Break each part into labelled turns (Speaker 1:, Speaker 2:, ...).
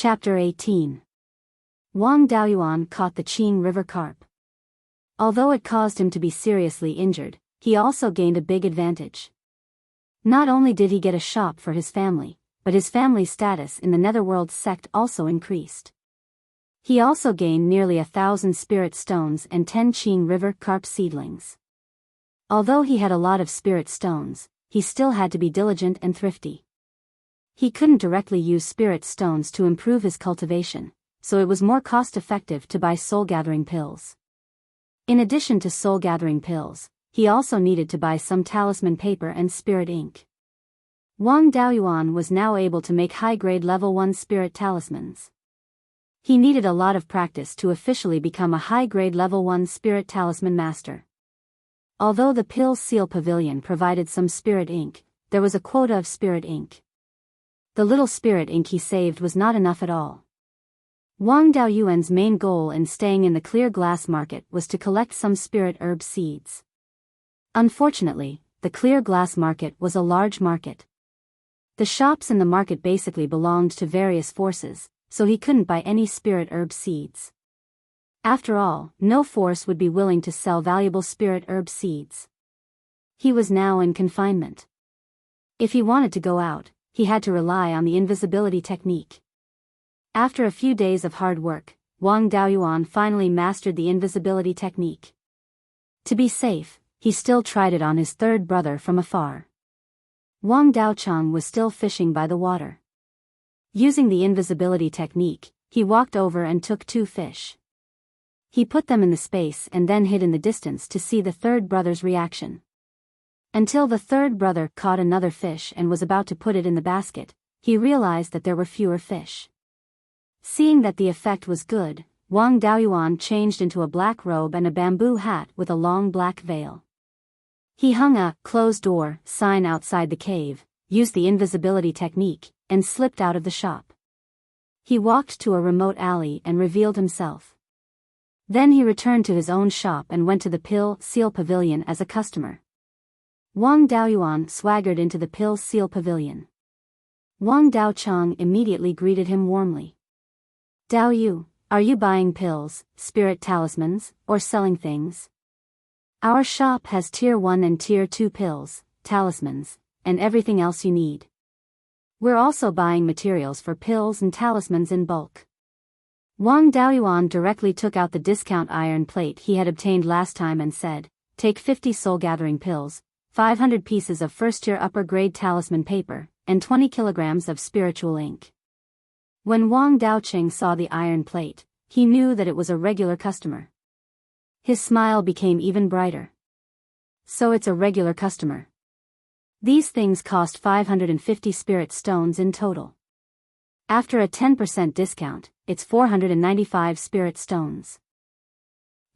Speaker 1: Chapter 18. Wang Daoyuan caught the Qing River carp. Although it caused him to be seriously injured, he also gained a big advantage. Not only did he get a shop for his family, but his family's status in the Netherworld sect also increased. He also gained nearly 1,000 spirit stones and 10 Qing River carp seedlings. Although he had a lot of spirit stones, he still had to be diligent and thrifty. He couldn't directly use spirit stones to improve his cultivation, so it was more cost-effective to buy soul-gathering pills. In addition to soul-gathering pills, he also needed to buy some talisman paper and spirit ink. Wang Daoyuan was now able to make high-grade level 1 spirit talismans. He needed a lot of practice to officially become a high-grade level 1 spirit talisman master. Although the pill seal pavilion provided some spirit ink, there was a quota of spirit ink. The little spirit ink he saved was not enough at all. Wang Daoyuan's main goal in staying in the clear glass market was to collect some spirit herb seeds. Unfortunately, the clear glass market was a large market. The shops in the market basically belonged to various forces, so he couldn't buy any spirit herb seeds. After all, no force would be willing to sell valuable spirit herb seeds. He was now in confinement. If he wanted to go out, he had to rely on the invisibility technique. After a few days of hard work, Wang Daoyuan finally mastered the invisibility technique. To be safe, he still tried it on his third brother from afar. Wang Daochang was still fishing by the water. Using the invisibility technique, he walked over and took 2 fish. He put them in the space and then hid in the distance to see the third brother's reaction. Until the third brother caught another fish and was about to put it in the basket, he realized that there were fewer fish. Seeing that the effect was good, Wang Daoyuan changed into a black robe and a bamboo hat with a long black veil. He hung a closed door sign outside the cave, used the invisibility technique, and slipped out of the shop. He walked to a remote alley and revealed himself. Then he returned to his own shop and went to the pill seal pavilion as a customer. Wang Daoyuan swaggered into the pill seal pavilion. Wang Daochang immediately greeted him warmly. "Daoyu, are you buying pills, spirit talismans, or selling things? Our shop has tier 1 and tier 2 pills, talismans, and everything else you need. We're also buying materials for pills and talismans in bulk." Wang Daoyuan directly took out the discount iron plate he had obtained last time and said, "Take 50 soul-gathering pills, 500 pieces of first-tier upper-grade talisman paper, and 20 kilograms of spiritual ink." When Wang Daocheng saw the iron plate, he knew that it was a regular customer. His smile became even brighter. So it's a regular customer. These things cost 550 spirit stones in total. After a 10% discount, it's 495 spirit stones.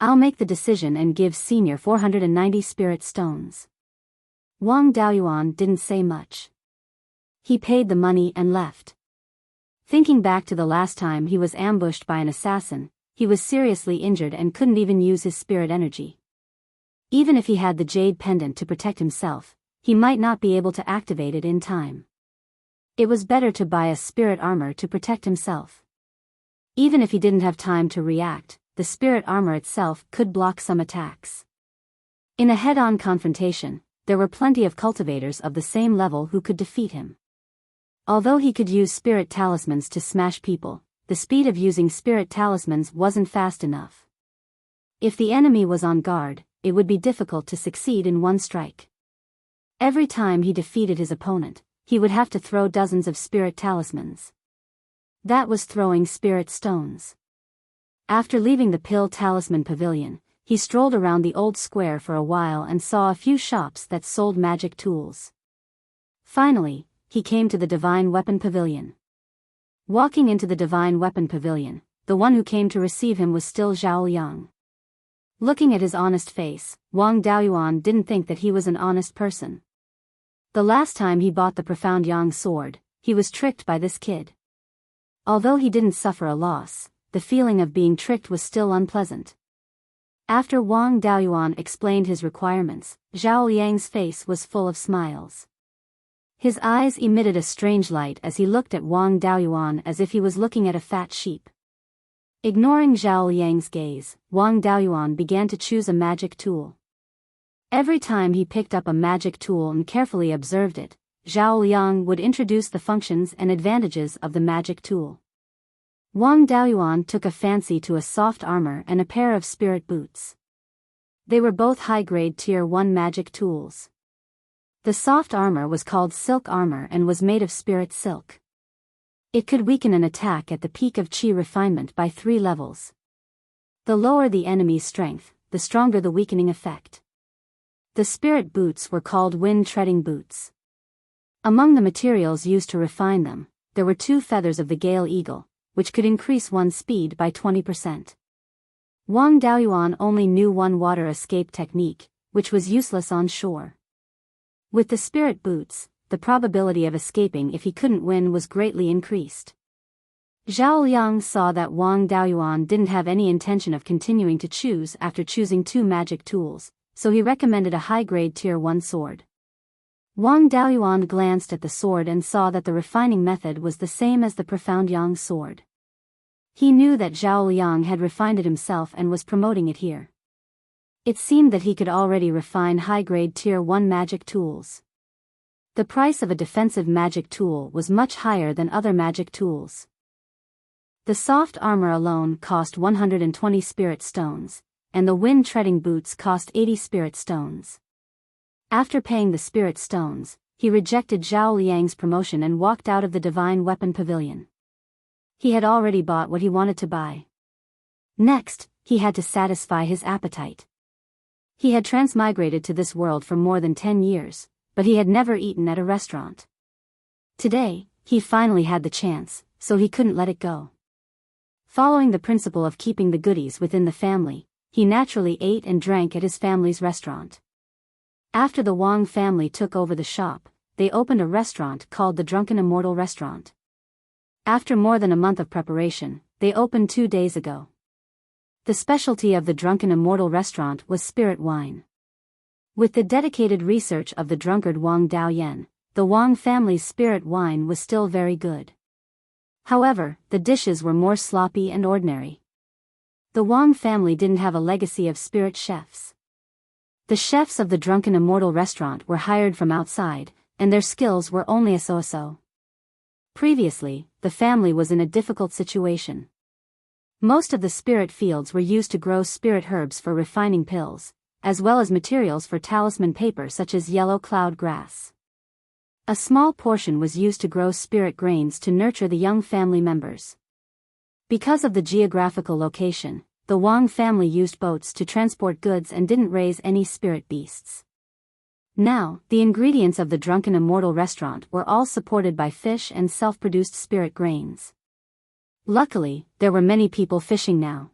Speaker 1: I'll make the decision and give Senior 490 spirit stones. Wang Daoyuan didn't say much. He paid the money and left. Thinking back to the last time he was ambushed by an assassin, he was seriously injured and couldn't even use his spirit energy. Even if he had the jade pendant to protect himself, he might not be able to activate it in time. It was better to buy a spirit armor to protect himself. Even if he didn't have time to react, the spirit armor itself could block some attacks. In a head-on confrontation, there were plenty of cultivators of the same level who could defeat him. Although he could use spirit talismans to smash people, the speed of using spirit talismans wasn't fast enough. If the enemy was on guard, it would be difficult to succeed in one strike. Every time he defeated his opponent, he would have to throw dozens of spirit talismans. That was throwing spirit stones. After leaving the pill talisman pavilion, he strolled around the old square for a while and saw a few shops that sold magic tools. Finally, he came to the Divine Weapon Pavilion. Walking into the Divine Weapon Pavilion, the one who came to receive him was still Zhao Yang. Looking at his honest face, Wang Daoyuan didn't think that he was an honest person. The last time he bought the Profound Yang sword, he was tricked by this kid. Although he didn't suffer a loss, the feeling of being tricked was still unpleasant. After Wang Daoyuan explained his requirements, Zhao Yang's face was full of smiles. His eyes emitted a strange light as he looked at Wang Daoyuan as if he was looking at a fat sheep. Ignoring Zhao Liang's gaze, Wang Daoyuan began to choose a magic tool. Every time he picked up a magic tool and carefully observed it, Zhao Liang would introduce the functions and advantages of the magic tool. Wang Daoyuan took a fancy to a soft armor and a pair of spirit boots. They were both high-grade Tier 1 magic tools. The soft armor was called silk armor and was made of spirit silk. It could weaken an attack at the peak of Qi refinement by 3 levels. The lower the enemy's strength, the stronger the weakening effect. The spirit boots were called wind-treading boots. Among the materials used to refine them, there were 2 feathers of the Gale Eagle, which could increase one's speed by 20%. Wang Daoyuan only knew one water escape technique, which was useless on shore. With the spirit boots, the probability of escaping if he couldn't win was greatly increased. Zhao Liang saw that Wang Daoyuan didn't have any intention of continuing to choose after choosing 2 magic tools, so he recommended a high-grade Tier 1 sword. Wang Daoyuan glanced at the sword and saw that the refining method was the same as the Profound Yang sword. He knew that Zhao Liang had refined it himself and was promoting it here. It seemed that he could already refine high-grade Tier 1 magic tools. The price of a defensive magic tool was much higher than other magic tools. The soft armor alone cost 120 spirit stones, and the wind-treading boots cost 80 spirit stones. After paying the spirit stones, he rejected Zhao Liang's promotion and walked out of the Divine Weapon Pavilion. He had already bought what he wanted to buy. Next, he had to satisfy his appetite. He had transmigrated to this world for more than 10 years, but he had never eaten at a restaurant. Today, he finally had the chance, so he couldn't let it go. Following the principle of keeping the goodies within the family, he naturally ate and drank at his family's restaurant. After the Wang family took over the shop, they opened a restaurant called the Drunken Immortal Restaurant. After more than a month of preparation, they opened 2 days ago. The specialty of the Drunken Immortal Restaurant was spirit wine. With the dedicated research of the drunkard Wang Daoyan, the Wang family's spirit wine was still very good. However, the dishes were more sloppy and ordinary. The Wang family didn't have a legacy of spirit chefs. The chefs of the Drunken Immortal Restaurant were hired from outside, and their skills were only a so-so. Previously, the family was in a difficult situation. Most of the spirit fields were used to grow spirit herbs for refining pills, as well as materials for talisman paper such as yellow cloud grass. A small portion was used to grow spirit grains to nurture the young family members. Because of the geographical location, the Wang family used boats to transport goods and didn't raise any spirit beasts. Now, the ingredients of the Drunken Immortal Restaurant were all supported by fish and self-produced spirit grains. Luckily, there were many people fishing now.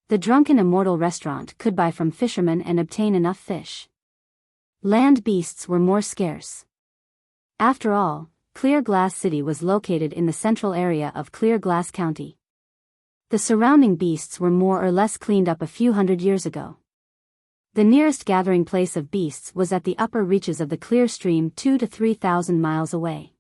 Speaker 1: The Drunken Immortal Restaurant could buy from fishermen and obtain enough fish. Land beasts were more scarce. After all, Clear Glass City was located in the central area of Clear Glass County. The surrounding beasts were more or less cleaned up a few hundred years ago. The nearest gathering place of beasts was at the upper reaches of the Clear Stream 2,000 to 3,000 miles away.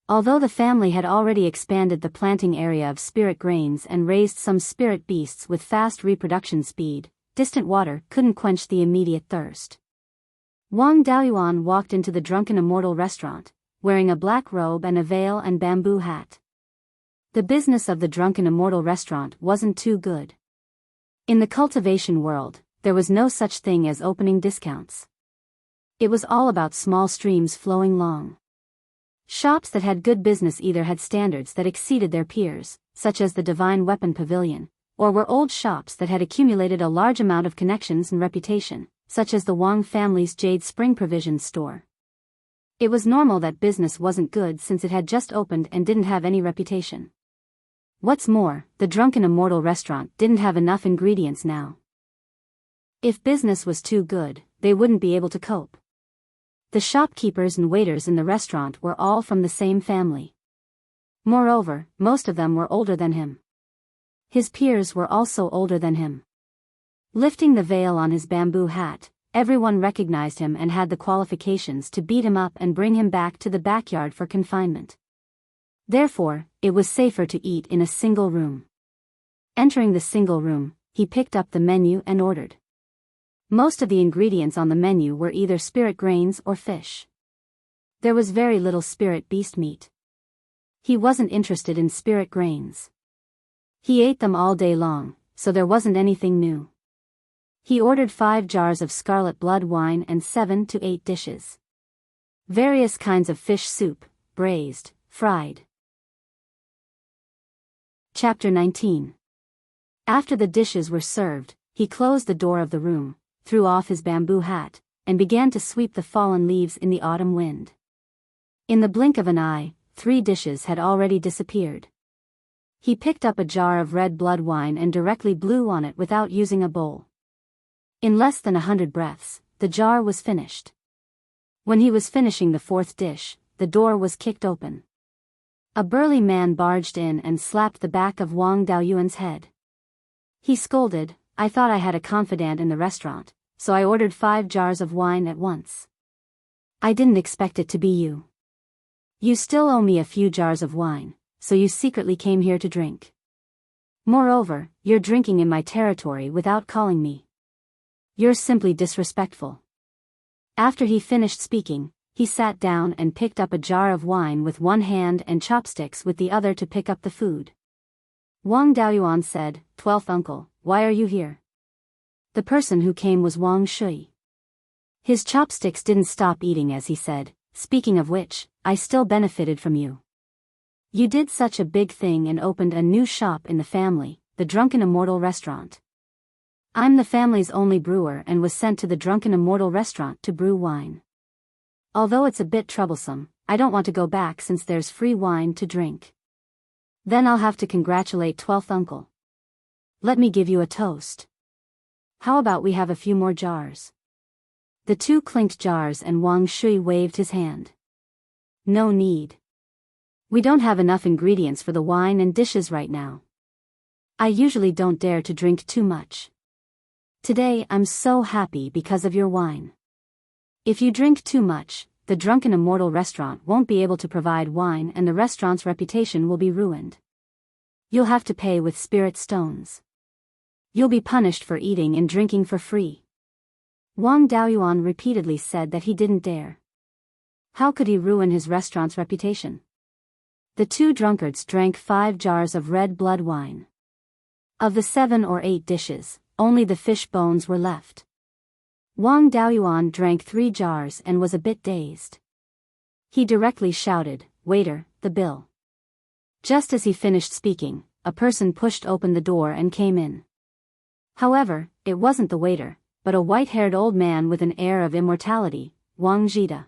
Speaker 1: Although the family had already expanded the planting area of spirit grains and raised some spirit beasts with fast reproduction speed, distant water couldn't quench the immediate thirst. Wang Daoyuan walked into the Drunken Immortal Restaurant, wearing a black robe and a veil and bamboo hat. The business of the Drunken Immortal Restaurant wasn't too good. In the cultivation world, there was no such thing as opening discounts. It was all about small streams flowing long. Shops that had good business either had standards that exceeded their peers, such as the Divine Weapon Pavilion, or were old shops that had accumulated a large amount of connections and reputation, such as the Wang family's Jade Spring Provisions store. It was normal that business wasn't good since it had just opened and didn't have any reputation. What's more, the Drunken Immortal Restaurant didn't have enough ingredients now. If business was too good, they wouldn't be able to cope. The shopkeepers and waiters in the restaurant were all from the same family. Moreover, most of them were older than him. His peers were also older than him. Lifting the veil on his bamboo hat, everyone recognized him and had the qualifications to beat him up and bring him back to the backyard for confinement. Therefore, it was safer to eat in a single room. Entering the single room, he picked up the menu and ordered. Most of the ingredients on the menu were either spirit grains or fish. There was very little spirit beast meat. He wasn't interested in spirit grains. He ate them all day long, so there wasn't anything new. He ordered 5 jars of scarlet blood wine and 7 to 8 dishes. Various kinds of fish soup, braised, fried. Chapter 19. After the dishes were served, he closed the door of the room, threw off his bamboo hat, and began to sweep the fallen leaves in the autumn wind. In the blink of an eye, 3 dishes had already disappeared. He picked up a jar of red blood wine and directly blew on it without using a bowl. In less than 100 breaths, the jar was finished. When he was finishing the 4th dish, the door was kicked open. A burly man barged in and slapped the back of Wang Daoyuan's head. He scolded, "I thought I had a confidant in the restaurant, so I ordered 5 jars of wine at once. I didn't expect it to be you. You still owe me a few jars of wine, so you secretly came here to drink. Moreover, you're drinking in my territory without calling me. You're simply disrespectful." After he finished speaking, he sat down and picked up a jar of wine with one hand and chopsticks with the other to pick up the food. Wang Daoyuan said, "12th uncle, why are you here?" The person who came was Wang Shui. His chopsticks didn't stop eating as he said, "Speaking of which, I still benefited from you. You did such a big thing and opened a new shop in the family, the Drunken Immortal restaurant. I'm the family's only brewer and was sent to the Drunken Immortal restaurant to brew wine. Although it's a bit troublesome, I don't want to go back since there's free wine to drink. Then I'll have to congratulate 12th uncle. Let me give you a toast. How about we have a few more jars?" The 2 clinked jars and Wang Shui waved his hand. "No need. We don't have enough ingredients for the wine and dishes right now. I usually don't dare to drink too much. Today I'm so happy because of your wine. If you drink too much, the Drunken Immortal restaurant won't be able to provide wine and the restaurant's reputation will be ruined. You'll have to pay with spirit stones. You'll be punished for eating and drinking for free." Wang Daoyuan repeatedly said that he didn't dare. How could he ruin his restaurant's reputation? The 2 drunkards drank 5 jars of red blood wine. Of the 7 or 8 dishes, only the fish bones were left. Wang Daoyuan drank 3 jars and was a bit dazed. He directly shouted, "Waiter, the bill." Just as he finished speaking, a person pushed open the door and came in. However, it wasn't the waiter, but a white-haired old man with an air of immortality, Wang Jida.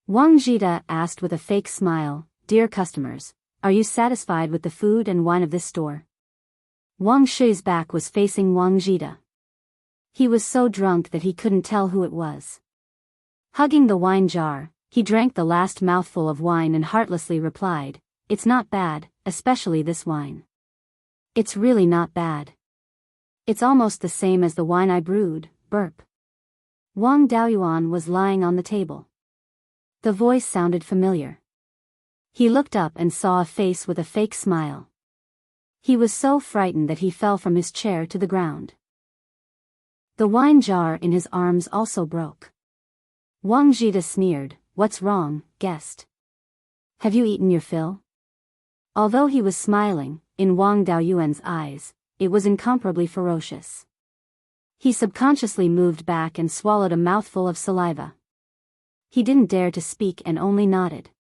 Speaker 1: Wang Jida asked with a fake smile, "Dear customers, are you satisfied with the food and wine of this store?" Wang Shui's back was facing Wang Jida. He was so drunk that he couldn't tell who it was. Hugging the wine jar, he drank the last mouthful of wine and heartlessly replied, "It's not bad, especially this wine. It's really not bad. It's almost the same as the wine I brewed." Burp. Wang Daoyuan was lying on the table. The voice sounded familiar. He looked up and saw a face with a fake smile. He was so frightened that he fell from his chair to the ground. The wine jar in his arms also broke. Wang Jida sneered, "What's wrong, guest? Have you eaten your fill?" Although he was smiling, in Wang Daoyuan's eyes, it was incomparably ferocious. He subconsciously moved back and swallowed a mouthful of saliva. He didn't dare to speak and only nodded.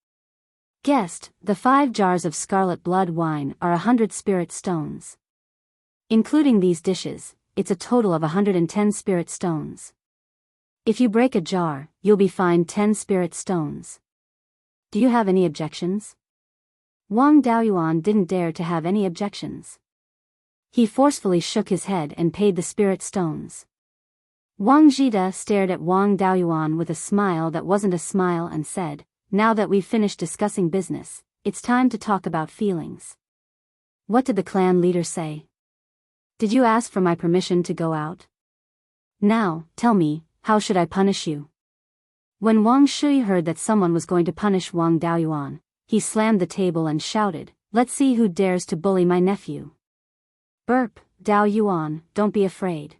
Speaker 1: "Guest, the 5 jars of scarlet blood wine are 100 spirit stones. Including these dishes, it's a total of 110 spirit stones. If you break a jar, you'll be fined 10 spirit stones. Do you have any objections?" Wang Daoyuan didn't dare to have any objections. He forcefully shook his head and paid the spirit stones. Wang Jida stared at Wang Daoyuan with a smile that wasn't a smile and said, "Now that we've finished discussing business, it's time to talk about feelings. What did the clan leader say? Did you ask for my permission to go out? Now, tell me, how should I punish you? When Wang Shui heard that someone was going to punish Wang Daoyuan, he slammed the table and shouted, "Let's see who dares to bully my nephew." "Burp, Daoyuan, don't be afraid.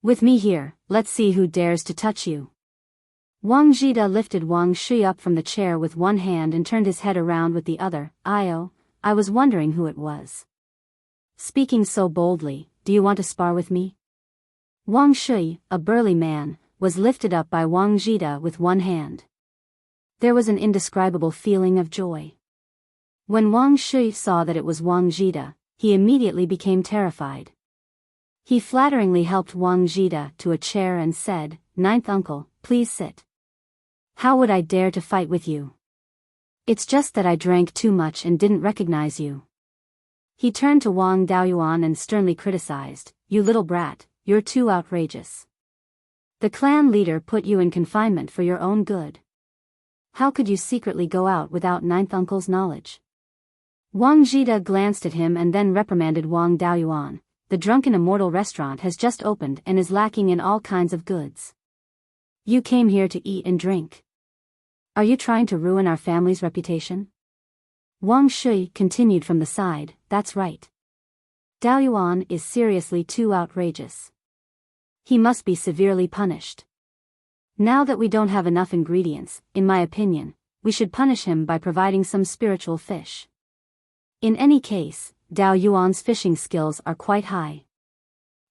Speaker 1: With me here, let's see who dares to touch you." Wang Jida lifted Wang Shui up from the chair with one hand and turned his head around with the other. I was wondering who it was. Speaking so boldly, "Do you want to spar with me?" Wang Shui, a burly man, was lifted up by Wang Jida with one hand. There was an indescribable feeling of joy. When Wang Shui saw that it was Wang Jida, he immediately became terrified. He flatteringly helped Wang Jida to a chair and said, "Ninth uncle, please sit. How would I dare to fight with you? It's just that I drank too much and didn't recognize you." He turned to Wang Daoyuan and sternly criticized, "You little brat, you're too outrageous. The clan leader put you in confinement for your own good. How could you secretly go out without ninth uncle's knowledge?" Wang Jida glanced at him and then reprimanded Wang Daoyuan. "The drunken immortal restaurant has just opened and is lacking in all kinds of goods. You came here to eat and drink. Are you trying to ruin our family's reputation?" Wang Shui continued from the side, "That's right. Daoyuan is seriously too outrageous. He must be severely punished. Now that we don't have enough ingredients, in my opinion, we should punish him by providing some spiritual fish. In any case, Daoyuan's fishing skills are quite high.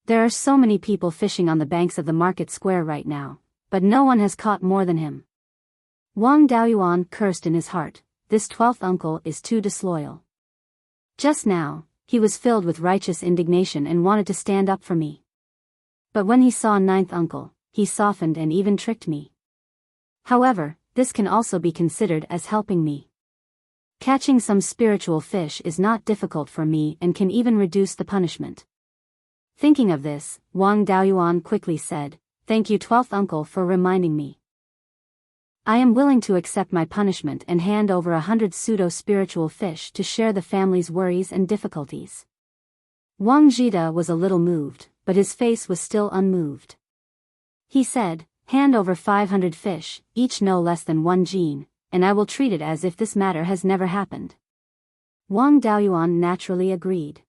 Speaker 1: There are so many people fishing on the banks of the market square right now, but no one has caught more than him." Wang Daoyuan cursed in his heart, "This 12th uncle is too disloyal. Just now, he was filled with righteous indignation and wanted to stand up for me. But when he saw ninth uncle, he softened and even tricked me. However, this can also be considered as helping me. Catching some spiritual fish is not difficult for me and can even reduce the punishment." Thinking of this, Wang Daoyuan quickly said, "Thank you 12th uncle for reminding me. I am willing to accept my punishment and hand over 100 pseudo-spiritual fish to share the family's worries and difficulties." Wang Jida was a little moved, but his face was still unmoved. He said, "Hand over 500 fish, each no less than 1 jin, and I will treat it as if this matter has never happened." Wang Daoyuan naturally agreed.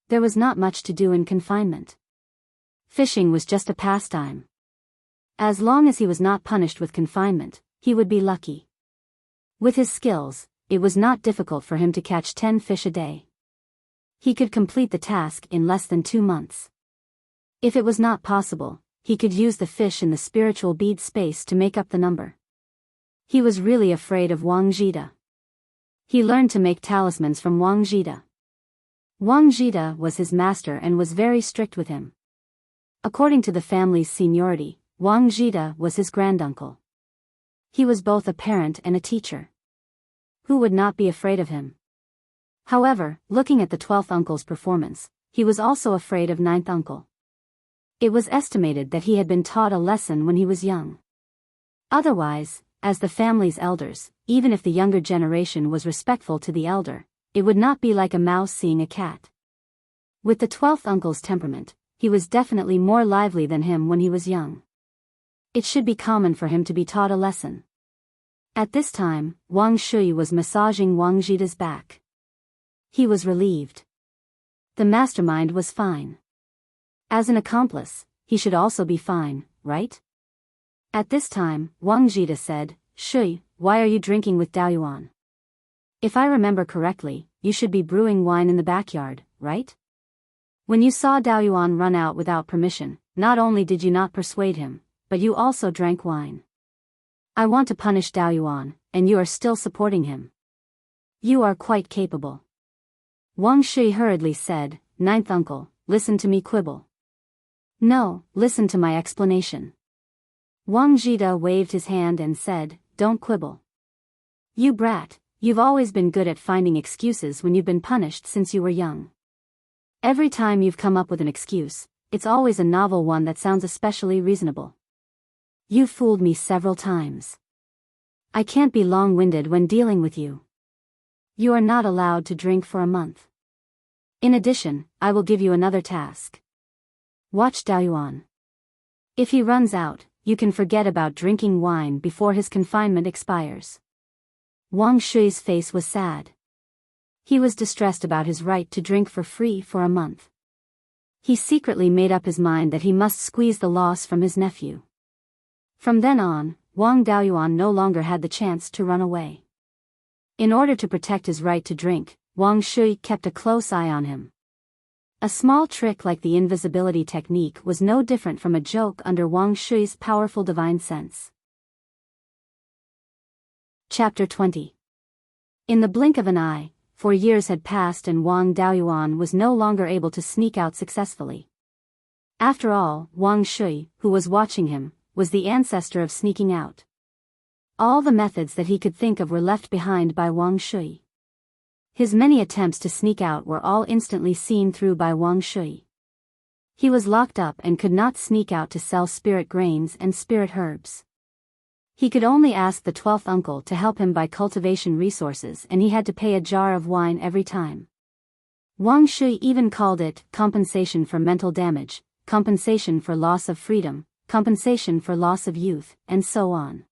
Speaker 1: There was not much to do in confinement. Fishing was just a pastime. As long as he was not punished with confinement, he would be lucky. With his skills, it was not difficult for him to catch 10 fish a day. He could complete the task in less than 2 months. If it was not possible, he could use the fish in the spiritual bead space to make up the number. He was really afraid of Wang Jida. He learned to make talismans from Wang Jida. Wang Jida was his master and was very strict with him. According to the family's seniority, Wang Jida was his granduncle. He was both a parent and a teacher. Who would not be afraid of him? However, looking at the 12th uncle's performance, he was also afraid of 9th uncle. It was estimated that he had been taught a lesson when he was young. Otherwise, as the family's elders, even if the younger generation was respectful to the elder, it would not be like a mouse seeing a cat. With the 12th uncle's temperament, he was definitely more lively than him when he was young. It should be common for him to be taught a lesson. At this time, Wang Shui was massaging Wang Jida's back. He was relieved. The mastermind was fine. As an accomplice, he should also be fine, right? At this time, Wang Jida said, "Shui, why are you drinking with Daoyuan? If I remember correctly, you should be brewing wine in the backyard, right? When you saw Daoyuan run out without permission, not only did you not persuade him, but you also drank wine. I want to punish Daoyuan, and you are still supporting him. You are quite capable." Wang Shui hurriedly said, "Ninth uncle, listen to me quibble." "No, listen to my explanation." Wang Jida waved his hand and said, "Don't quibble. You brat, you've always been good at finding excuses when you've been punished since you were young. Every time you've come up with an excuse, it's always a novel one that sounds especially reasonable. You fooled me several times. I can't be long-winded when dealing with you. You are not allowed to drink for a month. In addition, I will give you another task. Watch Daoyuan. If he runs out, you can forget about drinking wine before his confinement expires. Wang Shui's face was sad. He was distressed about his right to drink for free for a month. He secretly made up his mind that he must squeeze the loss from his nephew. From then on, Wang Daoyuan no longer had the chance to run away. In order to protect his right to drink, Wang Shui kept a close eye on him. A small trick like the invisibility technique was no different from a joke under Wang Shui's powerful divine sense. Chapter 20. In the blink of an eye, 4 years had passed and Wang Daoyuan was no longer able to sneak out successfully. After all, Wang Shui, who was watching him, was the ancestor of sneaking out. All the methods that he could think of were left behind by Wang Shui. His many attempts to sneak out were all instantly seen through by Wang Shui. He was locked up and could not sneak out to sell spirit grains and spirit herbs. He could only ask the 12th uncle to help him buy cultivation resources, and he had to pay a jar of wine every time. Wang Shui even called it compensation for mental damage, compensation for loss of freedom, compensation for loss of youth, and so on.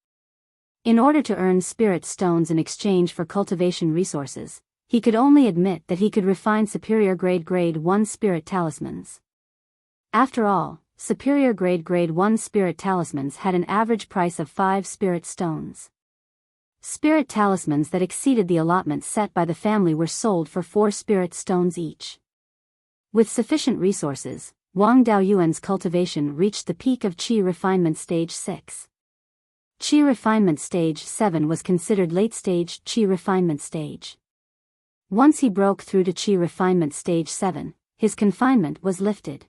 Speaker 1: In order to earn spirit stones in exchange for cultivation resources, he could only admit that he could refine superior grade 1 spirit talismans. After all, superior grade 1 spirit talismans had an average price of 5 spirit stones. Spirit talismans that exceeded the allotment set by the family were sold for 4 spirit stones each. With sufficient resources, Wang Daoyuan's cultivation reached the peak of Qi refinement stage 6. Qi refinement stage 7 was considered late-stage Qi refinement stage. Once he broke through to Qi refinement stage 7, his confinement was lifted.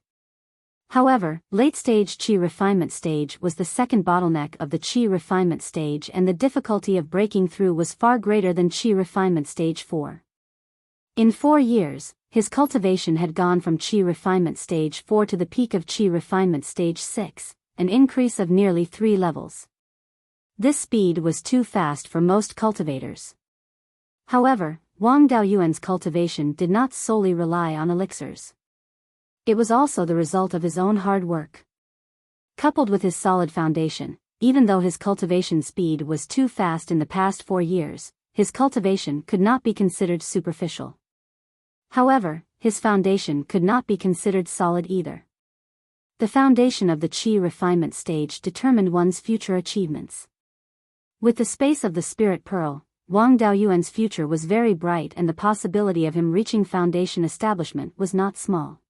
Speaker 1: However, late-stage Qi refinement stage was the second bottleneck of the Qi refinement stage, and the difficulty of breaking through was far greater than Qi refinement stage 4. In 4 years, his cultivation had gone from Qi refinement stage 4 to the peak of Qi refinement stage 6, an increase of nearly 3 levels. This speed was too fast for most cultivators. However, Wang Daoyuan's cultivation did not solely rely on elixirs. It was also the result of his own hard work. Coupled with his solid foundation, even though his cultivation speed was too fast in the past 4 years, his cultivation could not be considered superficial. However, his foundation could not be considered solid either. The foundation of the Qi refinement stage determined one's future achievements. With the space of the spirit pearl, Wang Daoyuan's future was very bright, and the possibility of him reaching foundation establishment was not small.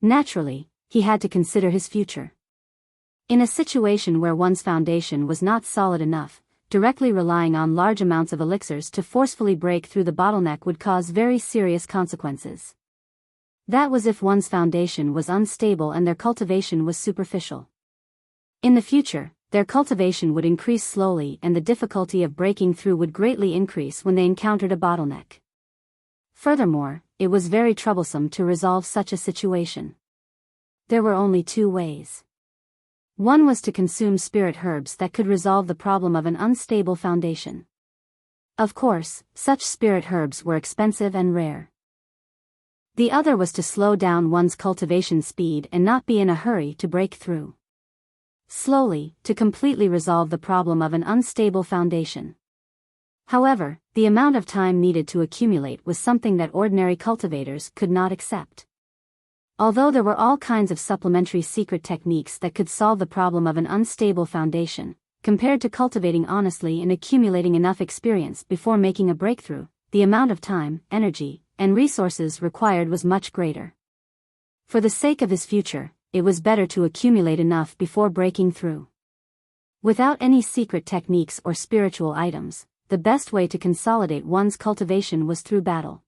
Speaker 1: Naturally, he had to consider his future. In a situation where one's foundation was not solid enough, directly relying on large amounts of elixirs to forcefully break through the bottleneck would cause very serious consequences. That was if one's foundation was unstable and their cultivation was superficial. In the future, their cultivation would increase slowly, and the difficulty of breaking through would greatly increase when they encountered a bottleneck. Furthermore, it was very troublesome to resolve such a situation. There were only 2 ways. One was to consume spirit herbs that could resolve the problem of an unstable foundation. Of course, such spirit herbs were expensive and rare. The other was to slow down one's cultivation speed and not be in a hurry to break through. Slowly, to completely resolve the problem of an unstable foundation. However, the amount of time needed to accumulate was something that ordinary cultivators could not accept. Although there were all kinds of supplementary secret techniques that could solve the problem of an unstable foundation, compared to cultivating honestly and accumulating enough experience before making a breakthrough, the amount of time, energy, and resources required was much greater. For the sake of his future, it was better to accumulate enough before breaking through. Without any secret techniques or spiritual items, the best way to consolidate one's cultivation was through battle.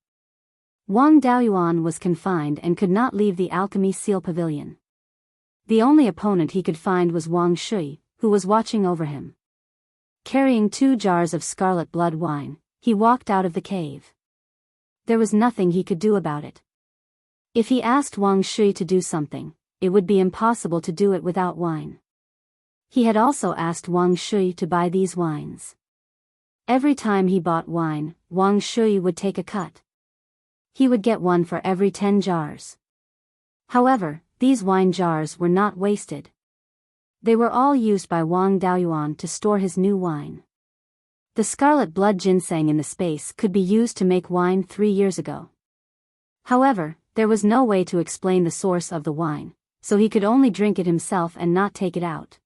Speaker 1: Wang Daoyuan was confined and could not leave the alchemy seal pavilion. The only opponent he could find was Wang Shui, who was watching over him. Carrying 2 jars of scarlet blood wine, he walked out of the cave. There was nothing he could do about it. If he asked Wang Shui to do something, it would be impossible to do it without wine. He had also asked Wang Shui to buy these wines. Every time he bought wine, Wang Shui would take a cut. He would get one for every 10 jars. However, these wine jars were not wasted. They were all used by Wang Daoyuan to store his new wine. The scarlet blood ginseng in the space could be used to make wine 3 years ago. However, there was no way to explain the source of the wine, so he could only drink it himself and not take it out.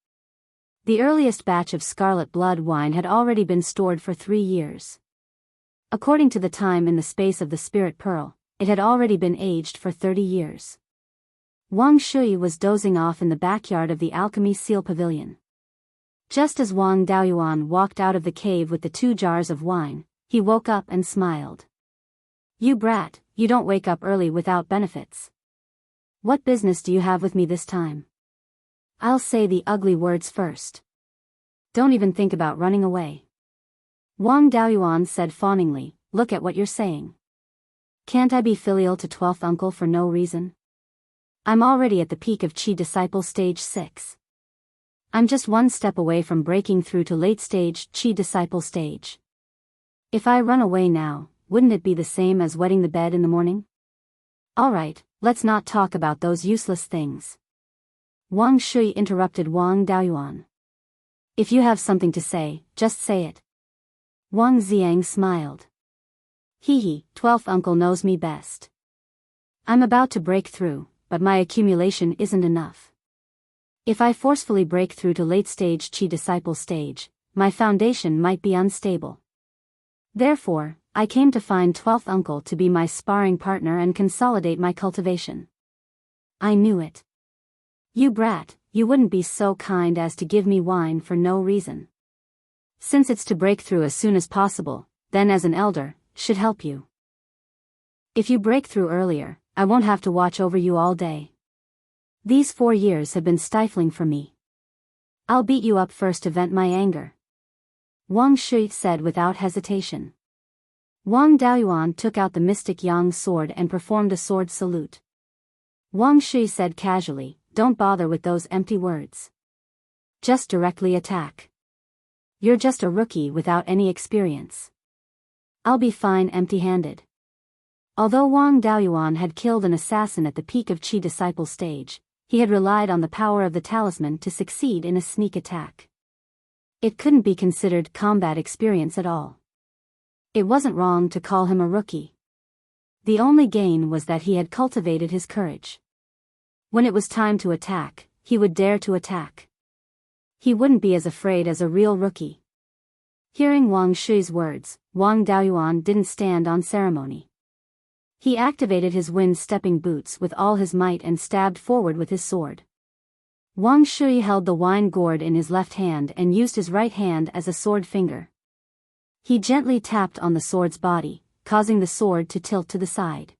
Speaker 1: The earliest batch of scarlet blood wine had already been stored for 3 years. According to the time in the space of the spirit pearl, it had already been aged for 30 years. Wang Shui was dozing off in the backyard of the Alchemy Seal Pavilion. Just as Wang Daoyuan walked out of the cave with the 2 jars of wine, he woke up and smiled. "You brat, you don't wake up early without benefits. What business do you have with me this time? I'll say the ugly words first. Don't even think about running away." Wang Daoyuan said fawningly, "Look at what you're saying. Can't I be filial to 12th uncle for no reason? I'm already at the peak of Qi disciple stage 6. I'm just 1 step away from breaking through to late stage Qi disciple stage. If I run away now, wouldn't it be the same as wetting the bed in the morning? Alright, let's not talk about those useless things." Wang Shui interrupted Wang Daoyuan. "If you have something to say, just say it." Wang Xiang smiled. "Hee, 12th uncle knows me best. I'm about to break through, but my accumulation isn't enough. If I forcefully break through to late stage Qi disciple stage, my foundation might be unstable. Therefore, I came to find 12th uncle to be my sparring partner and consolidate my cultivation." "I knew it. You brat, you wouldn't be so kind as to give me wine for no reason. Since it's to break through as soon as possible, then as an elder, should help you. If you break through earlier, I won't have to watch over you all day. These 4 years have been stifling for me. I'll beat you up first to vent my anger." Wang Shui said without hesitation. Wang Daoyuan took out the mystic yang sword and performed a sword salute. Wang Shui said casually, "Don't bother with those empty words. Just directly attack. You're just a rookie without any experience. I'll be fine empty-handed." Although Wang Daoyuan had killed an assassin at the peak of Qi disciple stage, he had relied on the power of the talisman to succeed in a sneak attack. It couldn't be considered combat experience at all. It wasn't wrong to call him a rookie. The only gain was that he had cultivated his courage. When it was time to attack, he would dare to attack. He wouldn't be as afraid as a real rookie. Hearing Wang Shui's words, Wang Daoyuan didn't stand on ceremony. He activated his wind-stepping boots with all his might and stabbed forward with his sword. Wang Shui held the wine gourd in his left hand and used his right hand as a sword finger. He gently tapped on the sword's body, causing the sword to tilt to the side.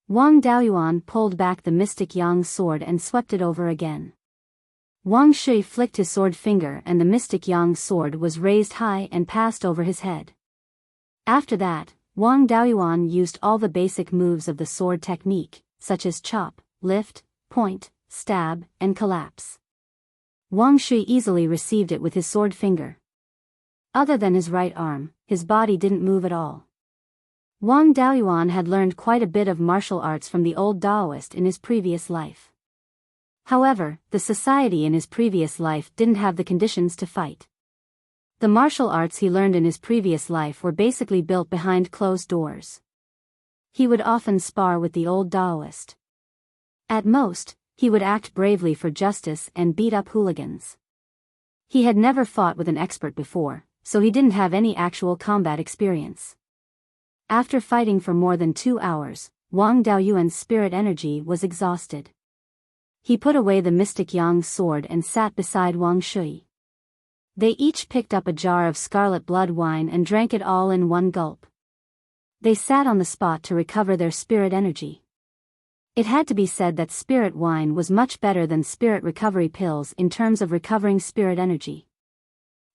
Speaker 1: Wang Daoyuan pulled back the mystic yang sword and swept it over again. Wang Shui flicked his sword finger and the mystic yang sword was raised high and passed over his head. After that, Wang Daoyuan used all the basic moves of the sword technique, such as chop, lift, point, stab, and collapse. Wang Shui easily received it with his sword finger. Other than his right arm, his body didn't move at all. Wang Daoyuan had learned quite a bit of martial arts from the old Daoist in his previous life. However, the society in his previous life didn't have the conditions to fight. The martial arts he learned in his previous life were basically built behind closed doors. He would often spar with the old Daoist. At most, he would act bravely for justice and beat up hooligans. He had never fought with an expert before, so he didn't have any actual combat experience. After fighting for more than 2 hours, Wang Daoyuan's spirit energy was exhausted. He put away the mystic yang sword and sat beside Wang Shui. They each picked up a jar of scarlet blood wine and drank it all in one gulp. They sat on the spot to recover their spirit energy. It had to be said that spirit wine was much better than spirit recovery pills in terms of recovering spirit energy.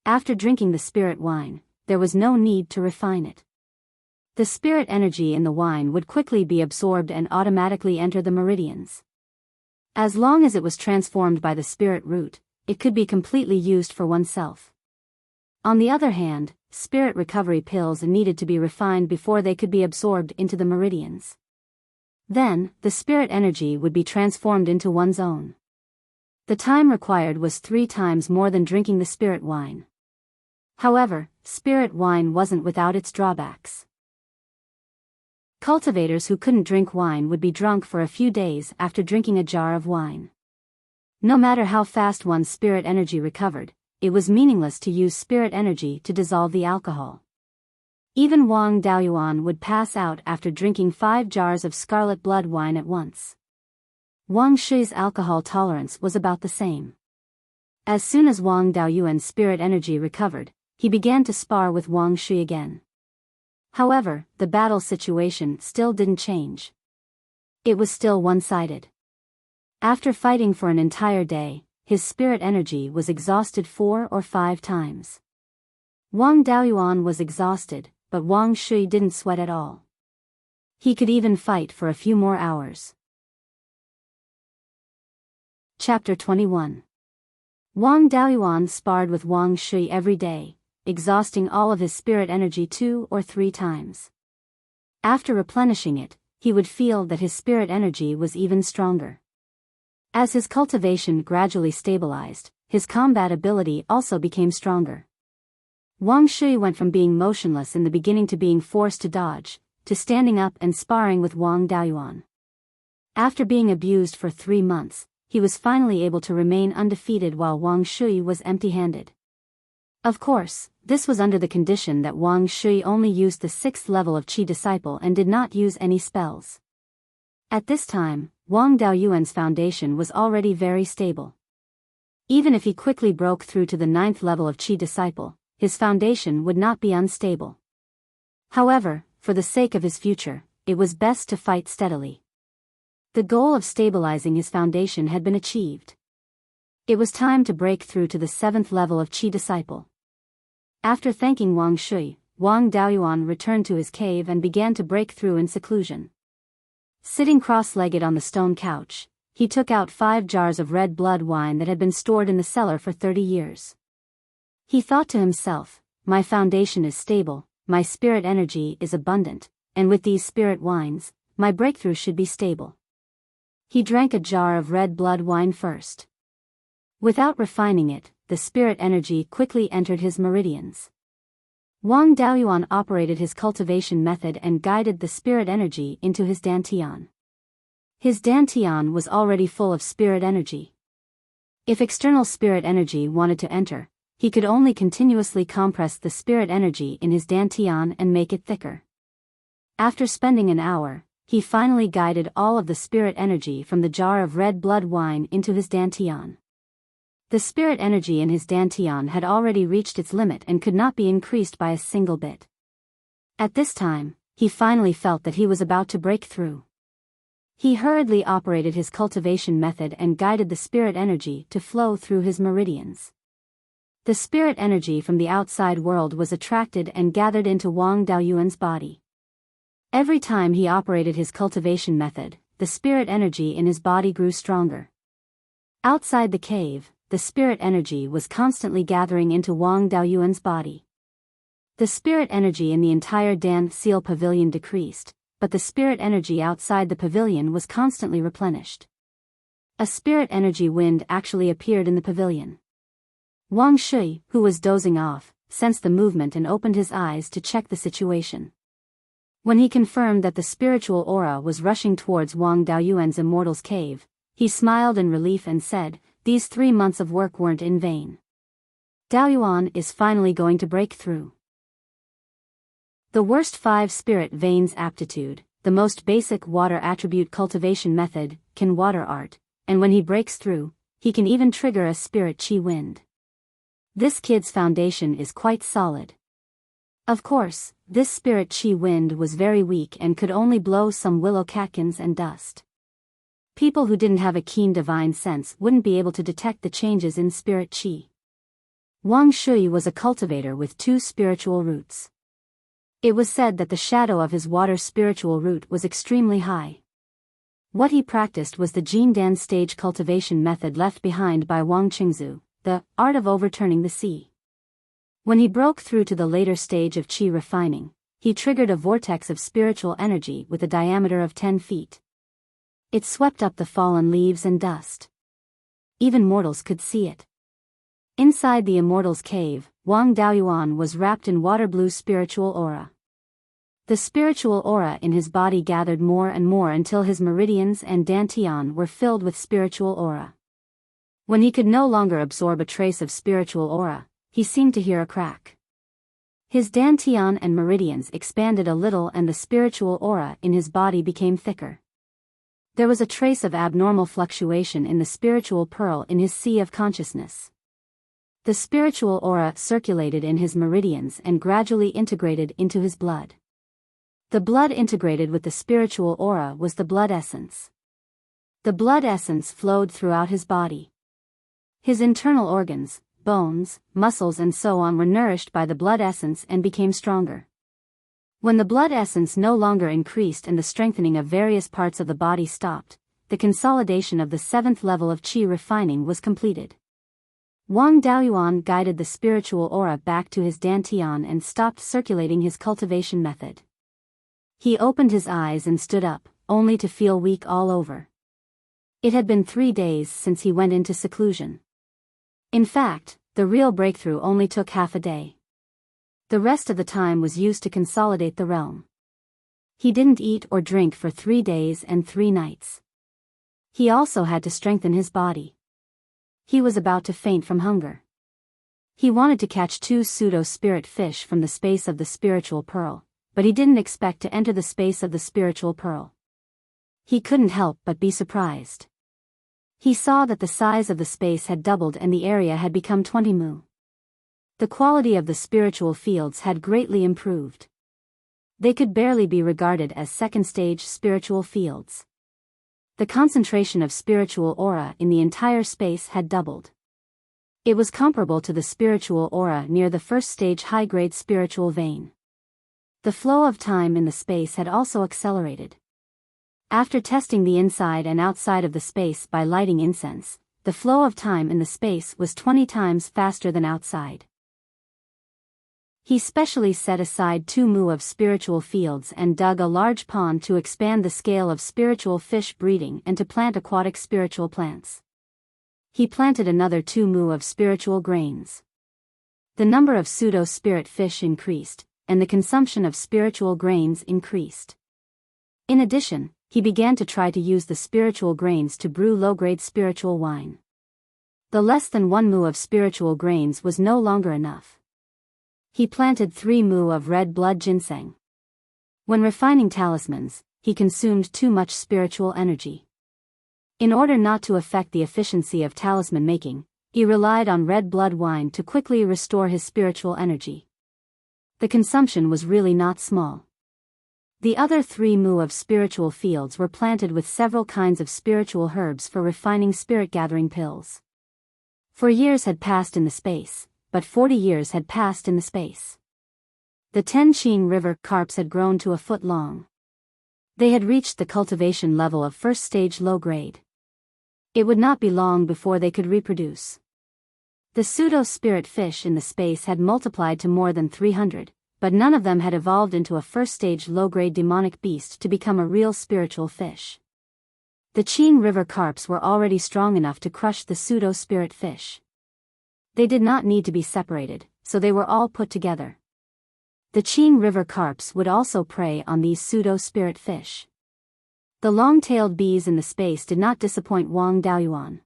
Speaker 1: After drinking the spirit wine, there was no need to refine it. The spirit energy in the wine would quickly be absorbed and automatically enter the meridians. As long as it was transformed by the spirit root, it could be completely used for oneself. On the other hand, spirit recovery pills needed to be refined before they could be absorbed into the meridians. Then, the spirit energy would be transformed into one's own. The time required was 3 times more than drinking the spirit wine. However, spirit wine wasn't without its drawbacks. Cultivators who couldn't drink wine would be drunk for a few days after drinking a jar of wine. No matter how fast one's spirit energy recovered, it was meaningless to use spirit energy to dissolve the alcohol. Even Wang Daoyuan would pass out after drinking 5 jars of scarlet blood wine at once. Wang Shui's alcohol tolerance was about the same. As soon as Wang Daoyuan's spirit energy recovered, he began to spar with Wang Shui again. However, the battle situation still didn't change. It was still one-sided. After fighting for an entire day, his spirit energy was exhausted 4 or 5 times. Wang Daoyuan was exhausted, but Wang Shui didn't sweat at all. He could even fight for a few more hours. Chapter 21. Wang Daoyuan sparred with Wang Shui every day, exhausting all of his spirit energy 2 or 3 times. After replenishing it, he would feel that his spirit energy was even stronger. As his cultivation gradually stabilized, his combat ability also became stronger. Wang Shui went from being motionless in the beginning to being forced to dodge, to standing up and sparring with Wang Daoyuan. After being abused for 3 months, he was finally able to remain undefeated while Wang Shui was empty-handed. Of course, this was under the condition that Wang Shui only used the 6th level of Qi Disciple and did not use any spells. At this time, Wang Daoyuan's foundation was already very stable. Even if he quickly broke through to the 9th level of Qi Disciple, his foundation would not be unstable. However, for the sake of his future, it was best to fight steadily. The goal of stabilizing his foundation had been achieved. It was time to break through to the 7th level of Qi Disciple. After thanking Wang Shui, Wang Daoyuan returned to his cave and began to break through in seclusion. Sitting cross-legged on the stone couch, he took out 5 jars of red blood wine that had been stored in the cellar for 30 years. He thought to himself, my foundation is stable, my spirit energy is abundant, and with these spirit wines, my breakthrough should be stable. He drank a jar of red blood wine first. Without refining it, the spirit energy quickly entered his meridians. Wang Daoyuan operated his cultivation method and guided the spirit energy into his dantian. His dantian was already full of spirit energy. If external spirit energy wanted to enter, he could only continuously compress the spirit energy in his dantian and make it thicker. After spending an hour, he finally guided all of the spirit energy from the jar of red blood wine into his dantian. The spirit energy in his dantian had already reached its limit and could not be increased by a single bit. At this time, he finally felt that he was about to break through. He hurriedly operated his cultivation method and guided the spirit energy to flow through his meridians. The spirit energy from the outside world was attracted and gathered into Wang Daoyuan's body. Every time he operated his cultivation method, the spirit energy in his body grew stronger. Outside the cave, the spirit energy was constantly gathering into Wang Daoyuan's body. The spirit energy in the entire Dan Seal pavilion decreased, but the spirit energy outside the pavilion was constantly replenished. A spirit energy wind actually appeared in the pavilion. Wang Shui, who was dozing off, sensed the movement and opened his eyes to check the situation. When he confirmed that the spiritual aura was rushing towards Wang Daoyuan's Immortals cave, he smiled in relief and said, "These 3 months of work weren't in vain. Daoyuan is finally going to break through." The worst 5 spirit veins aptitude, the most basic water attribute cultivation method, can water art, and when he breaks through, he can even trigger a spirit chi wind. This kid's foundation is quite solid. Of course, this spirit chi wind was very weak and could only blow some willow catkins and dust. People who didn't have a keen divine sense wouldn't be able to detect the changes in spirit chi. Wang Shui was a cultivator with 2 spiritual roots. It was said that the shadow of his water spiritual root was extremely high. What he practiced was the Jindan stage cultivation method left behind by Wang Qingzu, the art of overturning the sea. When he broke through to the later stage of qi refining, he triggered a vortex of spiritual energy with a diameter of 10 feet. It swept up the fallen leaves and dust. Even mortals could see it. Inside the Immortals' cave, Wang Daoyuan was wrapped in water-blue spiritual aura. The spiritual aura in his body gathered more and more until his meridians and dantian were filled with spiritual aura. When he could no longer absorb a trace of spiritual aura, he seemed to hear a crack. His dantian and meridians expanded a little and the spiritual aura in his body became thicker. There was a trace of abnormal fluctuation in the spiritual pearl in his sea of consciousness. The spiritual aura circulated in his meridians and gradually integrated into his blood. The blood integrated with the spiritual aura was the blood essence. The blood essence flowed throughout his body. His internal organs, bones, muscles and so on were nourished by the blood essence and became stronger. When the blood essence no longer increased and the strengthening of various parts of the body stopped, the consolidation of the 7th level of qi refining was completed. Wang Daoyuan guided the spiritual aura back to his dantian and stopped circulating his cultivation method. He opened his eyes and stood up, only to feel weak all over. It had been 3 days since he went into seclusion. In fact, the real breakthrough only took half a day. The rest of the time was used to consolidate the realm. He didn't eat or drink for 3 days and 3 nights. He also had to strengthen his body. He was about to faint from hunger. He wanted to catch 2 pseudo-spirit fish from the space of the spiritual pearl, but he didn't expect to enter the space of the spiritual pearl. He couldn't help but be surprised. He saw that the size of the space had doubled and the area had become 20 mu. The quality of the spiritual fields had greatly improved. They could barely be regarded as second-stage spiritual fields. The concentration of spiritual aura in the entire space had doubled. It was comparable to the spiritual aura near the first-stage high-grade spiritual vein. The flow of time in the space had also accelerated. After testing the inside and outside of the space by lighting incense, the flow of time in the space was 20 times faster than outside. He specially set aside 2 mu of spiritual fields and dug a large pond to expand the scale of spiritual fish breeding and to plant aquatic spiritual plants. He planted another 2 mu of spiritual grains. The number of pseudo-spirit fish increased, and the consumption of spiritual grains increased. In addition, he began to try to use the spiritual grains to brew low-grade spiritual wine. The less than 1 mu of spiritual grains was no longer enough. He planted 3 mu of red blood ginseng. When refining talismans, he consumed too much spiritual energy. In order not to affect the efficiency of talisman making, he relied on red blood wine to quickly restore his spiritual energy. The consumption was really not small. The other 3 mu of spiritual fields were planted with several kinds of spiritual herbs for refining spirit-gathering pills. 4 years had passed in the space, but 40 years had passed in the space. The Tenqing River carps had grown to a foot long. They had reached the cultivation level of first-stage low-grade. It would not be long before they could reproduce. The pseudo-spirit fish in the space had multiplied to more than 300. But none of them had evolved into a first-stage low-grade demonic beast to become a real spiritual fish. The Qing River carps were already strong enough to crush the pseudo-spirit fish. They did not need to be separated, so they were all put together. The Qing River carps would also prey on these pseudo-spirit fish. The long-tailed bees in the space did not disappoint Wang Daoyuan.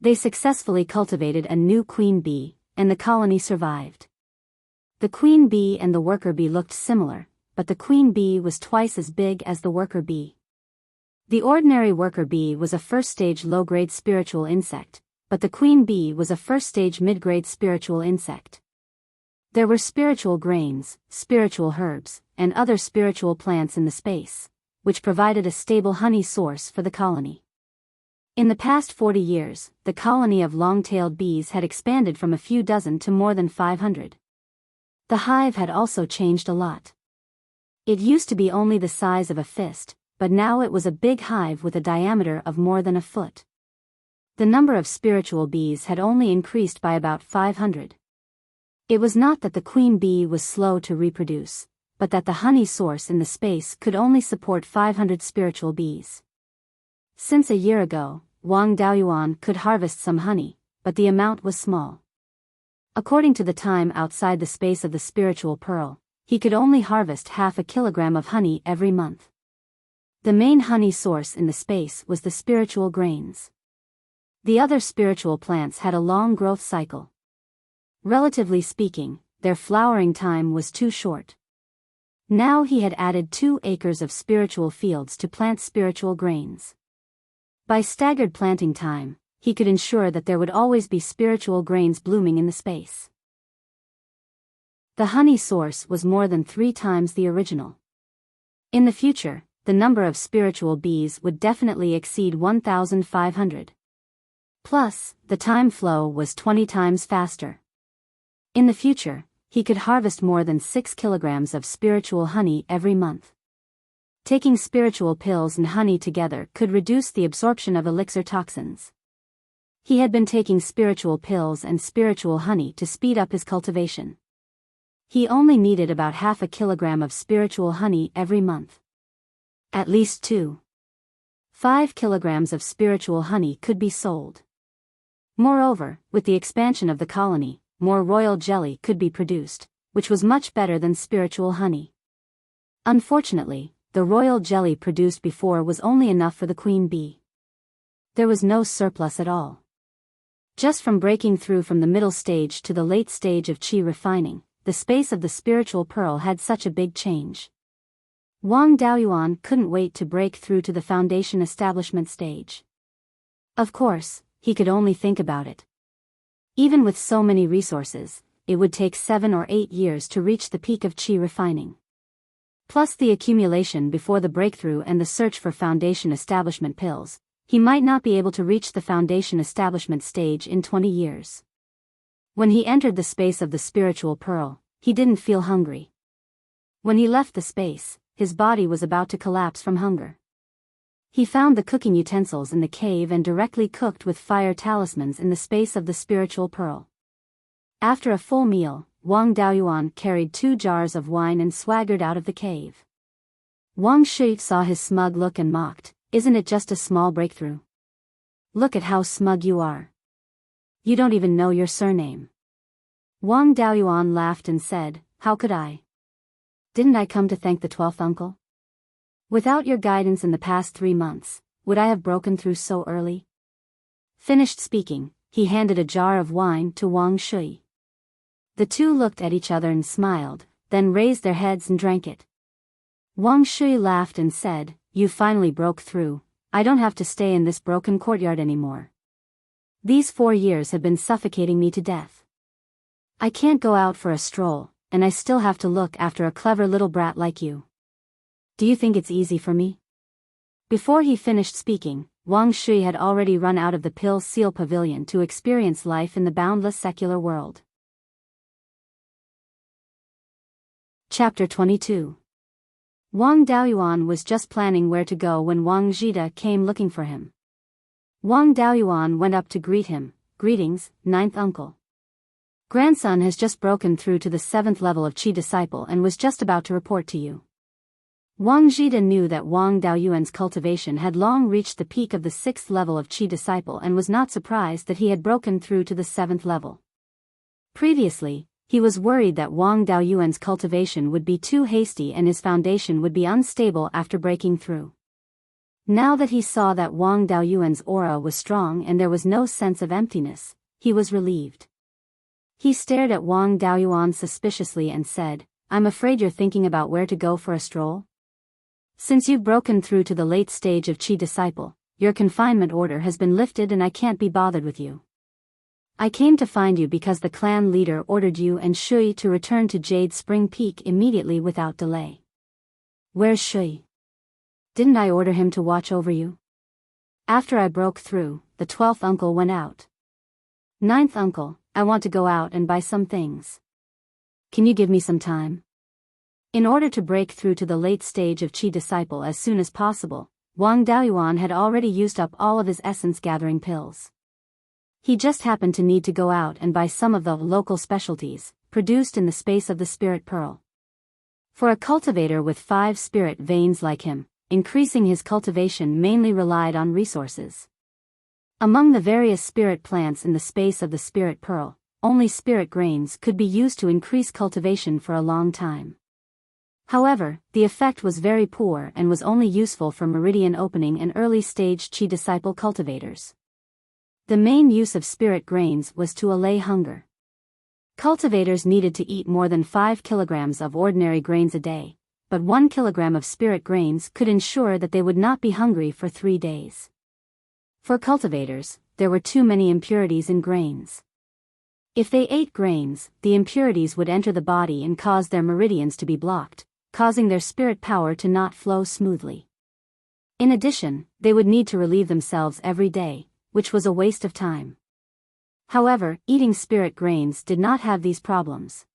Speaker 1: They successfully cultivated a new queen bee, and the colony survived. The queen bee and the worker bee looked similar, but the queen bee was twice as big as the worker bee. The ordinary worker bee was a first-stage low-grade spiritual insect, but the queen bee was a first-stage mid-grade spiritual insect. There were spiritual grains, spiritual herbs, and other spiritual plants in the space, which provided a stable honey source for the colony. In the past 40 years, the colony of long-tailed bees had expanded from a few dozen to more than 500. The hive had also changed a lot. It used to be only the size of a fist, but now it was a big hive with a diameter of more than a foot. The number of spiritual bees had only increased by about 500. It was not that the queen bee was slow to reproduce, but that the honey source in the space could only support 500 spiritual bees. Since a year ago, Wang Daoyuan could harvest some honey, but the amount was small. According to the time outside the space of the spiritual pearl, he could only harvest half a kilogram of honey every month. The main honey source in the space was the spiritual grains. The other spiritual plants had a long growth cycle. Relatively speaking, their flowering time was too short. Now he had added 2 acres of spiritual fields to plant spiritual grains. By staggered planting time, he could ensure that there would always be spiritual grains blooming in the space. The honey source was more than 3 times the original. In the future, the number of spiritual bees would definitely exceed 1,500. Plus, the time flow was 20 times faster. In the future, he could harvest more than 6 kilograms of spiritual honey every month. Taking spiritual pills and honey together could reduce the absorption of elixir toxins. He had been taking spiritual pills and spiritual honey to speed up his cultivation. He only needed about half a kilogram of spiritual honey every month. At least 5 kilograms of spiritual honey could be sold. Moreover, with the expansion of the colony, more royal jelly could be produced, which was much better than spiritual honey. Unfortunately, the royal jelly produced before was only enough for the queen bee. There was no surplus at all. Just from breaking through from the middle stage to the late stage of qi refining, the space of the spiritual pearl had such a big change. Wang Daoyuan couldn't wait to break through to the foundation establishment stage. Of course, he could only think about it. Even with so many resources, it would take 7 or 8 years to reach the peak of qi refining. Plus the accumulation before the breakthrough and the search for foundation establishment pills, he might not be able to reach the foundation establishment stage in 20 years. When he entered the space of the spiritual pearl, he didn't feel hungry. When he left the space, his body was about to collapse from hunger. He found the cooking utensils in the cave and directly cooked with fire talismans in the space of the spiritual pearl. After a full meal, Wang Daoyuan carried 2 jars of wine and swaggered out of the cave. Wang Shi saw his smug look and mocked, "Isn't it just a small breakthrough? Look at how smug you are. You don't even know your surname." Wang Daoyuan laughed and said, "How could I? Didn't I come to thank the 12th uncle? Without your guidance in the past 3 months, would I have broken through so early?" Finished speaking, he handed a jar of wine to Wang Shui. The two looked at each other and smiled, then raised their heads and drank it. Wang Shui laughed and said, "You finally broke through. I don't have to stay in this broken courtyard anymore. These 4 years have been suffocating me to death. I can't go out for a stroll, and I still have to look after a clever little brat like you. Do you think it's easy for me?" Before he finished speaking, Wang Shui had already run out of the Pill Seal Pavilion to experience life in the boundless secular world. Chapter 22. Wang Daoyuan was just planning where to go when Wang Zhida came looking for him. Wang Daoyuan went up to greet him. "Greetings, 9th uncle. Grandson has just broken through to the 7th level of Qi disciple and was just about to report to you." Wang Zhida knew that Wang Daoyuan's cultivation had long reached the peak of the 6th level of Qi disciple and was not surprised that he had broken through to the 7th level. Previously, he was worried that Wang Daoyuan's cultivation would be too hasty and his foundation would be unstable after breaking through. Now that he saw that Wang Daoyuan's aura was strong and there was no sense of emptiness, he was relieved. He stared at Wang Daoyuan suspiciously and said, "I'm afraid you're thinking about where to go for a stroll? Since you've broken through to the late stage of Qi disciple, your confinement order has been lifted and I can't be bothered with you. I came to find you because the clan leader ordered you and Shui to return to Jade Spring Peak immediately without delay." "Where's Shui? Didn't I order him to watch over you?" "After I broke through, the 12th uncle went out." "9th uncle, I want to go out and buy some things. Can you give me some time?" In order to break through to the late stage of Qi disciple as soon as possible, Wang Daoyuan had already used up all of his essence-gathering pills. He just happened to need to go out and buy some of the local specialties, produced in the space of the spirit pearl. For a cultivator with 5 spirit veins like him, increasing his cultivation mainly relied on resources. Among the various spirit plants in the space of the spirit pearl, only spirit grains could be used to increase cultivation for a long time. However, the effect was very poor and was only useful for meridian opening and early-stage Qi disciple cultivators. The main use of spirit grains was to allay hunger. Cultivators needed to eat more than 5 kilograms of ordinary grains a day, but 1 kilogram of spirit grains could ensure that they would not be hungry for 3 days. For cultivators, there were too many impurities in grains. If they ate grains, the impurities would enter the body and cause their meridians to be blocked, causing their spirit power to not flow smoothly. In addition, they would need to relieve themselves every day, which was a waste of time. However, eating spirit grains did not have these problems.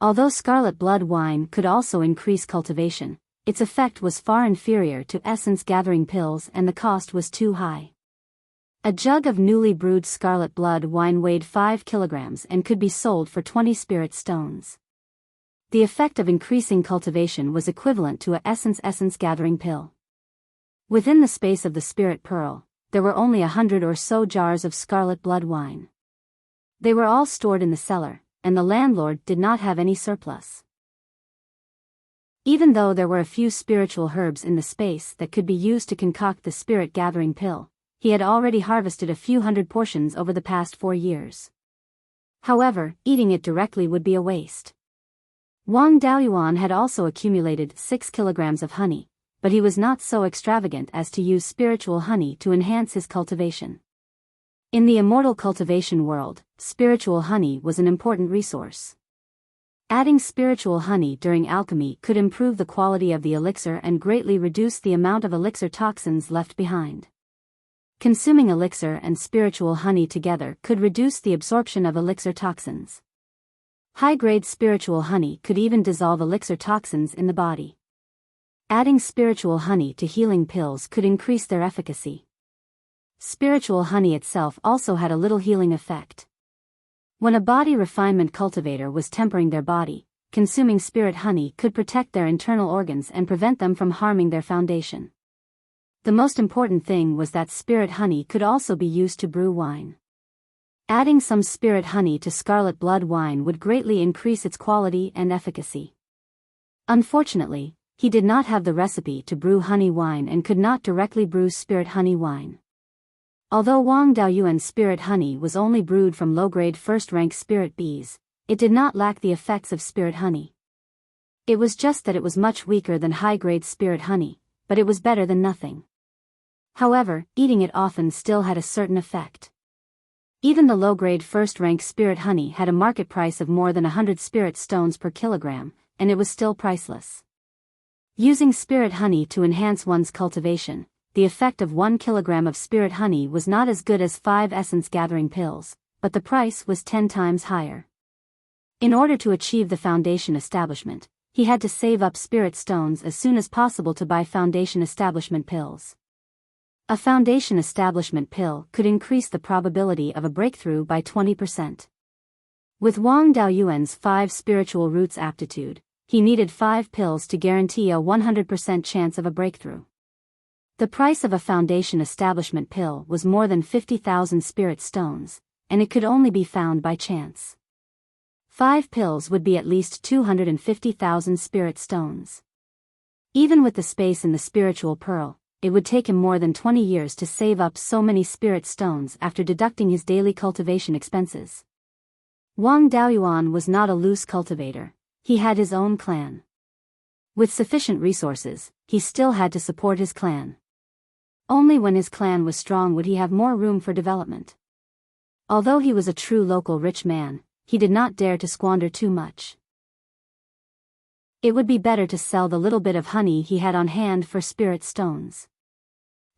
Speaker 1: Although scarlet blood wine could also increase cultivation, its effect was far inferior to essence-gathering pills and the cost was too high. A jug of newly brewed scarlet blood wine weighed 5 kilograms and could be sold for 20 spirit stones. The effect of increasing cultivation was equivalent to a essence-gathering pill. Within the space of the spirit pearl, there were only 100 or so jars of scarlet blood wine. They were all stored in the cellar, and the landlord did not have any surplus. Even though there were a few spiritual herbs in the space that could be used to concoct the spirit-gathering pill, he had already harvested a few hundred portions over the past 4 years. However, eating it directly would be a waste. Wang Daoyuan had also accumulated 6 kilograms of honey, but he was not so extravagant as to use spiritual honey to enhance his cultivation. In the immortal cultivation world, spiritual honey was an important resource. Adding spiritual honey during alchemy could improve the quality of the elixir and greatly reduce the amount of elixir toxins left behind. Consuming elixir and spiritual honey together could reduce the absorption of elixir toxins. High-grade spiritual honey could even dissolve elixir toxins in the body. Adding spiritual honey to healing pills could increase their efficacy. Spiritual honey itself also had a little healing effect. When a body refinement cultivator was tempering their body, consuming spirit honey could protect their internal organs and prevent them from harming their foundation. The most important thing was that spirit honey could also be used to brew wine. Adding some spirit honey to scarlet blood wine would greatly increase its quality and efficacy. Unfortunately, he did not have the recipe to brew honey wine and could not directly brew spirit honey wine. Although Wang Daoyuan's spirit honey was only brewed from low-grade first-rank spirit bees, it did not lack the effects of spirit honey. It was just that it was much weaker than high-grade spirit honey, but it was better than nothing. However, eating it often still had a certain effect. Even the low-grade first-rank spirit honey had a market price of more than 100 spirit stones per kilogram, and it was still priceless. Using spirit honey to enhance one's cultivation, the effect of 1 kilogram of spirit honey was not as good as 5 essence-gathering pills, but the price was 10 times higher. In order to achieve the foundation establishment, he had to save up spirit stones as soon as possible to buy foundation establishment pills. A foundation establishment pill could increase the probability of a breakthrough by 20%. With Wang Daoyuan's 5 spiritual roots aptitude, he needed 5 pills to guarantee a 100% chance of a breakthrough. The price of a foundation establishment pill was more than 50,000 spirit stones, and it could only be found by chance. 5 pills would be at least 250,000 spirit stones. Even with the space in the spiritual pearl, it would take him more than 20 years to save up so many spirit stones after deducting his daily cultivation expenses. Wang Daoyuan was not a loose cultivator, he had his own clan. With sufficient resources, he still had to support his clan. Only when his clan was strong would he have more room for development. Although he was a true local rich man, he did not dare to squander too much. It would be better to sell the little bit of honey he had on hand for spirit stones.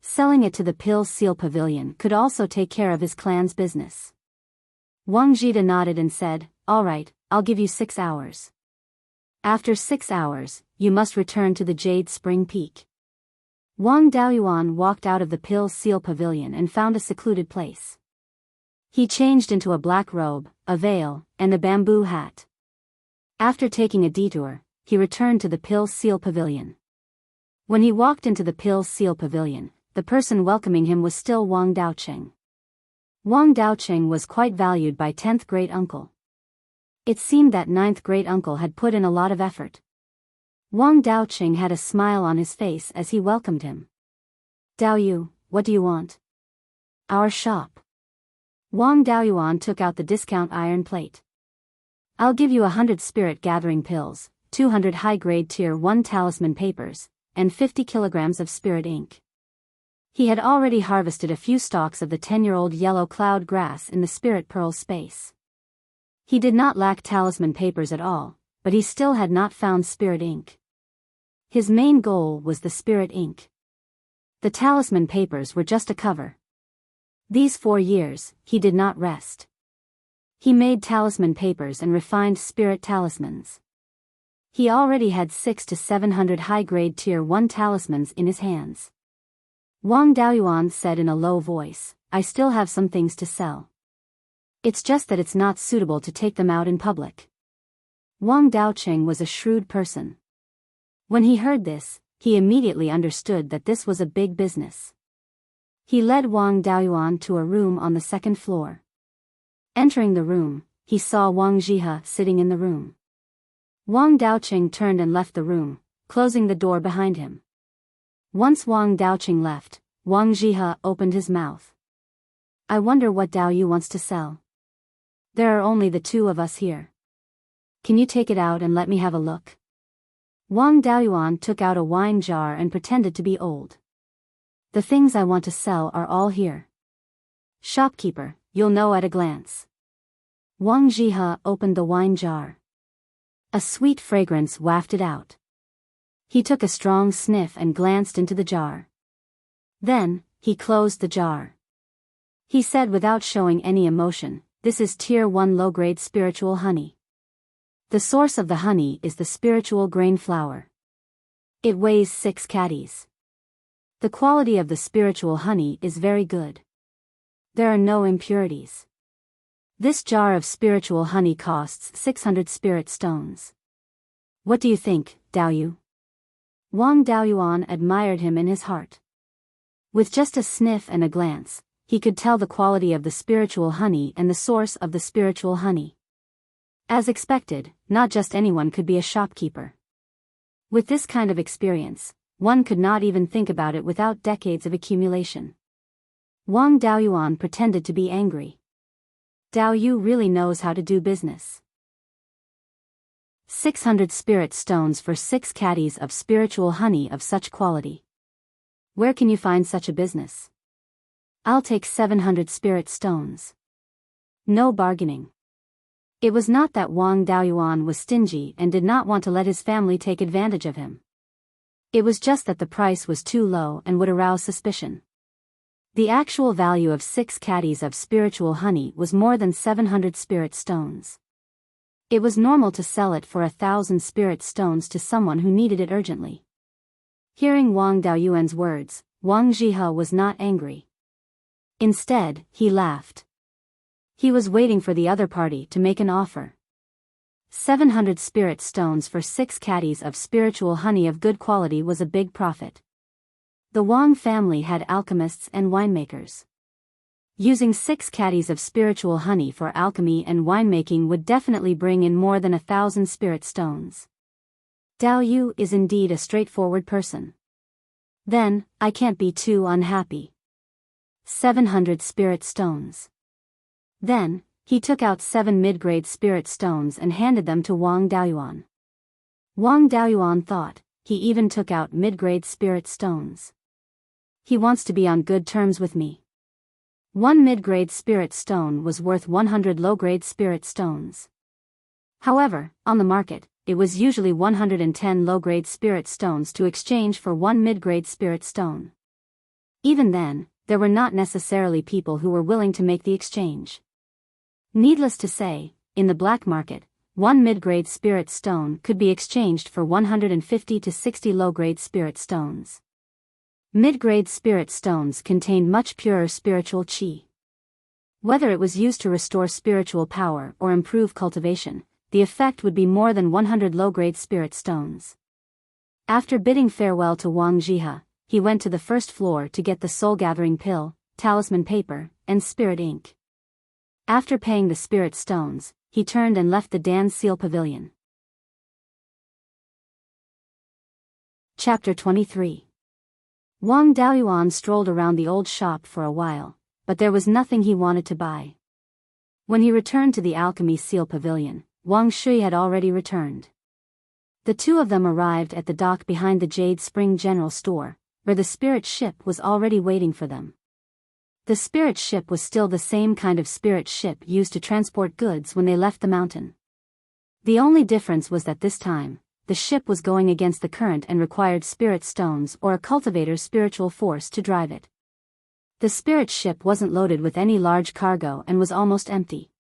Speaker 1: Selling it to the Pill Seal Pavilion could also take care of his clan's business. Wang Jida nodded and said, "All right, I'll give you 6 hours. After 6 hours, you must return to the Jade Spring Peak." Wang Daoyuan walked out of the Pill Seal Pavilion and found a secluded place. He changed into a black robe, a veil, and a bamboo hat. After taking a detour, he returned to the Pill Seal Pavilion. When he walked into the Pill Seal Pavilion, the person welcoming him was still Wang Daocheng. Wang Daoqing was quite valued by 10th great-uncle. It seemed that 9th great-uncle had put in a lot of effort. Wang Daoqing had a smile on his face as he welcomed him. "Dao Yu, what do you want?" "Our shop." Wang Daoyuan took out the discount iron plate. "I'll give you 100 spirit gathering pills, 200 high-grade tier 1 talisman papers, and 50 kilograms of spirit ink." He had already harvested a few stalks of the 10-year-old yellow cloud grass in the spirit pearl space. He did not lack talisman papers at all, but he still had not found spirit ink. His main goal was the spirit ink. The talisman papers were just a cover. These 4 years, he did not rest. He made talisman papers and refined spirit talismans. He already had 600 to 700 high-grade tier 1 talismans in his hands. Wang Daoyuan said in a low voice, "I still have some things to sell. It's just that it's not suitable to take them out in public." Wang Daoqing was a shrewd person. When he heard this, he immediately understood that this was a big business. He led Wang Daoyuan to a room on the 2nd floor. Entering the room, he saw Wang Zhihe sitting in the room. Wang Daoqing turned and left the room, closing the door behind him. Once Wang Daoqing left, Wang Zhihe opened his mouth. "I wonder what Dao Yu wants to sell. There are only the two of us here. Can you take it out and let me have a look?" Wang Daoyuan took out a wine jar and pretended to be old. "The things I want to sell are all here. Shopkeeper, you'll know at a glance." Wang Zhihe opened the wine jar. A sweet fragrance wafted out. He took a strong sniff and glanced into the jar. Then, he closed the jar. He said without showing any emotion, "This is tier 1 low-grade spiritual honey. The source of the honey is the spiritual grain flour. It weighs 6 caddies. The quality of the spiritual honey is very good. There are no impurities. This jar of spiritual honey costs 600 spirit stones. What do you think, Dao Yu?" Wang Daoyuan admired him in his heart. With just a sniff and a glance, he could tell the quality of the spiritual honey and the source of the spiritual honey. As expected, not just anyone could be a shopkeeper. With this kind of experience, one could not even think about it without decades of accumulation. Wang Daoyuan pretended to be angry. Dao Yu really knows how to do business. 600 spirit stones for 6 caddies of spiritual honey of such quality. Where can you find such a business? I'll take 700 spirit stones. No bargaining. It was not that Wang Daoyuan was stingy and did not want to let his family take advantage of him. It was just that the price was too low and would arouse suspicion. The actual value of 6 caddies of spiritual honey was more than 700 spirit stones. It was normal to sell it for 1,000 spirit stones to someone who needed it urgently. Hearing Wang Daoyuan's words, Wang Zhihe was not angry. Instead, he laughed. He was waiting for the other party to make an offer. 700 spirit stones for 6 caddies of spiritual honey of good quality was a big profit. The Wang family had alchemists and winemakers. Using 6 caddies of spiritual honey for alchemy and winemaking would definitely bring in more than 1,000 spirit stones. Dao Yu is indeed a straightforward person. Then, I can't be too unhappy. 700 spirit stones. Then, he took out 7 mid-grade spirit stones and handed them to Wang Daoyuan. Wang Daoyuan thought, he even took out mid-grade spirit stones. He wants to be on good terms with me. 1 mid-grade spirit stone was worth 100 low-grade spirit stones. However, on the market, it was usually 110 low-grade spirit stones to exchange for 1 mid-grade spirit stone. Even then, there were not necessarily people who were willing to make the exchange. Needless to say, in the black market, 1 mid-grade spirit stone could be exchanged for 150 to 60 low-grade spirit stones. Mid-grade spirit stones contained much purer spiritual qi. Whether it was used to restore spiritual power or improve cultivation, the effect would be more than 100 low-grade spirit stones. After bidding farewell to Wang Zhihe, he went to the first floor to get the soul-gathering pill, talisman paper, and spirit ink. After paying the spirit stones, he turned and left the Dan Seal Pavilion. Chapter 23. Wang Daoyuan strolled around the old shop for a while, but there was nothing he wanted to buy. When he returned to the Alchemy Seal Pavilion, Wang Shui had already returned. The two of them arrived at the dock behind the Jade Spring General Store, where the spirit ship was already waiting for them. The spirit ship was still the same kind of spirit ship used to transport goods when they left the mountain. The only difference was that this time, the ship was going against the current and required spirit stones or a cultivator's spiritual force to drive it. The spirit ship wasn't loaded with any large cargo and was almost empty.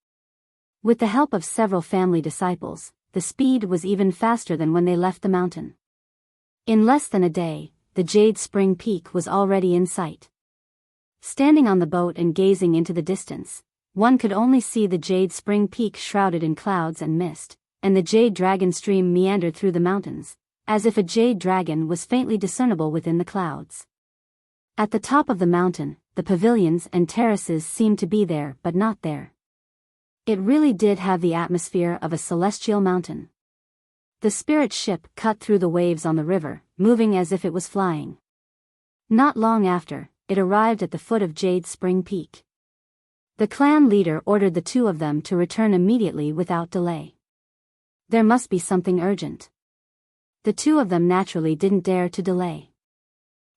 Speaker 1: With the help of several family disciples, the speed was even faster than when they left the mountain. In less than a day, the Jade Spring Peak was already in sight. Standing on the boat and gazing into the distance, one could only see the Jade Spring Peak shrouded in clouds and mist, and the Jade Dragon stream meandered through the mountains, as if a jade dragon was faintly discernible within the clouds. At the top of the mountain, the pavilions and terraces seemed to be there but not there. It really did have the atmosphere of a celestial mountain. The spirit ship cut through the waves on the river, moving as if it was flying. Not long after, it arrived at the foot of Jade Spring Peak. The clan leader ordered the two of them to return immediately without delay. There must be something urgent. The two of them naturally didn't dare to delay.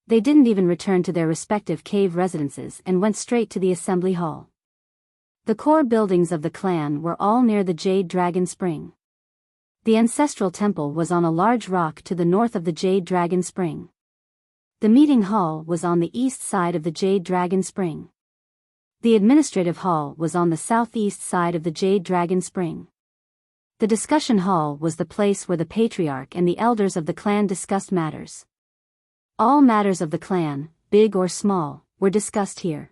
Speaker 1: They didn't even return to their respective cave residences and went straight to the assembly hall. The core buildings of the clan were all near the Jade Dragon Spring. The ancestral temple was on a large rock to the north of the Jade Dragon Spring. The meeting hall was on the east side of the Jade Dragon Spring. The administrative hall was on the southeast side of the Jade Dragon Spring. The discussion hall was the place where the patriarch and the elders of the clan discussed matters. All matters of the clan, big or small, were discussed here.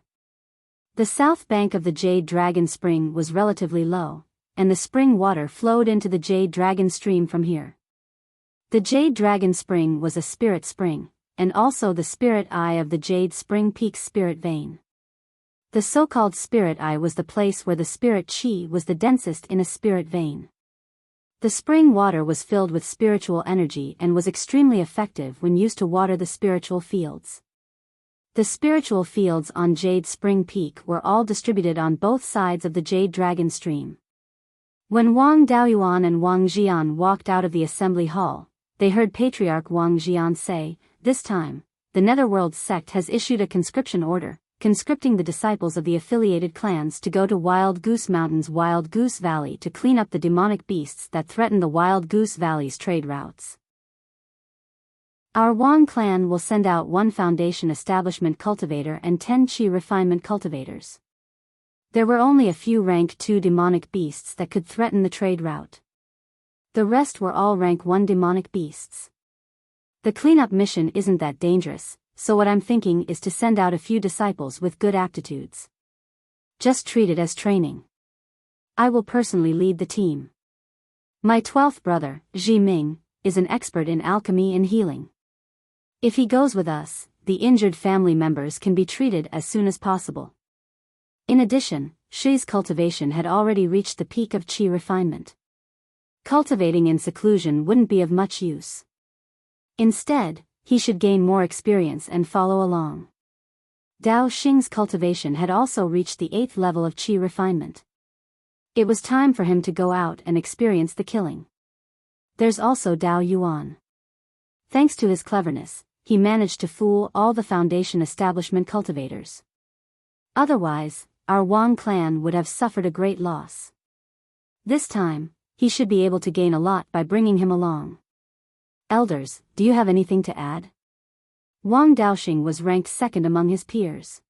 Speaker 1: The south bank of the Jade Dragon Spring was relatively low, and the spring water flowed into the Jade Dragon stream from here. The Jade Dragon Spring was a spirit spring, and also the spirit eye of the Jade Spring Peak's spirit vein. The so-called spirit eye was the place where the spirit chi was the densest in a spirit vein. The spring water was filled with spiritual energy and was extremely effective when used to water the spiritual fields. The spiritual fields on Jade Spring Peak were all distributed on both sides of the Jade Dragon stream. When Wang Daoyuan and Wang Jian walked out of the assembly hall, they heard Patriarch Wang Jian say, "This time, the Netherworld sect has issued a conscription order, conscripting the disciples of the affiliated clans to go to Wild Goose Mountain's Wild Goose Valley to clean up the demonic beasts that threaten the Wild Goose Valley's trade routes. Our Wang clan will send out 1 foundation establishment cultivator and 10 chi refinement cultivators." There were only a few rank 2 demonic beasts that could threaten the trade route. The rest were all rank 1 demonic beasts. The cleanup mission isn't that dangerous, so what I'm thinking is to send out a few disciples with good aptitudes. Just treat it as training. I will personally lead the team. My 12th brother, Ji Ming, is an expert in alchemy and healing. If he goes with us, the injured family members can be treated as soon as possible. In addition, Shi's cultivation had already reached the peak of chi refinement. Cultivating in seclusion wouldn't be of much use. Instead, he should gain more experience and follow along. Dao Xing's cultivation had also reached the 8th level of chi refinement. It was time for him to go out and experience the killing. There's also Dao Yuan. Thanks to his cleverness, he managed to fool all the foundation establishment cultivators. Otherwise, our Wang clan would have suffered a great loss. This time, he should be able to gain a lot by bringing him along. Elders, do you have anything to add? Wang Daoxing was ranked 2nd among his peers.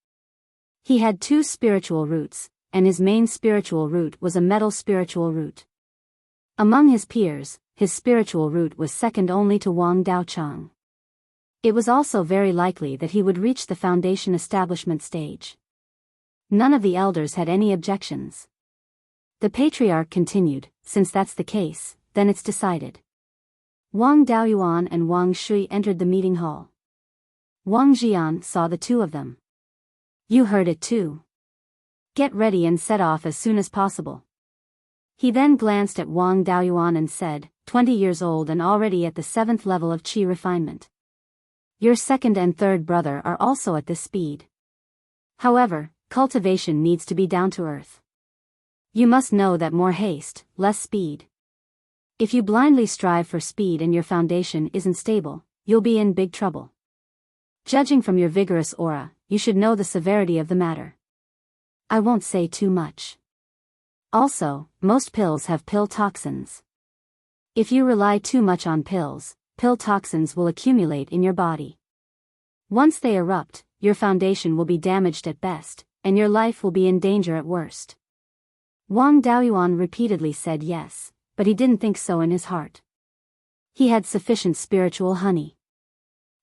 Speaker 1: He had 2 spiritual roots, and his main spiritual root was a metal spiritual root. Among his peers, his spiritual root was second only to Wang Daochang. It was also very likely that he would reach the foundation establishment stage. None of the elders had any objections. The patriarch continued, "Since that's the case, then it's decided." Wang Daoyuan and Wang Shui entered the meeting hall. Wang Jian saw the two of them. "You heard it too. Get ready and set off as soon as possible." He then glanced at Wang Daoyuan and said, 20 years old and already at the 7th level of qi refinement. Your second and third brother are also at this speed. However, cultivation needs to be down to earth. You must know that more haste, less speed. If you blindly strive for speed and your foundation isn't stable, you'll be in big trouble. Judging from your vigorous aura, you should know the severity of the matter. I won't say too much. Also, most pills have pill toxins. If you rely too much on pills, pill toxins will accumulate in your body. Once they erupt, your foundation will be damaged at best, and your life will be in danger at worst. Wang Daoyuan repeatedly said yes, but he didn't think so in his heart. He had sufficient spiritual honey.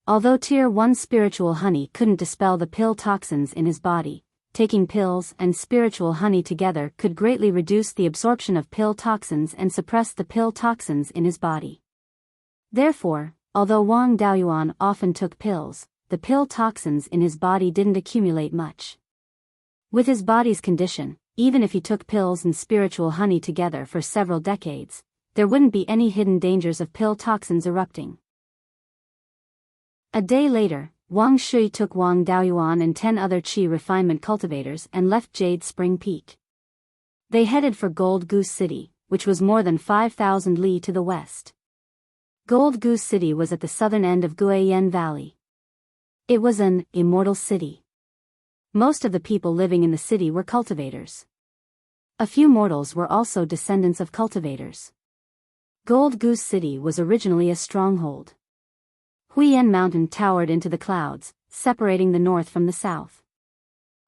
Speaker 1: Although Tier 1 spiritual honey couldn't dispel the pill toxins in his body, taking pills and spiritual honey together could greatly reduce the absorption of pill toxins and suppress the pill toxins in his body. Therefore, although Wang Daoyuan often took pills, the pill toxins in his body didn't accumulate much. With his body's condition, even if he took pills and spiritual honey together for several decades, there wouldn't be any hidden dangers of pill toxins erupting. A day later, Wang Shui took Wang Daoyuan and 10 other qi refinement cultivators and left Jade Spring Peak. They headed for Gold Goose City, which was more than 5,000 li to the west. Gold Goose City was at the southern end of Guiyan Valley. It was an immortal city. Most of the people living in the city were cultivators. A few mortals were also descendants of cultivators. Gold Goose City was originally a stronghold. Huiyan Mountain towered into the clouds, separating the north from the south.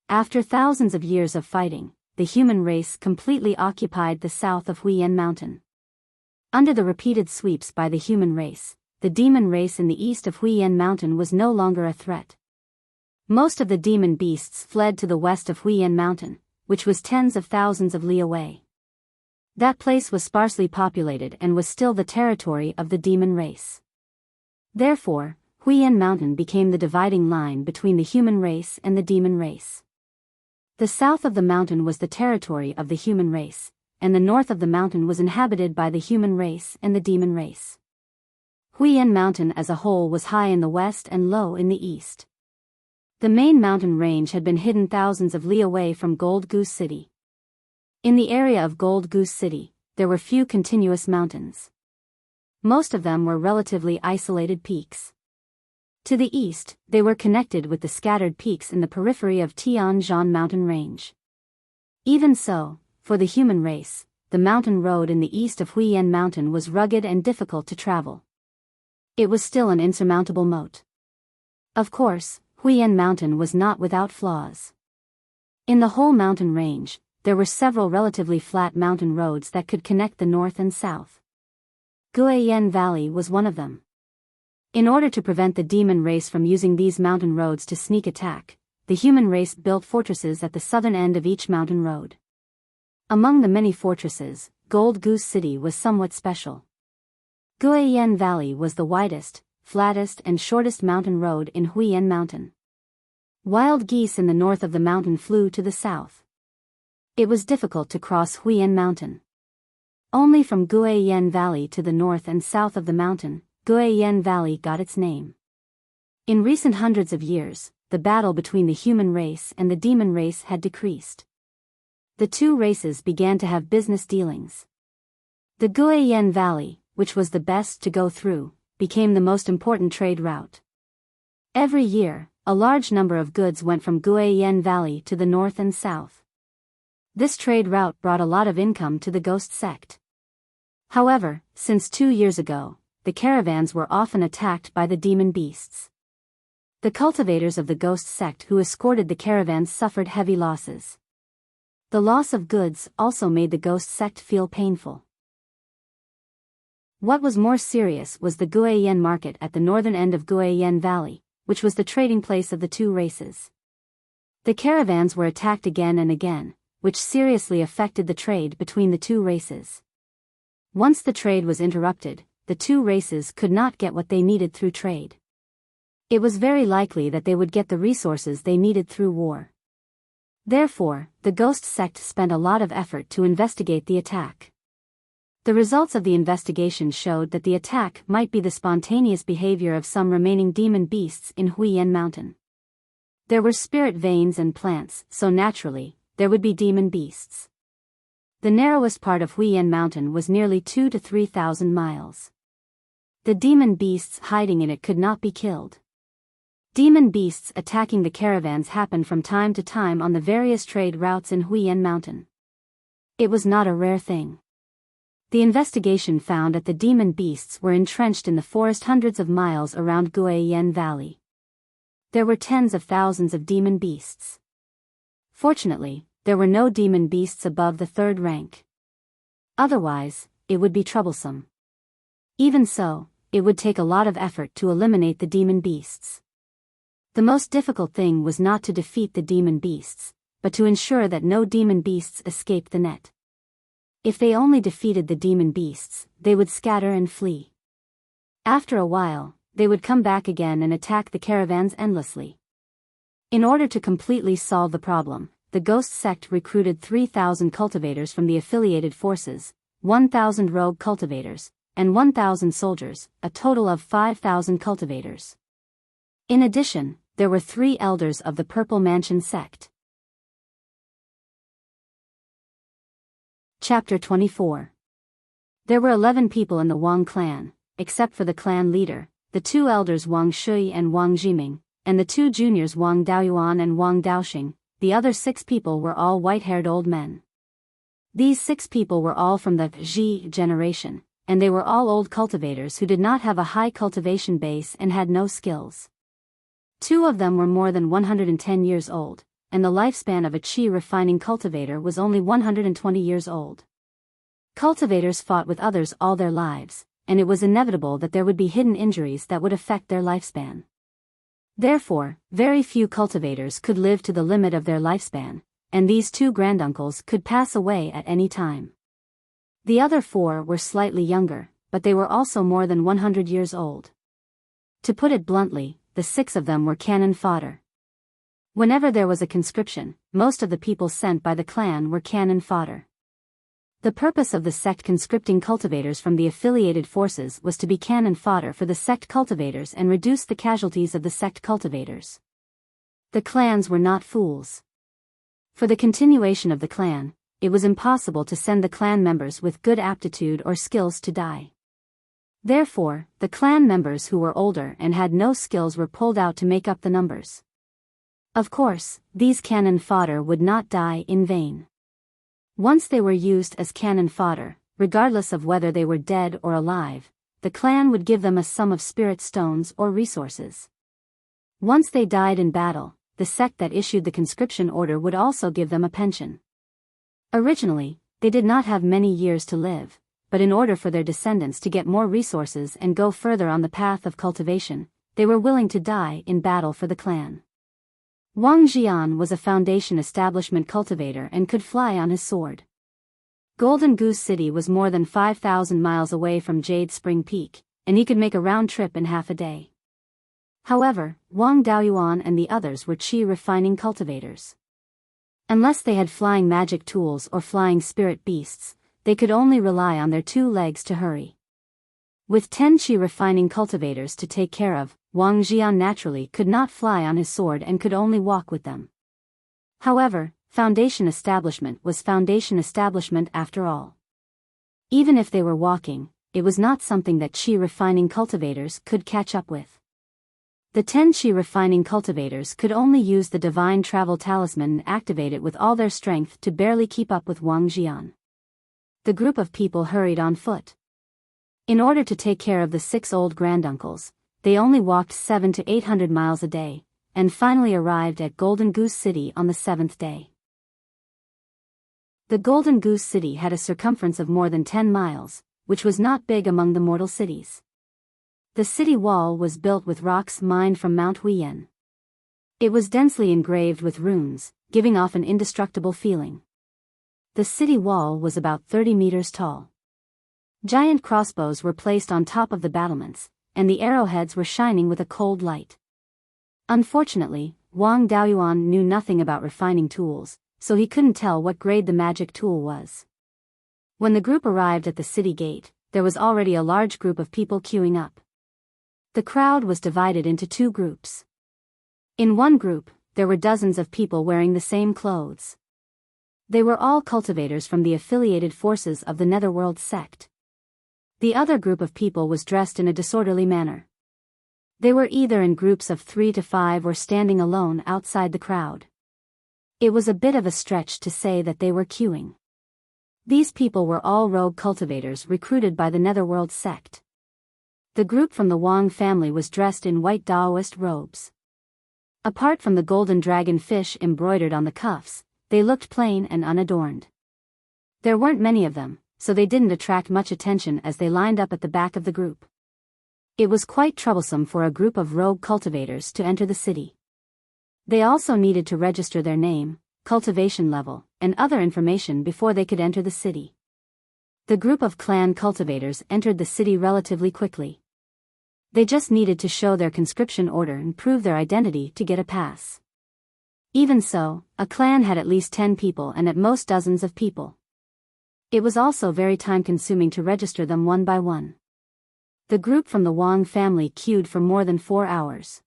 Speaker 1: After thousands of years of fighting, the human race completely occupied the south of Huiyan Mountain. Under the repeated sweeps by the human race, the demon race in the east of Huiyan Mountain was no longer a threat. Most of the demon beasts fled to the west of Huiyan Mountain, which was tens of thousands of li away. That place was sparsely populated and was still the territory of the demon race. Therefore, Huiyan Mountain became the dividing line between the human race and the demon race. The south of the mountain was the territory of the human race, and the north of the mountain was inhabited by the human race and the demon race. Huiyan Mountain as a whole was high in the west and low in the east. The main mountain range had been hidden thousands of li away from Gold Goose City. In the area of Gold Goose City, there were few continuous mountains. Most of them were relatively isolated peaks. To the east, they were connected with the scattered peaks in the periphery of Tianzhan Mountain Range. Even so, for the human race, the mountain road in the east of Huiyan Mountain was rugged and difficult to travel. It was still an insurmountable moat. Of course, Huiyan Mountain was not without flaws. In the whole mountain range, there were several relatively flat mountain roads that could connect the north and south. Guiyan Valley was one of them. In order to prevent the demon race from using these mountain roads to sneak attack, the human race built fortresses at the southern end of each mountain road. Among the many fortresses, Gold Goose City was somewhat special. Guiyan Valley was the widest, flattest and shortest mountain road in Huiyan Mountain. Wild geese in the north of the mountain flew to the south. It was difficult to cross Huiyan Mountain. Only from Guiyan Valley to the north and south of the mountain, Guiyan Valley got its name. In recent hundreds of years, the battle between the human race and the demon race had decreased. The two races began to have business dealings. The Guiyan Valley, which was the best to go through, became the most important trade route. Every year, a large number of goods went from Guiyan Valley to the north and south. This trade route brought a lot of income to the ghost sect. However, since 2 years ago, the caravans were often attacked by the demon beasts. The cultivators of the ghost sect who escorted the caravans suffered heavy losses. The loss of goods also made the ghost sect feel painful. What was more serious was the Guiyan market at the northern end of Guiyan Valley, which was the trading place of the two races. The caravans were attacked again and again, which seriously affected the trade between the two races. Once the trade was interrupted, the two races could not get what they needed through trade. It was very likely that they would get the resources they needed through war. Therefore, the ghost sect spent a lot of effort to investigate the attack. The results of the investigation showed that the attack might be the spontaneous behavior of some remaining demon beasts in Huiyan Mountain. There were spirit veins and plants, so naturally, there would be demon beasts. The narrowest part of Huiyan Mountain was nearly 2,000 to 3,000 miles. The demon beasts hiding in it could not be killed. Demon beasts attacking the caravans happened from time to time on the various trade routes in Huiyan Mountain. It was not a rare thing. The investigation found that the demon beasts were entrenched in the forest hundreds of miles around Guiyan Valley. There were tens of thousands of demon beasts. Fortunately, there were no demon beasts above the third rank. Otherwise, it would be troublesome. Even so, it would take a lot of effort to eliminate the demon beasts. The most difficult thing was not to defeat the demon beasts, but to ensure that no demon beasts escaped the net. If they only defeated the demon beasts, they would scatter and flee. After a while, they would come back again and attack the caravans endlessly. In order to completely solve the problem, the ghost sect recruited 3,000 cultivators from the affiliated forces, 1,000 rogue cultivators, and 1,000 soldiers, a total of 5,000 cultivators. In addition, there were 3 elders of the Purple Mansion sect. Chapter 24. There were 11 people in the Wang clan, except for the clan leader, the 2 elders Wang Shui and Wang Jiming, and the 2 juniors Wang Daoyuan and Wang Daoxing. The other 6 people were all white-haired old men. These 6 people were all from the Ji generation, and they were all old cultivators who did not have a high cultivation base and had no skills. 2 of them were more than 110 years old, and the lifespan of a qi refining cultivator was only 120 years old. Cultivators fought with others all their lives, and it was inevitable that there would be hidden injuries that would affect their lifespan. Therefore, very few cultivators could live to the limit of their lifespan, and these 2 granduncles could pass away at any time. The other 4 were slightly younger, but they were also more than 100 years old. To put it bluntly, the 6 of them were cannon fodder. Whenever there was a conscription, most of the people sent by the clan were cannon fodder. The purpose of the sect conscripting cultivators from the affiliated forces was to be cannon fodder for the sect cultivators and reduce the casualties of the sect cultivators. The clans were not fools. For the continuation of the clan, it was impossible to send the clan members with good aptitude or skills to die. Therefore, the clan members who were older and had no skills were pulled out to make up the numbers. Of course, these cannon fodder would not die in vain. Once they were used as cannon fodder, regardless of whether they were dead or alive, the clan would give them a sum of spirit stones or resources. Once they died in battle, the sect that issued the conscription order would also give them a pension. Originally, they did not have many years to live, but in order for their descendants to get more resources and go further on the path of cultivation, they were willing to die in battle for the clan. Wang Jian was a foundation establishment cultivator and could fly on his sword. Golden Goose City was more than 5,000 miles away from Jade Spring Peak, and he could make a round trip in half a day. However, Wang Daoyuan and the others were qi refining cultivators. Unless they had flying magic tools or flying spirit beasts, they could only rely on their 2 legs to hurry. With 10 qi refining cultivators to take care of, Wang Jian naturally could not fly on his sword and could only walk with them. However, foundation establishment was foundation establishment after all. Even if they were walking, it was not something that qi refining cultivators could catch up with. The 10 qi refining cultivators could only use the divine travel talisman and activate it with all their strength to barely keep up with Wang Jian. The group of people hurried on foot. In order to take care of the 6 old granduncles, they only walked 700 to 800 miles a day, and finally arrived at Golden Goose City on the 7th day. The Golden Goose City had a circumference of more than 10 miles, which was not big among the mortal cities. The city wall was built with rocks mined from Mount Huiyan. It was densely engraved with runes, giving off an indestructible feeling. The city wall was about 30 meters tall. Giant crossbows were placed on top of the battlements, and the arrowheads were shining with a cold light. Unfortunately, Wang Daoyuan knew nothing about refining tools, so he couldn't tell what grade the magic tool was. When the group arrived at the city gate, there was already a large group of people queuing up. The crowd was divided into two groups. In one group, there were dozens of people wearing the same clothes. They were all cultivators from the affiliated forces of the Netherworld sect. The other group of people was dressed in a disorderly manner. They were either in groups of 3 to 5 or standing alone outside the crowd. It was a bit of a stretch to say that they were queuing. These people were all rogue cultivators recruited by the Netherworld sect. The group from the Wang family was dressed in white Daoist robes. Apart from the golden dragon fish embroidered on the cuffs, they looked plain and unadorned. There weren't many of them, so they didn't attract much attention as they lined up at the back of the group. It was quite troublesome for a group of rogue cultivators to enter the city. They also needed to register their name, cultivation level, and other information before they could enter the city. The group of clan cultivators entered the city relatively quickly. They just needed to show their conscription order and prove their identity to get a pass. Even so, a clan had at least 10 people and at most dozens of people. It was also very time-consuming to register them one by one. The group from the Wang family queued for more than 4 hours.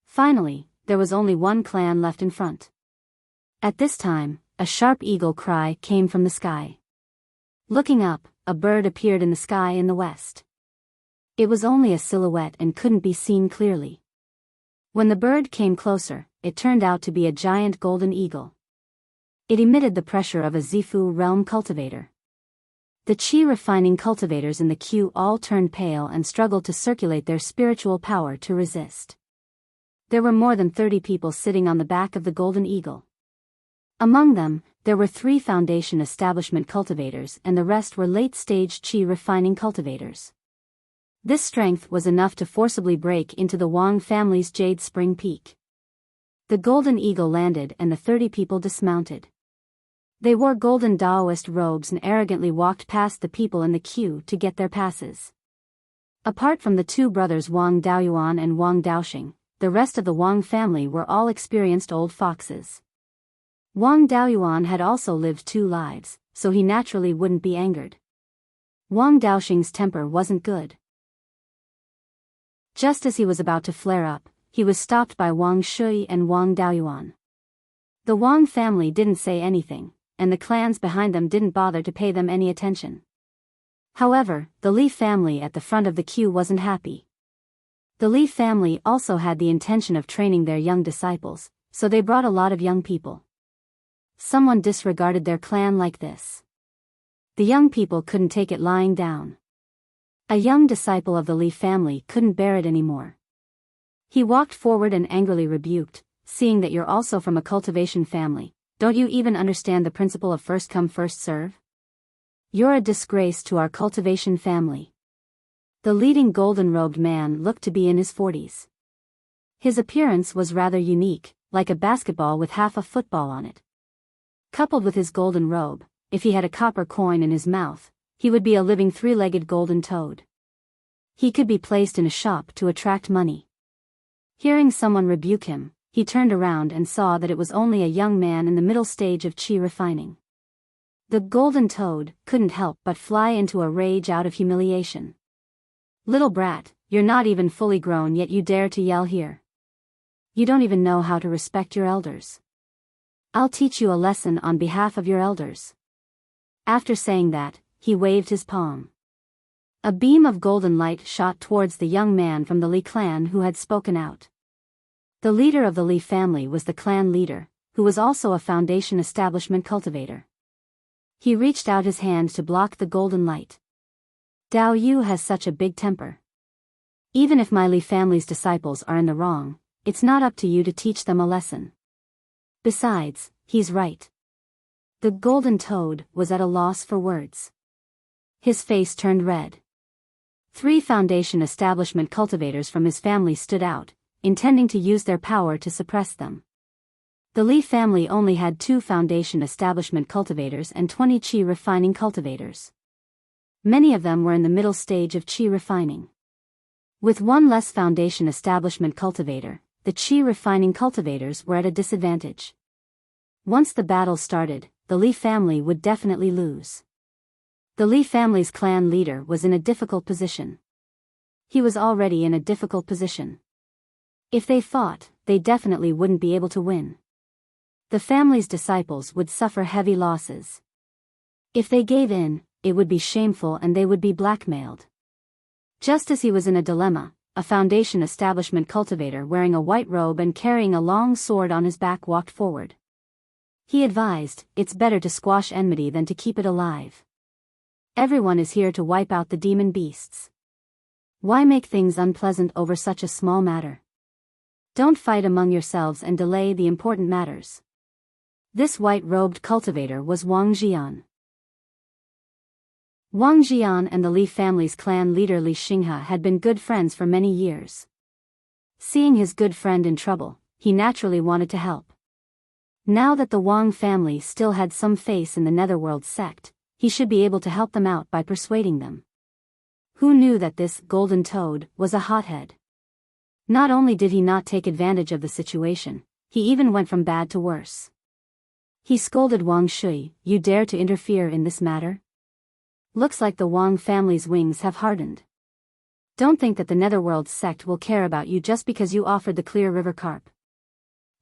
Speaker 1: Finally, there was only one clan left in front. At this time, a sharp eagle cry came from the sky. Looking up, a bird appeared in the sky in the west. It was only a silhouette and couldn't be seen clearly. When the bird came closer, it turned out to be a giant golden eagle. It emitted the pressure of a Zifu realm cultivator. The qi refining cultivators in the queue all turned pale and struggled to circulate their spiritual power to resist. There were more than 30 people sitting on the back of the golden eagle. Among them, there were 3 foundation establishment cultivators and the rest were late-stage qi refining cultivators. This strength was enough to forcibly break into the Wang family's Jade Spring Peak. The golden eagle landed and the 30 people dismounted. They wore golden Daoist robes and arrogantly walked past the people in the queue to get their passes. Apart from the 2 brothers Wang Daoyuan and Wang Daoxing, the rest of the Wang family were all experienced old foxes. Wang Daoyuan had also lived 2 lives, so he naturally wouldn't be angered. Wang Daoxing's temper wasn't good. Just as he was about to flare up, he was stopped by Wang Shui and Wang Daoyuan. The Wang family didn't say anything, and the clans behind them didn't bother to pay them any attention. However, the Li family at the front of the queue wasn't happy. The Li family also had the intention of training their young disciples, so they brought a lot of young people. Someone disregarded their clan like this. The young people couldn't take it lying down. A young disciple of the Li family couldn't bear it anymore. He walked forward and angrily rebuked, "Seeing that you're also from a cultivation family, don't you even understand the principle of first come first serve? You're a disgrace to our cultivation family." The leading golden-robed man looked to be in his 40s. His appearance was rather unique, like a basketball with half a football on it. Coupled with his golden robe, if he had a copper coin in his mouth, he would be a living 3-legged golden toad. He could be placed in a shop to attract money. Hearing someone rebuke him, he turned around and saw that it was only a young man in the middle stage of qi refining. The golden toad couldn't help but fly into a rage out of humiliation. "Little brat, you're not even fully grown yet you dare to yell here. You don't even know how to respect your elders. I'll teach you a lesson on behalf of your elders." After saying that, he waved his palm. A beam of golden light shot towards the young man from the Li clan who had spoken out. The leader of the Li family was the clan leader, who was also a foundation establishment cultivator. He reached out his hand to block the golden light. "Dao Yu has such a big temper. Even if my Li family's disciples are in the wrong, it's not up to you to teach them a lesson. Besides, he's right." The golden toad was at a loss for words. His face turned red. 3 foundation establishment cultivators from his family stood out, intending to use their power to suppress them. The Li family only had 2 foundation establishment cultivators and 20 qi refining cultivators. Many of them were in the middle stage of qi refining. With 1 less foundation establishment cultivator, the qi refining cultivators were at a disadvantage. Once the battle started, the Li family would definitely lose. The Li family's clan leader was in a difficult position. He was already in a difficult position. If they fought, they definitely wouldn't be able to win. The family's disciples would suffer heavy losses. If they gave in, it would be shameful and they would be blackmailed. Just as he was in a dilemma, a foundation establishment cultivator wearing a white robe and carrying a long sword on his back walked forward. He advised, "It's better to squash enmity than to keep it alive. Everyone is here to wipe out the demon beasts. Why make things unpleasant over such a small matter? Don't fight among yourselves and delay the important matters." This white-robed cultivator was Wang Jian. Wang Jian and the Li family's clan leader Li Xinghe had been good friends for many years. Seeing his good friend in trouble, he naturally wanted to help. Now that the Wang family still had some face in the Netherworld sect, he should be able to help them out by persuading them. Who knew that this golden toad was a hothead? Not only did he not take advantage of the situation, he even went from bad to worse. He scolded Wang Shui, "You dare to interfere in this matter? Looks like the Wang family's wings have hardened. Don't think that the Netherworld sect will care about you just because you offered the clear river carp.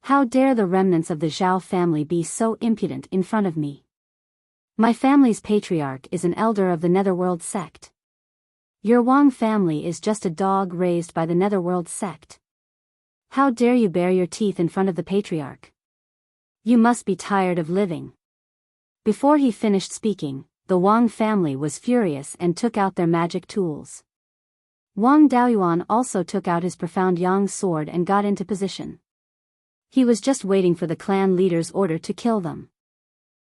Speaker 1: How dare the remnants of the Zhao family be so impudent in front of me? My family's patriarch is an elder of the Netherworld sect. Your Wang family is just a dog raised by the Netherworld sect. How dare you bare your teeth in front of the patriarch? You must be tired of living." Before he finished speaking, the Wang family was furious and took out their magic tools. Wang Daoyuan also took out his profound yang sword and got into position. He was just waiting for the clan leader's order to kill them.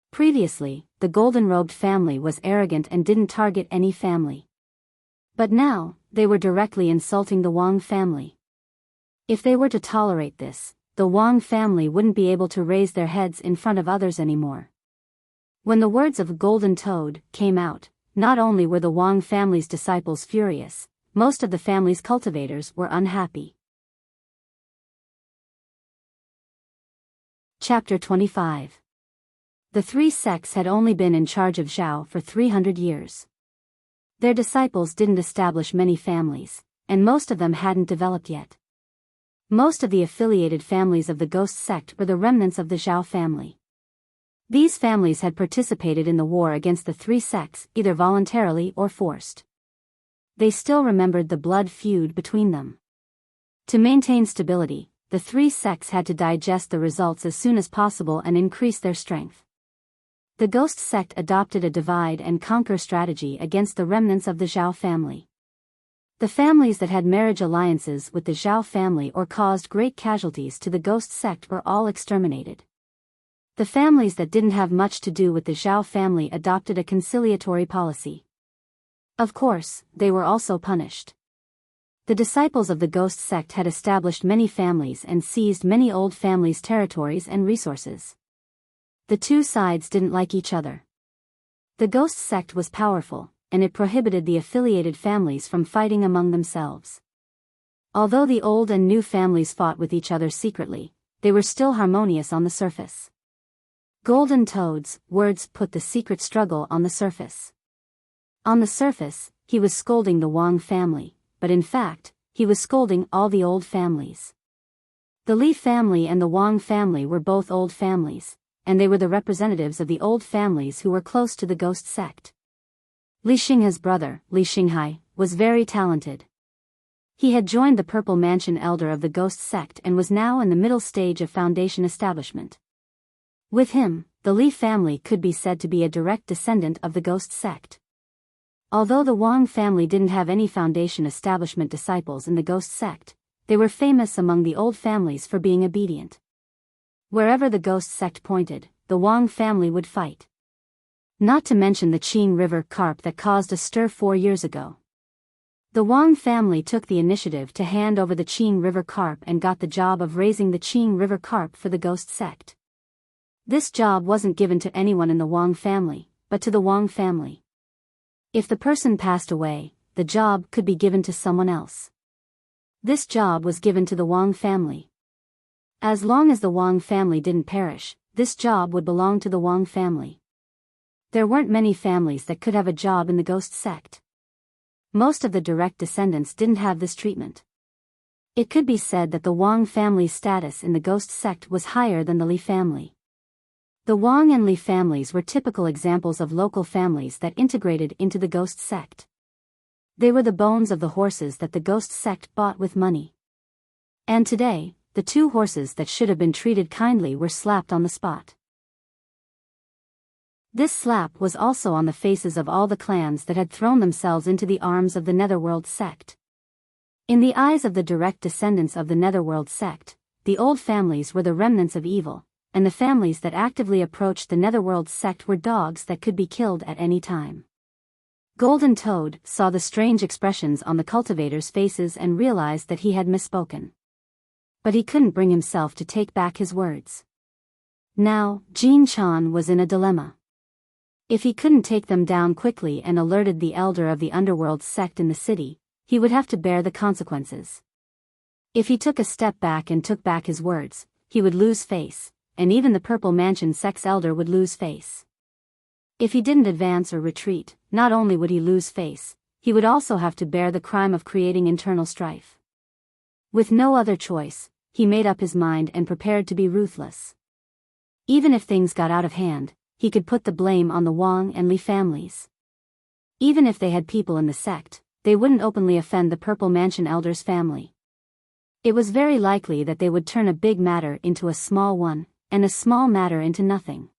Speaker 1: Previously, the golden-robed family was arrogant and didn't target any family. But now, they were directly insulting the Wang family. If they were to tolerate this, the Wang family wouldn't be able to raise their heads in front of others anymore. When the words of Golden Toad came out, not only were the Wang family's disciples furious, most of the family's cultivators were unhappy. Chapter 25. The three sects had only been in charge of Zhao for 300 years. Their disciples didn't establish many families, and most of them hadn't developed yet. Most of the affiliated families of the Ghost sect were the remnants of the Zhao family. These families had participated in the war against the three sects, either voluntarily or forced. They still remembered the blood feud between them. To maintain stability, the three sects had to digest the results as soon as possible and increase their strength. The Ghost sect adopted a divide-and-conquer strategy against the remnants of the Zhao family. The families that had marriage alliances with the Zhao family or caused great casualties to the Ghost sect were all exterminated. The families that didn't have much to do with the Zhao family adopted a conciliatory policy. Of course, they were also punished. The disciples of the Ghost sect had established many families and seized many old families' territories and resources. The two sides didn't like each other. The Ghost sect was powerful, and it prohibited the affiliated families from fighting among themselves. Although the old and new families fought with each other secretly, they were still harmonious on the surface. Golden Toad's words put the secret struggle on the surface. On the surface, he was scolding the Wang family, but in fact, he was scolding all the old families. The Li family and the Wang family were both old families, and they were the representatives of the old families who were close to the Ghost sect. Li Xinghe's brother, Li Xinghai, was very talented. He had joined the Purple Mansion elder of the Ghost sect and was now in the middle stage of foundation establishment. With him, the Li family could be said to be a direct descendant of the Ghost sect. Although the Wang family didn't have any foundation establishment disciples in the Ghost sect, they were famous among the old families for being obedient. Wherever the Ghost sect pointed, the Wang family would fight. Not to mention the Qing River carp that caused a stir 4 years ago. The Wang family took the initiative to hand over the Qing River carp and got the job of raising the Qing River carp for the Ghost sect. This job wasn't given to anyone in the Wang family, but to the Wang family. If the person passed away, the job could be given to someone else. This job was given to the Wang family. As long as the Wang family didn't perish, this job would belong to the Wang family. There weren't many families that could have a job in the ghost sect. Most of the direct descendants didn't have this treatment. It could be said that the Wang family's status in the ghost sect was higher than the Li family. The Wang and Li families were typical examples of local families that integrated into the ghost sect. They were the bones of the horses that the ghost sect bought with money. And today, the two horses that should have been treated kindly were slapped on the spot. This slap was also on the faces of all the clans that had thrown themselves into the arms of the Netherworld sect. In the eyes of the direct descendants of the Netherworld sect, the old families were the remnants of evil, and the families that actively approached the Netherworld sect were dogs that could be killed at any time. Golden Toad saw the strange expressions on the cultivators' faces and realized that he had misspoken. But he couldn't bring himself to take back his words. Now, Jin Chan was in a dilemma. If he couldn't take them down quickly and alerted the elder of the underworld sect in the city, he would have to bear the consequences. If he took a step back and took back his words, he would lose face, and even the Purple Mansion sect's elder would lose face. If he didn't advance or retreat, not only would he lose face, he would also have to bear the crime of creating internal strife. With no other choice, he made up his mind and prepared to be ruthless. Even if things got out of hand, he could put the blame on the Wang and Li families. Even if they had people in the sect, they wouldn't openly offend the Purple Mansion elder's family. It was very likely that they would turn a big matter into a small one, and a small matter into nothing.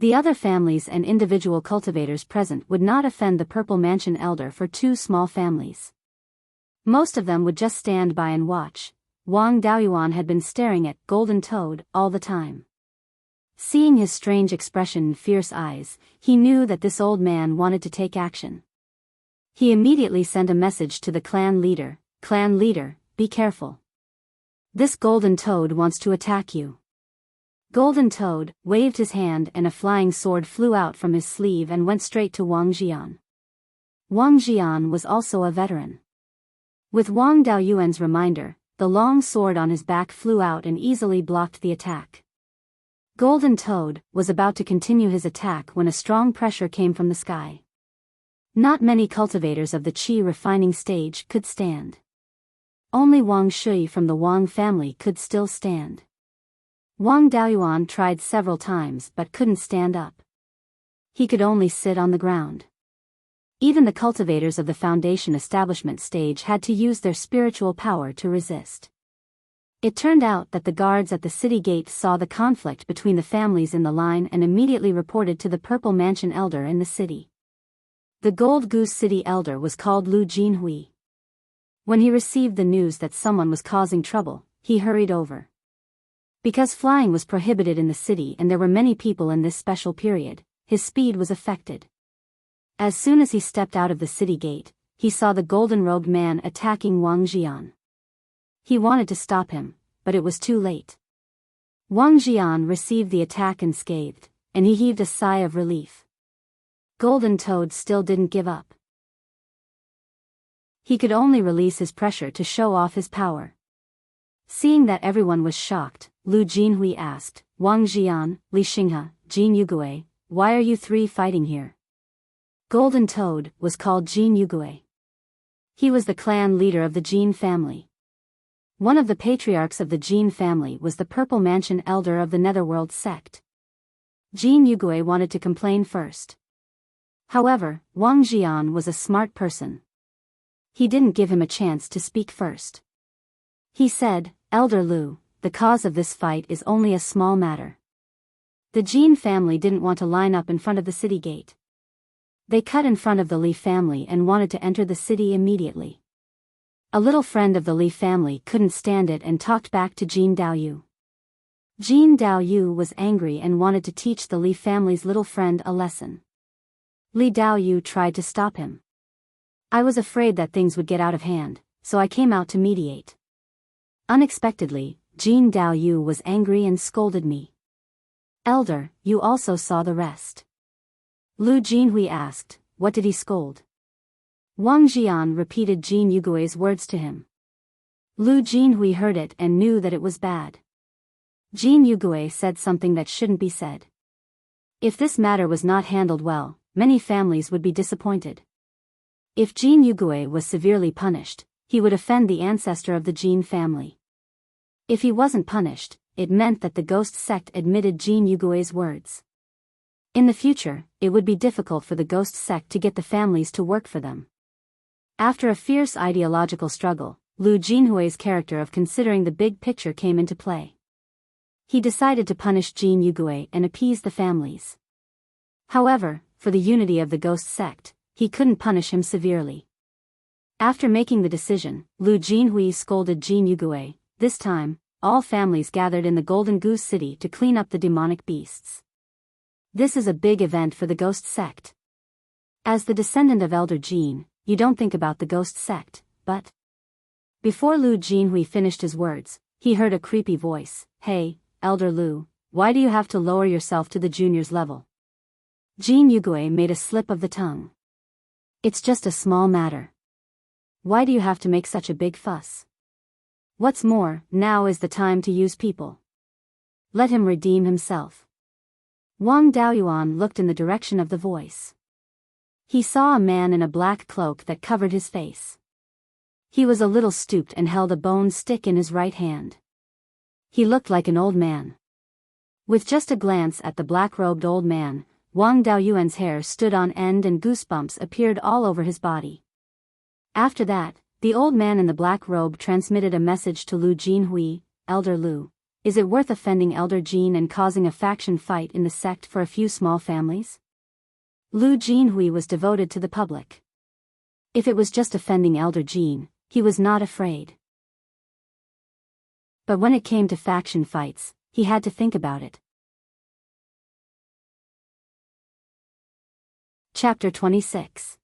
Speaker 1: The other families and individual cultivators present would not offend the Purple Mansion elder for two small families. Most of them would just stand by and watch. Wang Daoyuan had been staring at Golden Toad all the time. Seeing his strange expression and fierce eyes, he knew that this old man wanted to take action. He immediately sent a message to the clan leader, be careful. This Golden Toad wants to attack you. Golden Toad waved his hand and a flying sword flew out from his sleeve and went straight to Wang Jian. Wang Jian was also a veteran. With Wang Daoyuan's reminder, the long sword on his back flew out and easily blocked the attack. Golden Toad was about to continue his attack when a strong pressure came from the sky. Not many cultivators of the Qi refining stage could stand. Only Wang Shui from the Wang family could still stand. Wang Daoyuan tried several times but couldn't stand up. He could only sit on the ground. Even the cultivators of the foundation establishment stage had to use their spiritual power to resist. It turned out that the guards at the city gate saw the conflict between the families in the line and immediately reported to the Purple Mansion elder in the city. The Gold Goose City elder was called Lu Jinhui. When he received the news that someone was causing trouble, he hurried over. Because flying was prohibited in the city and there were many people in this special period, his speed was affected. As soon as he stepped out of the city gate, he saw the golden-robed man attacking Wang Jian. He wanted to stop him, but it was too late. Wang Jian received the attack unscathed, and he heaved a sigh of relief. Golden Toad still didn't give up. He could only release his pressure to show off his power. Seeing that everyone was shocked, Lu Jinhui asked, Wang Jian, Li Xinghe, Jin Yugui, why are you three fighting here? Golden Toad was called Jin Yugui. He was the clan leader of the Jin family. One of the patriarchs of the Jin family was the Purple Mansion elder of the Netherworld sect. Jin Yugui wanted to complain first. However, Wang Jian was a smart person. He didn't give him a chance to speak first. He said, Elder Lu, the cause of this fight is only a small matter. The Jin family didn't want to line up in front of the city gate. They cut in front of the Li family and wanted to enter the city immediately. A little friend of the Li family couldn't stand it and talked back to Jin Daoyu. Jin Daoyu was angry and wanted to teach the Li family's little friend a lesson. Li Daoyu tried to stop him. I was afraid that things would get out of hand, so I came out to mediate. Unexpectedly, Jin Daoyu was angry and scolded me. Elder, you also saw the rest. Lu Jinhui asked, what did he scold? Wang Jian repeated Jin Yugui's words to him. Lu Jinhui heard it and knew that it was bad. Jin Yugui said something that shouldn't be said. If this matter was not handled well, many families would be disappointed. If Jin Yugui was severely punished, he would offend the ancestor of the Jin family. If he wasn't punished, it meant that the ghost sect admitted Jin Yugui's words. In the future, it would be difficult for the ghost sect to get the families to work for them. After a fierce ideological struggle, Lu Jinhui's character of considering the big picture came into play. He decided to punish Jin Yugui and appease the families. However, for the unity of the ghost sect, he couldn't punish him severely. After making the decision, Lu Jinhui scolded Jin Yugui. This time, all families gathered in the Golden Goose City to clean up the demonic beasts. This is a big event for the ghost sect. As the descendant of Elder Jin, you don't think about the ghost sect, but... Before Lu Jinhui finished his words, he heard a creepy voice. Hey, Elder Lu, why do you have to lower yourself to the juniors level? Jin Yugui made a slip of the tongue. It's just a small matter. Why do you have to make such a big fuss? What's more, now is the time to use people. Let him redeem himself. Wang Daoyuan looked in the direction of the voice. He saw a man in a black cloak that covered his face. He was a little stooped and held a bone stick in his right hand. He looked like an old man. With just a glance at the black-robed old man, Wang Daoyuan's hair stood on end and goosebumps appeared all over his body. After that, the old man in the black robe transmitted a message to Lu Jinhui. Elder Lu, is it worth offending Elder Jin and causing a faction fight in the sect for a few small families? Lu Jinhui was devoted to the public. If it was just offending Elder Jin, he was not afraid. But when it came to faction fights, he had to think about it. Chapter 26.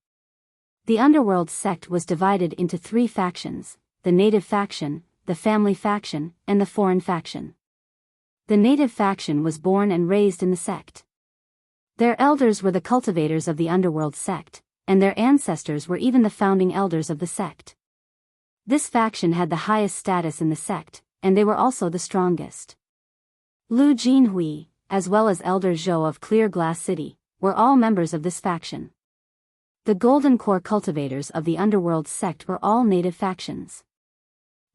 Speaker 1: The underworld sect was divided into 3 factions, the native faction, the family faction, and the foreign faction. The native faction was born and raised in the sect. Their elders were the cultivators of the underworld sect, and their ancestors were even the founding elders of the sect. This faction had the highest status in the sect, and they were also the strongest. Lu Jinhui, as well as Elder Zhou of Clear Glass City, were all members of this faction. The Golden Core cultivators of the underworld sect were all native factions.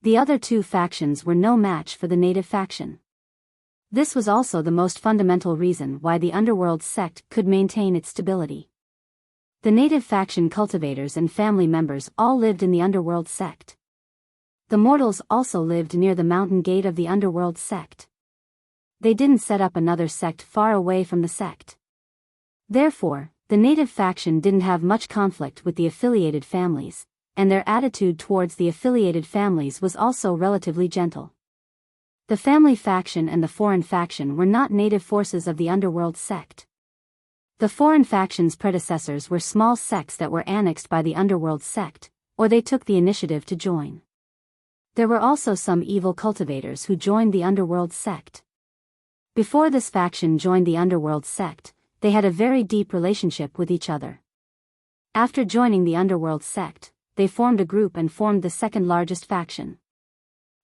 Speaker 1: The other 2 factions were no match for the native faction. This was also the most fundamental reason why the underworld sect could maintain its stability. The native faction cultivators and family members all lived in the underworld sect. The mortals also lived near the mountain gate of the underworld sect. They didn't set up another sect far away from the sect. Therefore, the native faction didn't have much conflict with the affiliated families, and their attitude towards the affiliated families was also relatively gentle. The family faction and the foreign faction were not native forces of the underworld sect. The foreign faction's predecessors were small sects that were annexed by the underworld sect, or they took the initiative to join. There were also some evil cultivators who joined the underworld sect. Before this faction joined the underworld sect, they had a very deep relationship with each other. After joining the underworld sect, they formed a group and formed the second largest faction.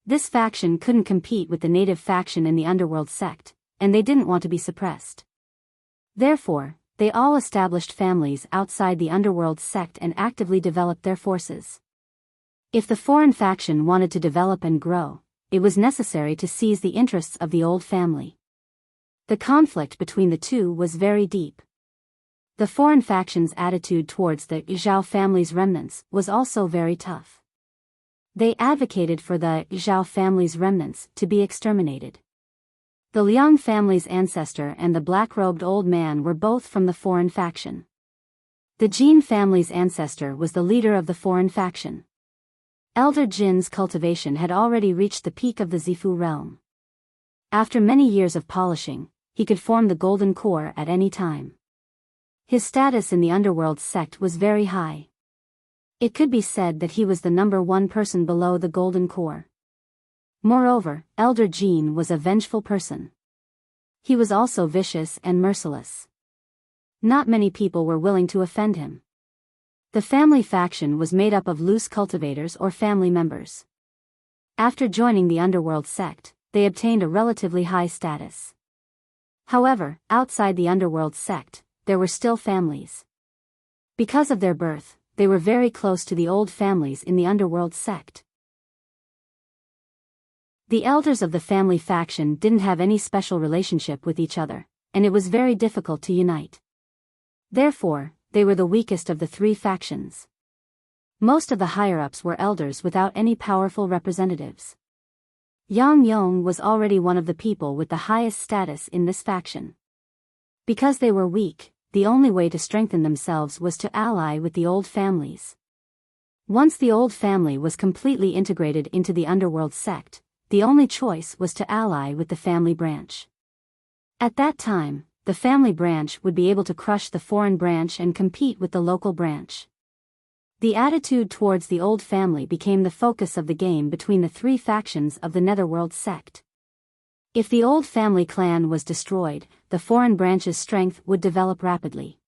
Speaker 1: This faction couldn't compete with the native faction in the underworld sect, and they didn't want to be suppressed. Therefore, they all established families outside the underworld sect and actively developed their forces. If the foreign faction wanted to develop and grow, it was necessary to seize the interests of the old family. The conflict between the 2 was very deep. The foreign faction's attitude towards the Zhao family's remnants was also very tough. They advocated for the Zhao family's remnants to be exterminated. The Liang family's ancestor and the black-robed old man were both from the foreign faction. The Jin family's ancestor was the leader of the foreign faction. Elder Jin's cultivation had already reached the peak of the Zifu realm. After many years of polishing, he could form the golden core at any time. His status in the underworld sect was very high. It could be said that he was the number 1 person below the golden core. Moreover, Elder Jin was a vengeful person. He was also vicious and merciless. Not many people were willing to offend him. The family faction was made up of loose cultivators or family members. After joining the underworld sect, they obtained a relatively high status. However, outside the underworld sect, there were still families. Because of their birth, they were very close to the old families in the underworld sect. The elders of the family faction didn't have any special relationship with each other, and it was very difficult to unite. Therefore, they were the weakest of the three factions. Most of the higher-ups were elders without any powerful representatives. Yang Yong was already one of the people with the highest status in this faction. Because they were weak, the only way to strengthen themselves was to ally with the old families. Once the old family was completely integrated into the underworld sect, the only choice was to ally with the family branch. At that time, the family branch would be able to crush the foreign branch and compete with the local branch. The attitude towards the old family became the focus of the game between the three factions of the Netherworld sect. If the old family clan was destroyed, the foreign branch's strength would develop rapidly.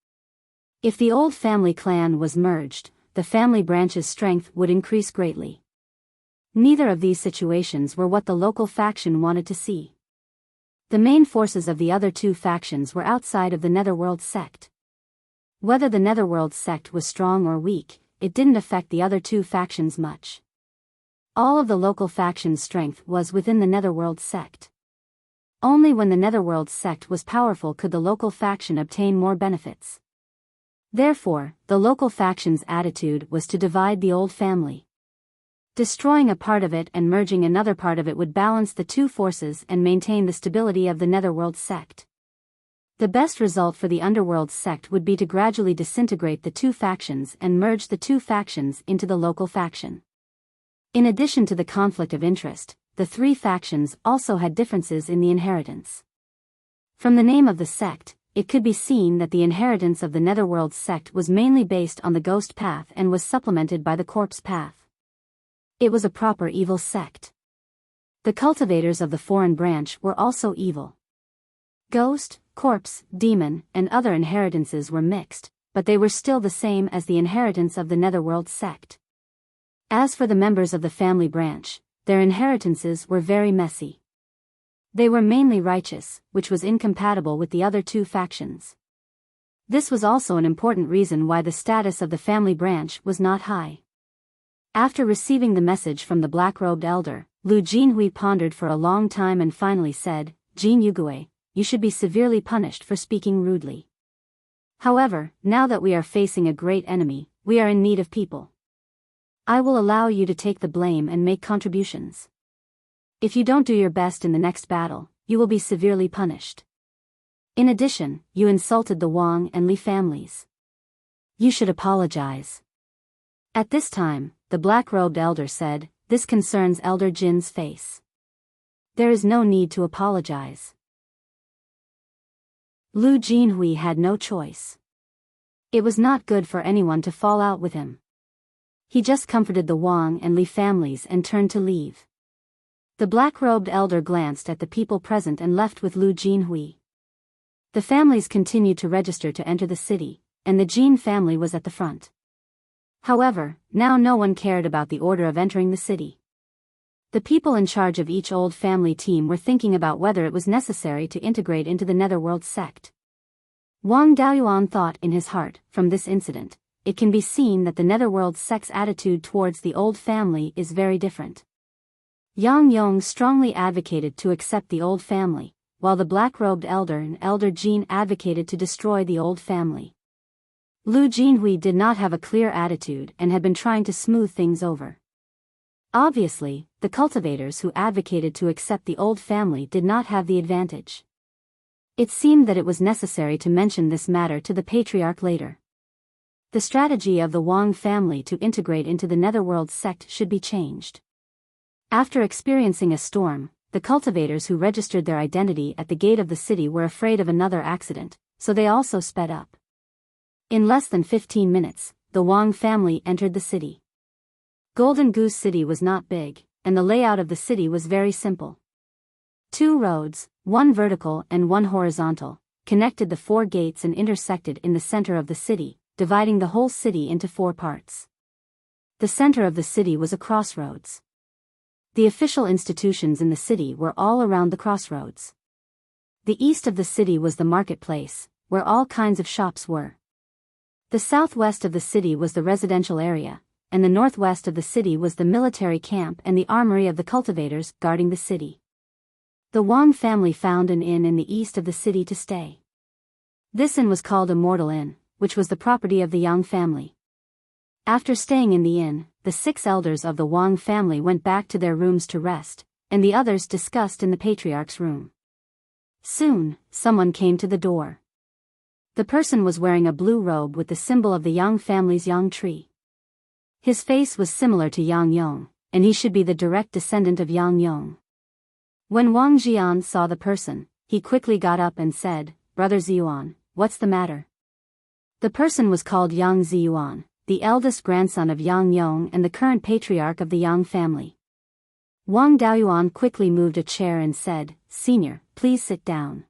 Speaker 1: If the old family clan was merged, the family branch's strength would increase greatly. Neither of these situations were what the local faction wanted to see. The main forces of the other two factions were outside of the Netherworld sect. Whether the Netherworld sect was strong or weak, it didn't affect the other two factions much. All of the local factions' strength was within the Netherworld sect. Only when the Netherworld sect was powerful could the local faction obtain more benefits. Therefore, the local faction's attitude was to divide the old family. Destroying a part of it and merging another part of it would balance the two forces and maintain the stability of the Netherworld sect. The best result for the Underworld sect would be to gradually disintegrate the two factions and merge the two factions into the local faction. In addition to the conflict of interest, the three factions also had differences in the inheritance. From the name of the sect, it could be seen that the inheritance of the Netherworld sect was mainly based on the ghost path and was supplemented by the corpse path. It was a proper evil sect. The cultivators of the foreign branch were also evil. Ghost, corpse, demon, and other inheritances were mixed, but they were still the same as the inheritance of the Netherworld sect. As for the members of the family branch, their inheritances were very messy. They were mainly righteous, which was incompatible with the other two factions. This was also an important reason why the status of the family branch was not high. After receiving the message from the black-robed elder, Lu Jinhui pondered for a long time and finally said, "Jin Yugue, you should be severely punished for speaking rudely. However, now that we are facing a great enemy, we are in need of people. I will allow you to take the blame and make contributions. If you don't do your best in the next battle, you will be severely punished. In addition, you insulted the Wang and Li families. You should apologize." At this time, the black-robed elder said, "This concerns Elder Jin's face. There is no need to apologize." Lu Jinhui had no choice. It was not good for anyone to fall out with him. He just comforted the Wang and Li families and turned to leave. The black-robed elder glanced at the people present and left with Lu Jinhui. The families continued to register to enter the city, and the Jin family was at the front. However, now no one cared about the order of entering the city. The people in charge of each old family team were thinking about whether it was necessary to integrate into the Netherworld sect. Wang Daoyuan thought in his heart, from this incident, it can be seen that the Netherworld sect's attitude towards the old family is very different. Yang Yong strongly advocated to accept the old family, while the black-robed elder and Elder Jin advocated to destroy the old family. Lu Jinhui did not have a clear attitude and had been trying to smooth things over. Obviously, the cultivators who advocated to accept the old family did not have the advantage. It seemed that it was necessary to mention this matter to the patriarch later. The strategy of the Wang family to integrate into the Netherworld sect should be changed. After experiencing a storm, the cultivators who registered their identity at the gate of the city were afraid of another accident, so they also sped up. In less than 15 minutes, the Wang family entered the city. Golden Goose City was not big, and the layout of the city was very simple. 2 roads, one vertical and one horizontal, connected the 4 gates and intersected in the center of the city, dividing the whole city into 4 parts. The center of the city was a crossroads. The official institutions in the city were all around the crossroads. The east of the city was the marketplace, where all kinds of shops were. The southwest of the city was the residential area, and the northwest of the city was the military camp and the armory of the cultivators guarding the city. The Wang family found an inn in the east of the city to stay. This inn was called Immortal Inn, which was the property of the Yang family. After staying in the inn, the 6 elders of the Wang family went back to their rooms to rest, and the others discussed in the patriarch's room. Soon, someone came to the door. The person was wearing a blue robe with the symbol of the Yang family's Yang tree. His face was similar to Yang Yong, and he should be the direct descendant of Yang Yong. When Wang Jian saw the person, he quickly got up and said, "Brother Ziyuan, what's the matter?" The person was called Yang Ziyuan, the eldest grandson of Yang Yong and the current patriarch of the Yang family. Wang Daoyuan quickly moved a chair and said, "Senior, please sit down."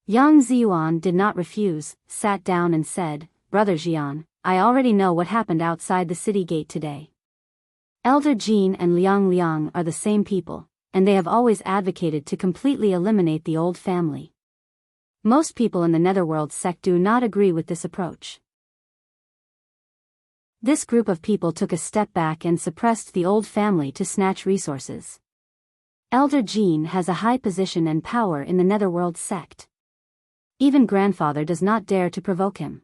Speaker 1: Yang Ziyuan did not refuse, sat down and said, "Brother Jian, I already know what happened outside the city gate today. Elder Jin and Liang Liang are the same people, and they have always advocated to completely eliminate the old family. Most people in the Netherworld sect do not agree with this approach." This group of people took a step back and suppressed the old family to snatch resources. Elder Jin has a high position and power in the Netherworld sect. Even grandfather does not dare to provoke him.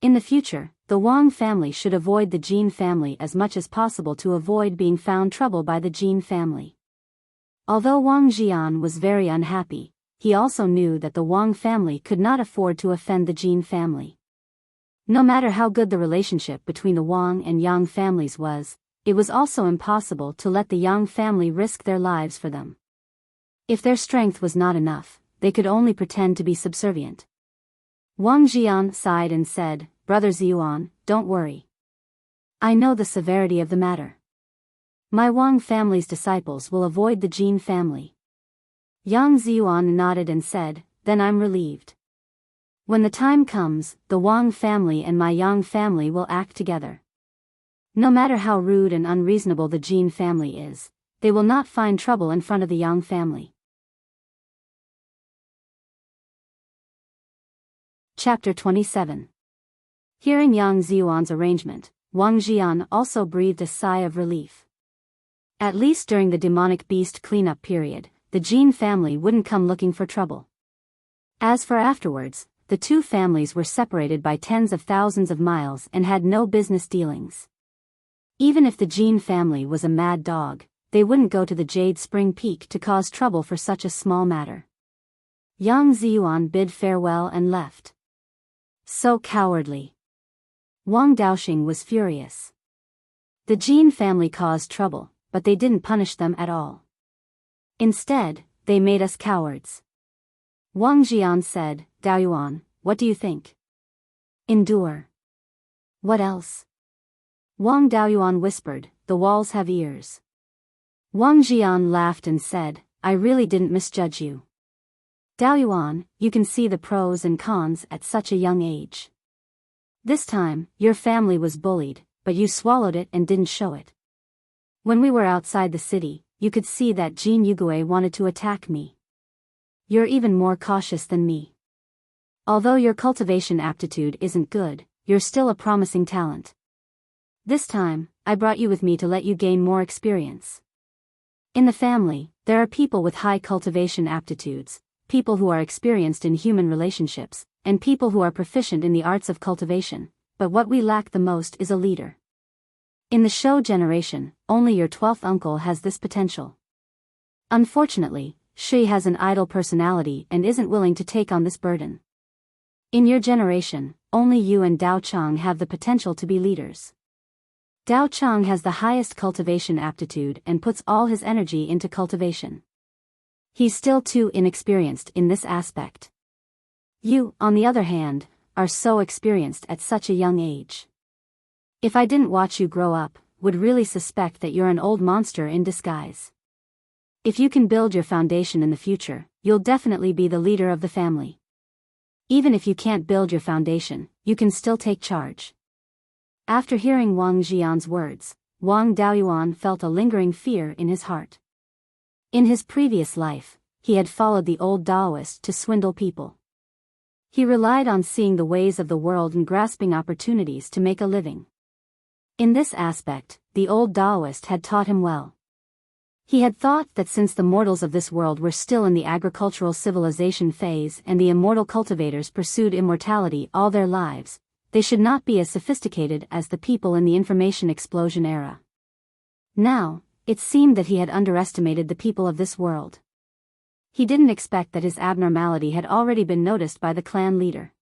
Speaker 1: In the future, the Wang family should avoid the Jin family as much as possible to avoid being found trouble by the Jin family. Although Wang Jian was very unhappy, he also knew that the Wang family could not afford to offend the Jin family. No matter how good the relationship between the Wang and Yang families was, it was also impossible to let the Yang family risk their lives for them. If their strength was not enough, they could only pretend to be subservient. Wang Jian sighed and said, "Brother Ziyuan, don't worry. I know the severity of the matter. My Wang family's disciples will avoid the Jin family." Yang Ziyuan nodded and said, "Then I'm relieved. When the time comes, the Wang family and my Yang family will act together. No matter how rude and unreasonable the Jin family is, they will not find trouble in front of the Yang family." Chapter 27. Hearing Yang Ziyuan's arrangement, Wang Jian also breathed a sigh of relief. At least during the demonic beast cleanup period, the Jin family wouldn't come looking for trouble. As for afterwards, the two families were separated by tens of thousands of miles and had no business dealings. Even if the Jin family was a mad dog, they wouldn't go to the Jade Spring Peak to cause trouble for such a small matter. Yang Ziyuan bid farewell and left. So cowardly. Wang Daoxing was furious. The Jin family caused trouble, but they didn't punish them at all. Instead, they made us cowards. Wang Jian said, "Daoyuan, what do you think?" "Endure." "What else?" Wang Daoyuan whispered, "The walls have ears." Wang Jian laughed and said, "I really didn't misjudge you. Daoyuan, you can see the pros and cons at such a young age. This time, your family was bullied, but you swallowed it and didn't show it. When we were outside the city, you could see that Jin Yugue wanted to attack me. You're even more cautious than me. Although your cultivation aptitude isn't good, you're still a promising talent. This time, I brought you with me to let you gain more experience. In the family, there are people with high cultivation aptitudes, people who are experienced in human relationships, and people who are proficient in the arts of cultivation, but what we lack the most is a leader. In the Shou generation, only your 12th uncle has this potential. Unfortunately, Shi has an idle personality and isn't willing to take on this burden. In your generation, only you and Dao Chang have the potential to be leaders. Dao Chang has the highest cultivation aptitude and puts all his energy into cultivation. He's still too inexperienced in this aspect. You, on the other hand, are so experienced at such a young age. If I didn't watch you grow up, would really suspect that you're an old monster in disguise. If you can build your foundation in the future, you'll definitely be the leader of the family. Even if you can't build your foundation, you can still take charge." After hearing Wang Jian's words, Wang Daoyuan felt a lingering fear in his heart. In his previous life, he had followed the old Daoist to swindle people. He relied on seeing the ways of the world and grasping opportunities to make a living. In this aspect, the old Daoist had taught him well. He had thought that since the mortals of this world were still in the agricultural civilization phase and the immortal cultivators pursued immortality all their lives, they should not be as sophisticated as the people in the information explosion era. Now, it seemed that he had underestimated the people of this world. He didn't expect that his abnormality had already been noticed by the clan leader.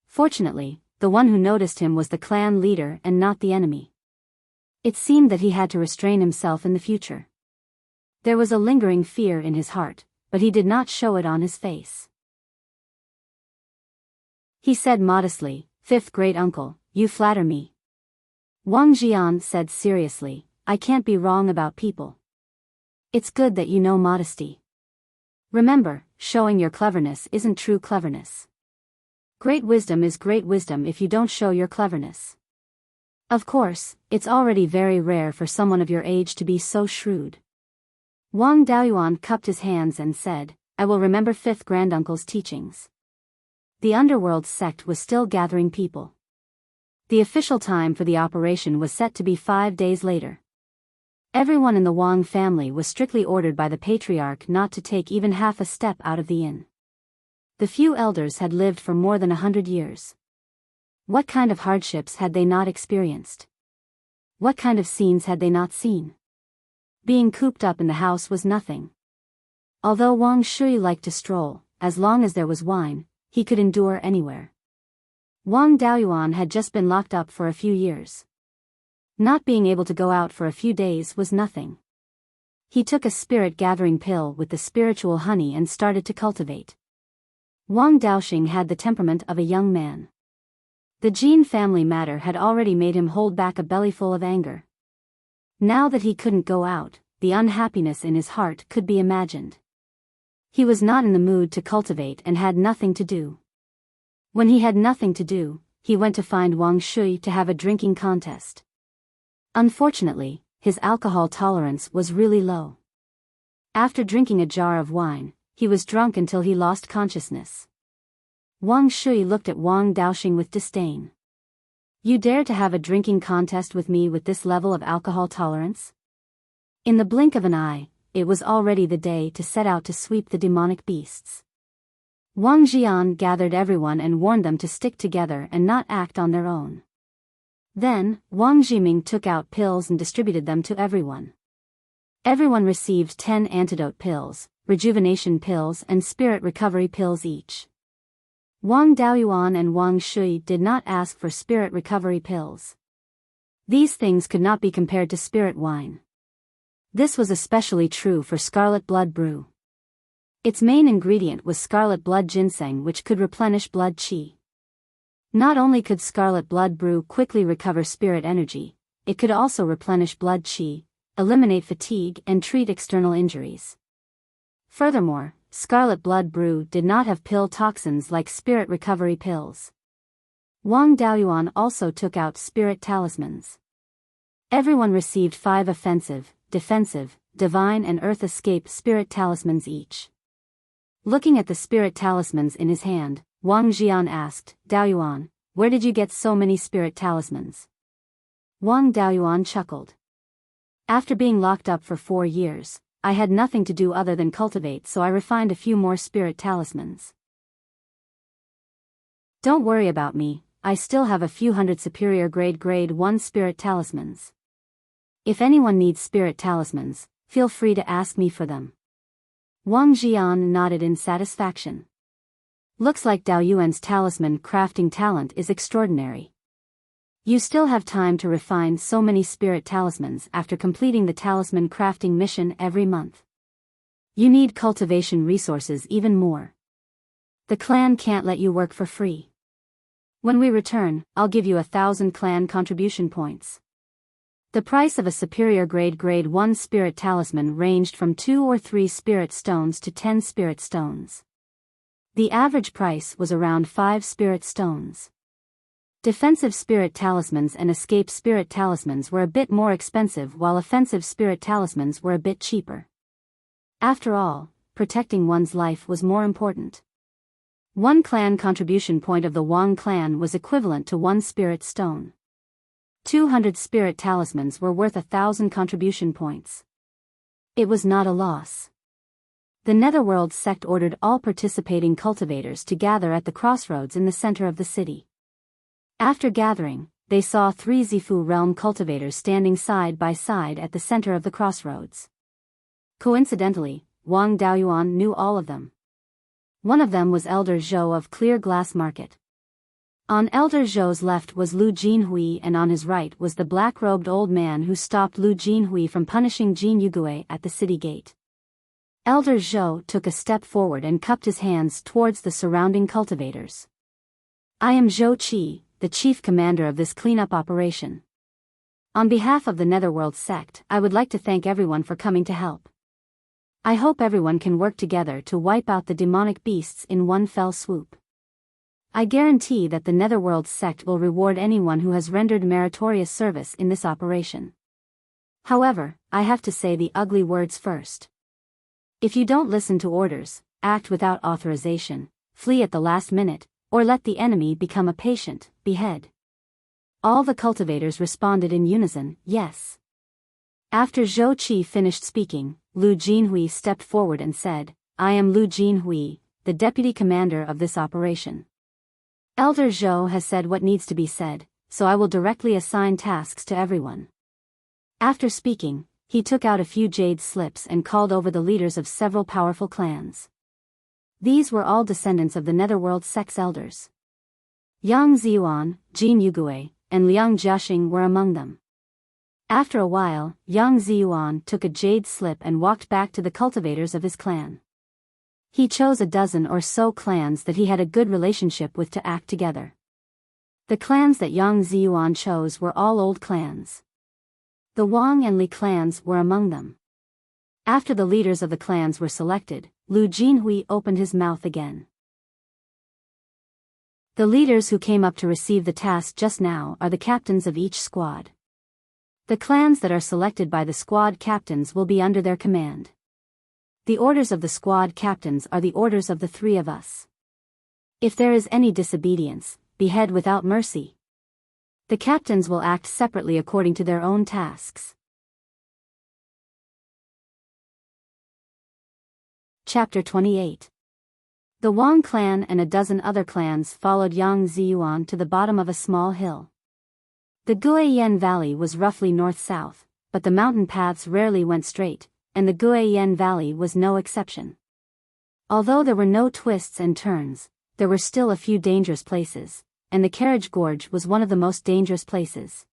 Speaker 1: Fortunately, the one who noticed him was the clan leader and not the enemy. It seemed that he had to restrain himself in the future. There was a lingering fear in his heart, but he did not show it on his face. He said modestly, "Fifth great uncle, you flatter me." Wang Jian said seriously, "I can't be wrong about people. It's good that you know modesty. Remember, showing your cleverness isn't true cleverness. Great wisdom is great wisdom if you don't show your cleverness. Of course, it's already very rare for someone of your age to be so shrewd." Wang Daoyuan cupped his hands and said, "I will remember fifth granduncle's teachings." The underworld sect was still gathering people. The official time for the operation was set to be 5 days later. Everyone in the Wang family was strictly ordered by the patriarch not to take even half a step out of the inn. The few elders had lived for more than 100 years. What kind of hardships had they not experienced? What kind of scenes had they not seen? Being cooped up in the house was nothing. Although Wang Shui liked to stroll, as long as there was wine, he could endure anywhere. Wang Daoyuan had just been locked up for a few years. Not being able to go out for a few days was nothing. He took a spirit-gathering pill with the spiritual honey and started to cultivate. Wang Daoxing had the temperament of a young man. The Jin family matter had already made him hold back a bellyful of anger. Now that he couldn't go out, the unhappiness in his heart could be imagined. He was not in the mood to cultivate and had nothing to do. When he had nothing to do, he went to find Wang Shui to have a drinking contest. Unfortunately, his alcohol tolerance was really low. After drinking a jar of wine, he was drunk until he lost consciousness. Wang Shui looked at Wang Daoxing with disdain. "You dare to have a drinking contest with me with this level of alcohol tolerance?" In the blink of an eye, it was already the day to set out to sweep the demonic beasts. Wang Jian gathered everyone and warned them to stick together and not act on their own. Then, Wang Jiming took out pills and distributed them to everyone. Everyone received 10 antidote pills, rejuvenation pills and spirit recovery pills each. Wang Daoyuan and Wang Shui did not ask for spirit recovery pills. These things could not be compared to spirit wine. This was especially true for scarlet blood brew. Its main ingredient was scarlet blood ginseng, which could replenish blood qi. Not only could scarlet blood brew quickly recover spirit energy, it could also replenish blood qi, eliminate fatigue and treat external injuries. Furthermore, scarlet blood brew did not have pill toxins like spirit recovery pills. Wang Daoyuan also took out spirit talismans. Everyone received 5 offensive, defensive, divine and earth escape spirit talismans each. Looking at the spirit talismans in his hand, Wang Jian asked, "Daoyuan, where did you get so many spirit talismans?" Wang Daoyuan chuckled. "After being locked up for 4 years, I had nothing to do other than cultivate, so I refined a few more spirit talismans. Don't worry about me, I still have a few hundred superior grade 1 spirit talismans. If anyone needs spirit talismans, feel free to ask me for them." Wang Jian nodded in satisfaction. "Looks like Daoyuan's talisman crafting talent is extraordinary. You still have time to refine so many spirit talismans after completing the talisman crafting mission every month. You need cultivation resources even more. The clan can't let you work for free. When we return, I'll give you 1,000 clan contribution points." The price of a superior grade 1 spirit talisman ranged from 2 or 3 spirit stones to 10 spirit stones. The average price was around 5 spirit stones. Defensive spirit talismans and escape spirit talismans were a bit more expensive while offensive spirit talismans were a bit cheaper. After all, protecting one's life was more important. One clan contribution point of the Wang clan was equivalent to one spirit stone. 200 spirit talismans were worth 1,000 contribution points. It was not a loss. The Netherworld sect ordered all participating cultivators to gather at the crossroads in the center of the city. After gathering, they saw 3 Zifu realm cultivators standing side by side at the center of the crossroads. Coincidentally, Wang Daoyuan knew all of them. One of them was Elder Zhou of Clear Glass Market. On Elder Zhou's left was Lu Jinhui and on his right was the black-robed old man who stopped Lu Jinhui from punishing Jin Yugui at the city gate. Elder Zhou took a step forward and cupped his hands towards the surrounding cultivators. I am Zhou Qi, the chief commander of this cleanup operation. On behalf of the Netherworld sect, I would like to thank everyone for coming to help. I hope everyone can work together to wipe out the demonic beasts in one fell swoop. I guarantee that the Netherworld sect will reward anyone who has rendered meritorious service in this operation. However, I have to say the ugly words first. If you don't listen to orders, act without authorization, flee at the last minute, or let the enemy become a patient, behead. All the cultivators responded in unison, yes. After Zhou Qi finished speaking, Lu Jinhui stepped forward and said, I am Lu Jinhui, the deputy commander of this operation. Elder Zhou has said what needs to be said, so I will directly assign tasks to everyone. After speaking, he took out a few jade slips and called over the leaders of several powerful clans. These were all descendants of the Netherworld sect's elders. Yang Ziyuan, Jin Yugui, and Liang Jiaxing were among them. After a while, Yang Ziyuan took a jade slip and walked back to the cultivators of his clan. He chose a dozen or so clans that he had a good relationship with to act together. The clans that Yang Ziyuan chose were all old clans. The Wang and Li clans were among them. After the leaders of the clans were selected, Lu Jinhui opened his mouth again. The leaders who came up to receive the task just now are the captains of each squad. The clans that are selected by the squad captains will be under their command. The orders of the squad captains are the orders of the 3 of us. If there is any disobedience, behead without mercy. The captains will act separately according to their own tasks. Chapter 28. The Wang clan and a dozen other clans followed Yang Ziyuan to the bottom of a small hill. The Guiyan Valley was roughly north-south, but the mountain paths rarely went straight, and the Guiyan Valley was no exception. Although there were no twists and turns, there were still a few dangerous places, and the Carriage Gorge was one of the most dangerous places.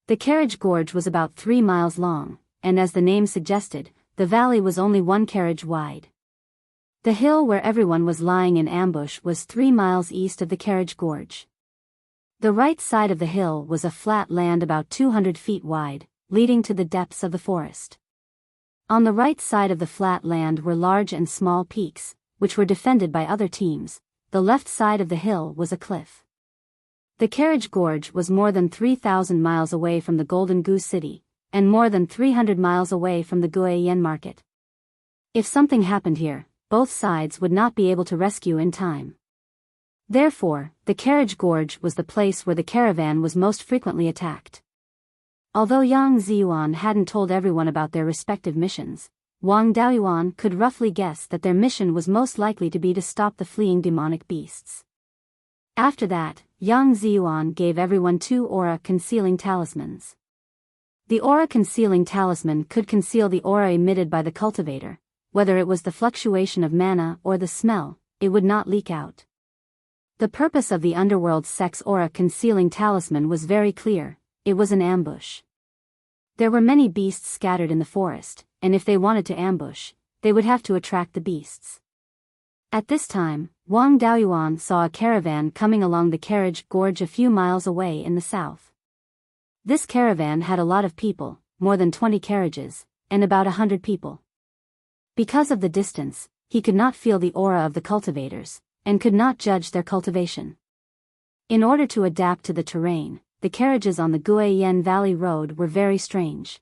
Speaker 1: The Carriage Gorge was about 3 miles long, and as the name suggested, the valley was only 1 carriage wide. The hill where everyone was lying in ambush was 3 miles east of the Carriage Gorge. The right side of the hill was a flat land about 200 feet wide, leading to the depths of the forest. On the right side of the flat land were large and small peaks, which were defended by other teams. The left side of the hill was a cliff. The Carriage Gorge was more than 3,000 miles away from the Golden Goose City, and more than 300 miles away from the Guiyan Market. If something happened here, both sides would not be able to rescue in time. Therefore, the Carriage Gorge was the place where the caravan was most frequently attacked. Although Yang Ziyuan hadn't told everyone about their respective missions, Wang Daoyuan could roughly guess that their mission was most likely to be to stop the fleeing demonic beasts. After that, Yang Ziyuan gave everyone 2 aura concealing talismans. The aura concealing talisman could conceal the aura emitted by the cultivator. Whether it was the fluctuation of mana or the smell, it would not leak out. The purpose of the Underworld sect's aura concealing talisman was very clear: it was an ambush. There were many beasts scattered in the forest, and if they wanted to ambush, they would have to attract the beasts. At this time, Wang Daoyuan saw a caravan coming along the Carriage Gorge a few miles away in the south. This caravan had a lot of people, more than 20 carriages, and about 100 people. Because of the distance, he could not feel the aura of the cultivators, and could not judge their cultivation. In order to adapt to the terrain, the carriages on the Guiyan Valley Road were very strange.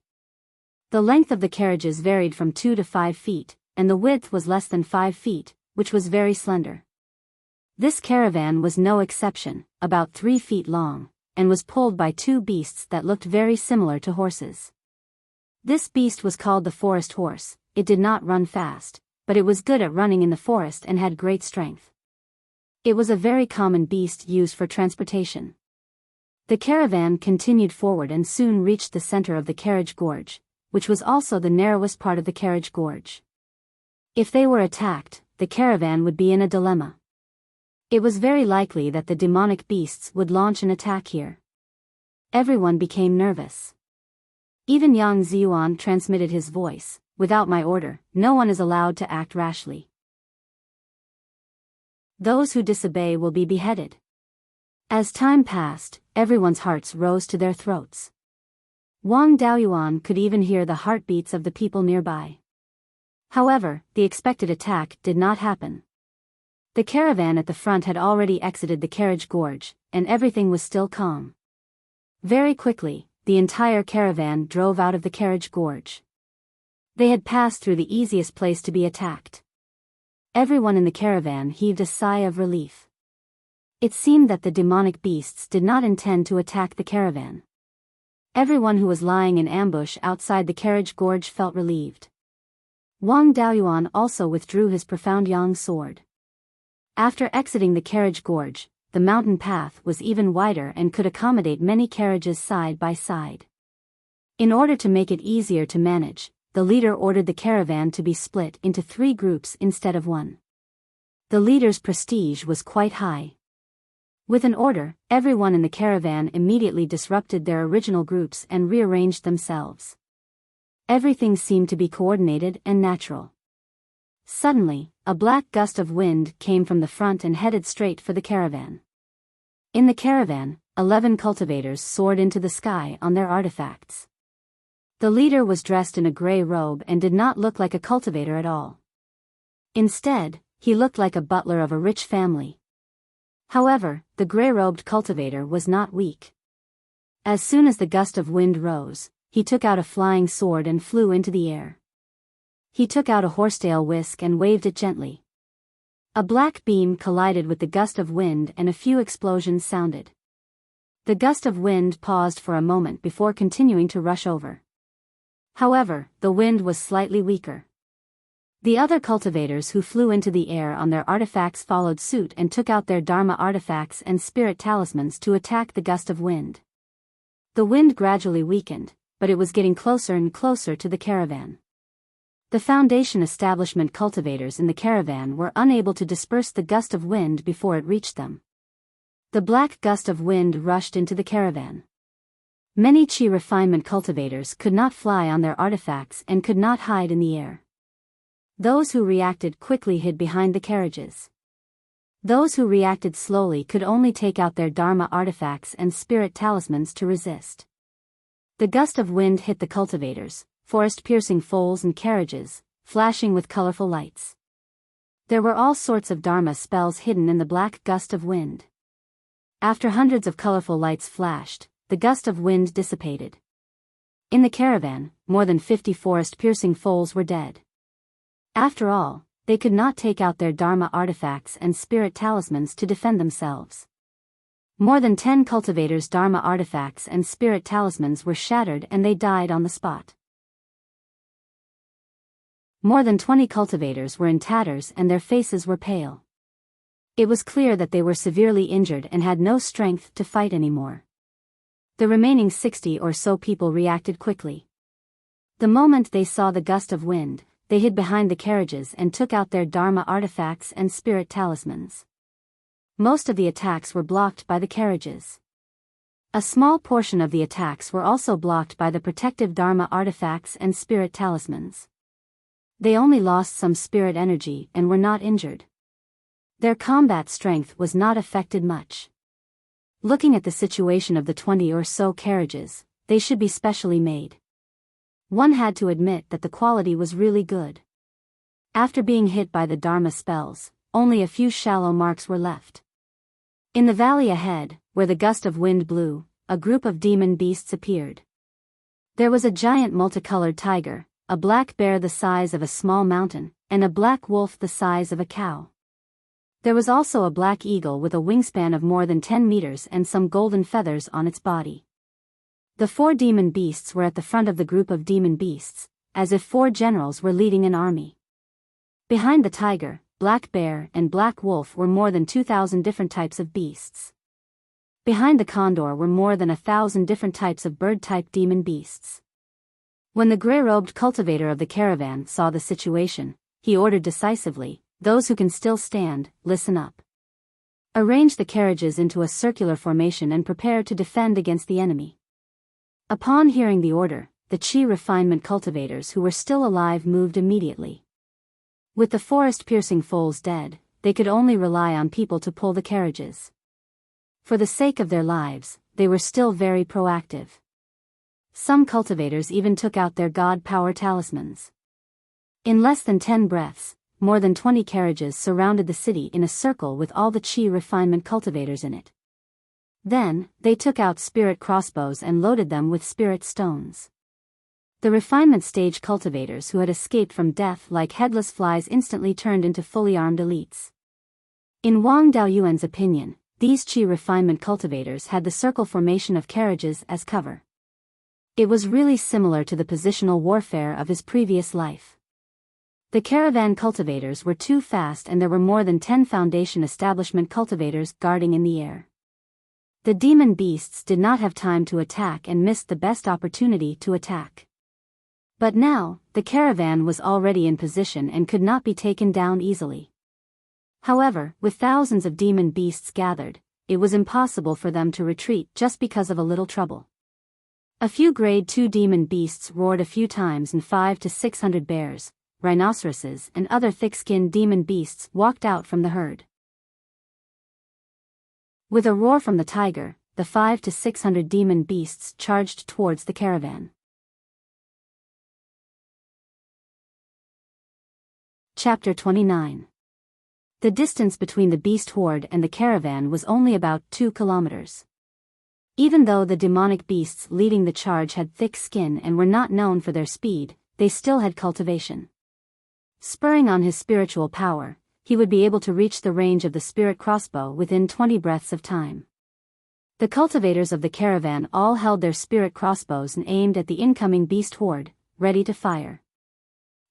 Speaker 1: The length of the carriages varied from 2 to 5 feet, and the width was less than 5 feet, which was very slender. This caravan was no exception, about 3 feet long, and was pulled by 2 beasts that looked very similar to horses. This beast was called the forest horse. It did not run fast, but it was good at running in the forest and had great strength. It was a very common beast used for transportation. The caravan continued forward and soon reached the center of the carriage gorge, which was also the narrowest part of the carriage gorge. If they were attacked, the caravan would be in a dilemma. It was very likely that the demonic beasts would launch an attack here. Everyone became nervous. Even Yang Ziyuan transmitted his voice, "Without my order, no one is allowed to act rashly. Those who disobey will be beheaded." As time passed, everyone's hearts rose to their throats. Wang Daoyuan could even hear the heartbeats of the people nearby. However, the expected attack did not happen. The caravan at the front had already exited the carriage gorge, and everything was still calm. Very quickly, the entire caravan drove out of the carriage gorge. They had passed through the easiest place to be attacked. Everyone in the caravan heaved a sigh of relief. It seemed that the demonic beasts did not intend to attack the caravan. Everyone who was lying in ambush outside the carriage gorge felt relieved. Wang Daoyuan also withdrew his profound yang sword. After exiting the carriage gorge, the mountain path was even wider and could accommodate many carriages side by side. In order to make it easier to manage, the leader ordered the caravan to be split into 3 groups instead of 1. The leader's prestige was quite high. With an order, everyone in the caravan immediately disrupted their original groups and rearranged themselves. Everything seemed to be coordinated and natural. Suddenly, a black gust of wind came from the front and headed straight for the caravan. In the caravan, 11 cultivators soared into the sky on their artifacts. The leader was dressed in a gray robe and did not look like a cultivator at all. Instead, he looked like a butler of a rich family. However, the gray-robed cultivator was not weak. As soon as the gust of wind rose, he took out a flying sword and flew into the air. He took out a horsetail whisk and waved it gently. A black beam collided with the gust of wind and a few explosions sounded. The gust of wind paused for a moment before continuing to rush over. However, the wind was slightly weaker. The other cultivators who flew into the air on their artifacts followed suit and took out their Dharma artifacts and spirit talismans to attack the gust of wind. The wind gradually weakened, but it was getting closer and closer to the caravan. The foundation establishment cultivators in the caravan were unable to disperse the gust of wind before it reached them. The black gust of wind rushed into the caravan. Many chi refinement cultivators could not fly on their artifacts and could not hide in the air. Those who reacted quickly hid behind the carriages. Those who reacted slowly could only take out their Dharma artifacts and spirit talismans to resist. The gust of wind hit the cultivators, forest-piercing foals and carriages, flashing with colorful lights. There were all sorts of Dharma spells hidden in the black gust of wind. After hundreds of colorful lights flashed, the gust of wind dissipated. In the caravan, more than 50 forest-piercing foals were dead. After all, they could not take out their Dharma artifacts and spirit talismans to defend themselves. More than 10 cultivators' Dharma artifacts and spirit talismans were shattered and they died on the spot. More than 20 cultivators were in tatters and their faces were pale. It was clear that they were severely injured and had no strength to fight anymore. The remaining 60 or so people reacted quickly. The moment they saw the gust of wind, they hid behind the carriages and took out their Dharma artifacts and spirit talismans. Most of the attacks were blocked by the carriages. A small portion of the attacks were also blocked by the protective Dharma artifacts and spirit talismans. They only lost some spirit energy and were not injured. Their combat strength was not affected much. Looking at the situation of the 20 or so carriages, they should be specially made. One had to admit that the quality was really good. After being hit by the Dharma spells, only a few shallow marks were left. In the valley ahead, where the gust of wind blew, a group of demon beasts appeared. There was a giant multicolored tiger, a black bear the size of a small mountain, and a black wolf the size of a cow. There was also a black eagle with a wingspan of more than 10 meters and some golden feathers on its body. The 4 demon beasts were at the front of the group of demon beasts, as if 4 generals were leading an army. Behind the tiger, black bear, and black wolf were more than 2,000 different types of beasts. Behind the condor were more than 1,000 different types of bird-type demon beasts. When the gray-robed cultivator of the caravan saw the situation, he ordered decisively, "Those who can still stand, listen up. Arrange the carriages into a circular formation and prepare to defend against the enemy." Upon hearing the order, the Qi refinement cultivators who were still alive moved immediately. With the forest-piercing foals dead, they could only rely on people to pull the carriages. For the sake of their lives, they were still very proactive. Some cultivators even took out their god power talismans. In less than 10 breaths, more than 20 carriages surrounded the city in a circle with all the Qi refinement cultivators in it. Then, they took out spirit crossbows and loaded them with spirit stones. The refinement stage cultivators who had escaped from death like headless flies instantly turned into fully armed elites. In Wang Daoyuan's opinion, these Qi refinement cultivators had the circle formation of carriages as cover. It was really similar to the positional warfare of his previous life. The caravan cultivators were too fast and there were more than 10 foundation establishment cultivators guarding in the air. The demon beasts did not have time to attack and missed the best opportunity to attack. But now, the caravan was already in position and could not be taken down easily. However, with thousands of demon beasts gathered, it was impossible for them to retreat just because of a little trouble. A few grade 2 demon beasts roared a few times and 500 to 600 bears, rhinoceroses and other thick-skinned demon beasts walked out from the herd. With a roar from the tiger, the 500 to 600 demon beasts charged towards the caravan. Chapter 29. The distance between the beast horde and the caravan was only about 2 kilometers. Even though the demonic beasts leading the charge had thick skin and were not known for their speed, they still had cultivation. Spurring on his spiritual power, he would be able to reach the range of the spirit crossbow within 20 breaths of time. The cultivators of the caravan all held their spirit crossbows and aimed at the incoming beast horde, ready to fire.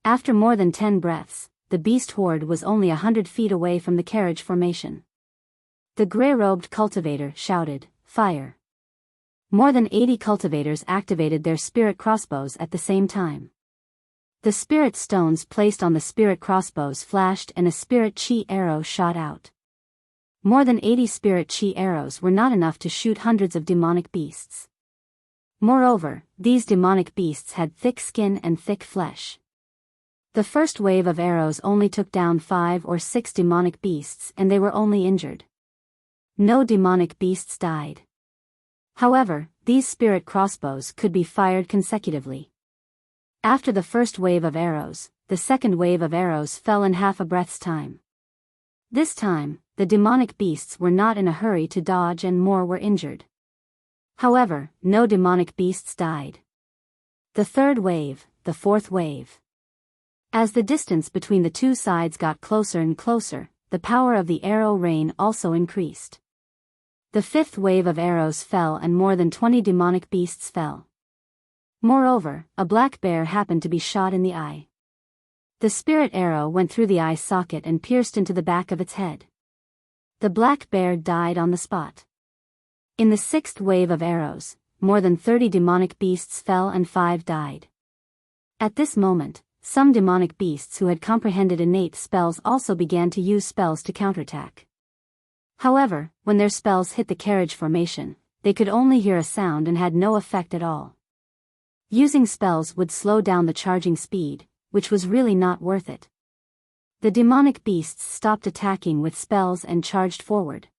Speaker 1: After more than 10 breaths, the beast horde was only 100 feet away from the carriage formation. The gray-robed cultivator shouted, "Fire!" More than 80 cultivators activated their spirit crossbows at the same time. The spirit stones placed on the spirit crossbows flashed and a spirit chi arrow shot out. More than 80 spirit chi arrows were not enough to shoot hundreds of demonic beasts. Moreover, these demonic beasts had thick skin and thick flesh. The first wave of arrows only took down 5 or 6 demonic beasts and they were only injured. No demonic beasts died. However, these spirit crossbows could be fired consecutively. After the first wave of arrows, the second wave of arrows fell in half a breath's time. This time, the demonic beasts were not in a hurry to dodge and more were injured. However, no demonic beasts died. The third wave, the fourth wave. As the distance between the two sides got closer and closer, the power of the arrow rain also increased. The fifth wave of arrows fell and more than 20 demonic beasts fell. Moreover, a black bear happened to be shot in the eye. The spirit arrow went through the eye socket and pierced into the back of its head. The black bear died on the spot. In the sixth wave of arrows, more than 30 demonic beasts fell and 5 died. At this moment, some demonic beasts who had comprehended innate spells also began to use spells to counterattack. However, when their spells hit the carriage formation, they could only hear a sound and had no effect at all. Using spells would slow down the charging speed, which was really not worth it. The demonic beasts stopped attacking with spells and charged forward.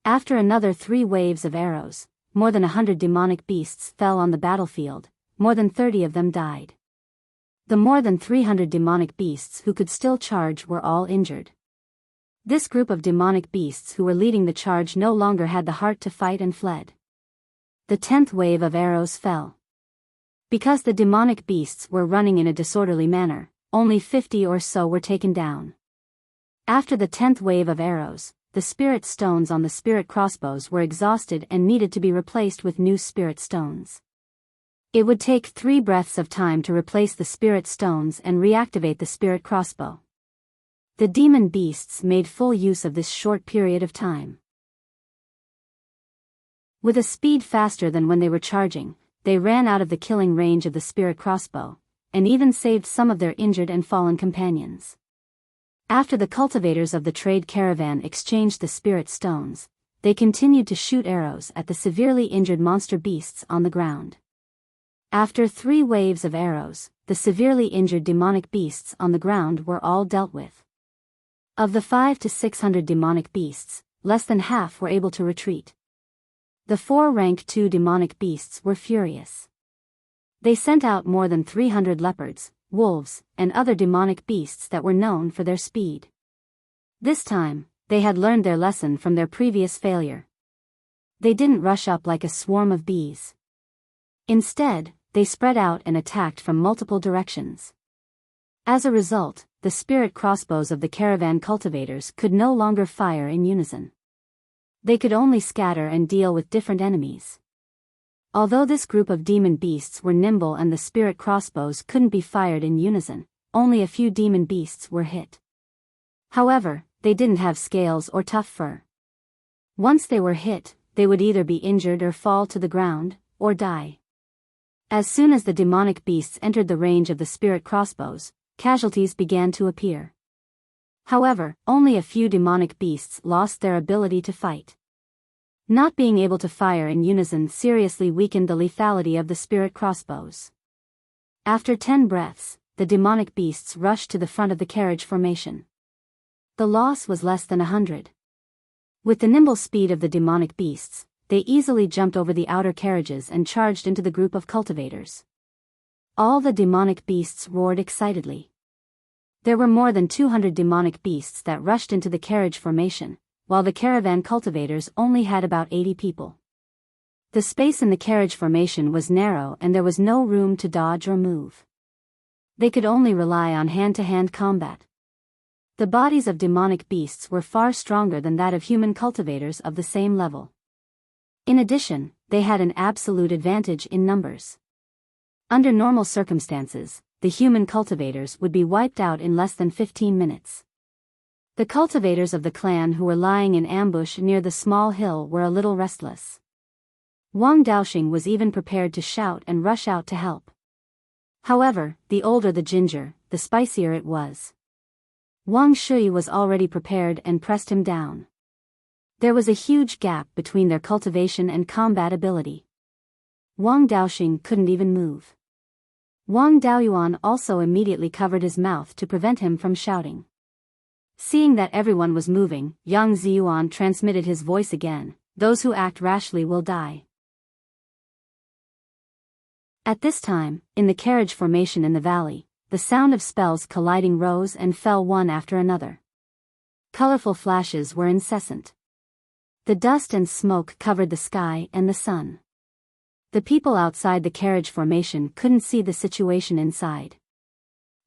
Speaker 1: After another 3 waves of arrows, more than 100 demonic beasts fell on the battlefield, more than 30 of them died. The more than 300 demonic beasts who could still charge were all injured. This group of demonic beasts who were leading the charge no longer had the heart to fight and fled. The 10th wave of arrows fell. Because the demonic beasts were running in a disorderly manner, only 50 or so were taken down. After the 10th wave of arrows, the spirit stones on the spirit crossbows were exhausted and needed to be replaced with new spirit stones. It would take 3 breaths of time to replace the spirit stones and reactivate the spirit crossbow. The demon beasts made full use of this short period of time. With a speed faster than when they were charging, they ran out of the killing range of the spirit crossbow, and even saved some of their injured and fallen companions. After the cultivators of the trade caravan exchanged the spirit stones, they continued to shoot arrows at the severely injured monster beasts on the ground. After 3 waves of arrows, the severely injured demonic beasts on the ground were all dealt with. Of the 500 to 600 demonic beasts, less than half were able to retreat. The 4 rank 2 demonic beasts were furious. They sent out more than 300 leopards, wolves, and other demonic beasts that were known for their speed. This time, they had learned their lesson from their previous failure. They didn't rush up like a swarm of bees. Instead, they spread out and attacked from multiple directions. As a result, the spirit crossbows of the caravan cultivators could no longer fire in unison. They could only scatter and deal with different enemies. Although this group of demon beasts were nimble and the spirit crossbows couldn't be fired in unison, only a few demon beasts were hit. However, they didn't have scales or tough fur. Once they were hit, they would either be injured or fall to the ground, or die. As soon as the demonic beasts entered the range of the spirit crossbows, casualties began to appear. However, only a few demonic beasts lost their ability to fight. Not being able to fire in unison seriously weakened the lethality of the spirit crossbows. After 10 breaths, the demonic beasts rushed to the front of the carriage formation. The loss was less than 100. With the nimble speed of the demonic beasts, they easily jumped over the outer carriages and charged into the group of cultivators. All the demonic beasts roared excitedly. There were more than 200 demonic beasts that rushed into the carriage formation, while the caravan cultivators only had about 80 people. The space in the carriage formation was narrow and there was no room to dodge or move. They could only rely on hand-to-hand combat. The bodies of demonic beasts were far stronger than that of human cultivators of the same level. In addition, they had an absolute advantage in numbers. Under normal circumstances, the human cultivators would be wiped out in less than 15 minutes. The cultivators of the clan who were lying in ambush near the small hill were a little restless. Wang Daoxing was even prepared to shout and rush out to help. However, the older the ginger, the spicier it was. Wang Shui was already prepared and pressed him down. There was a huge gap between their cultivation and combat ability. Wang Daoxing couldn't even move. Wang Daoyuan also immediately covered his mouth to prevent him from shouting. Seeing that everyone was moving, Yang Ziyuan transmitted his voice again, "Those who act rashly will die." At this time, in the carriage formation in the valley, the sound of spells colliding rose and fell one after another. Colorful flashes were incessant. The dust and smoke covered the sky and the sun. The people outside the carriage formation couldn't see the situation inside.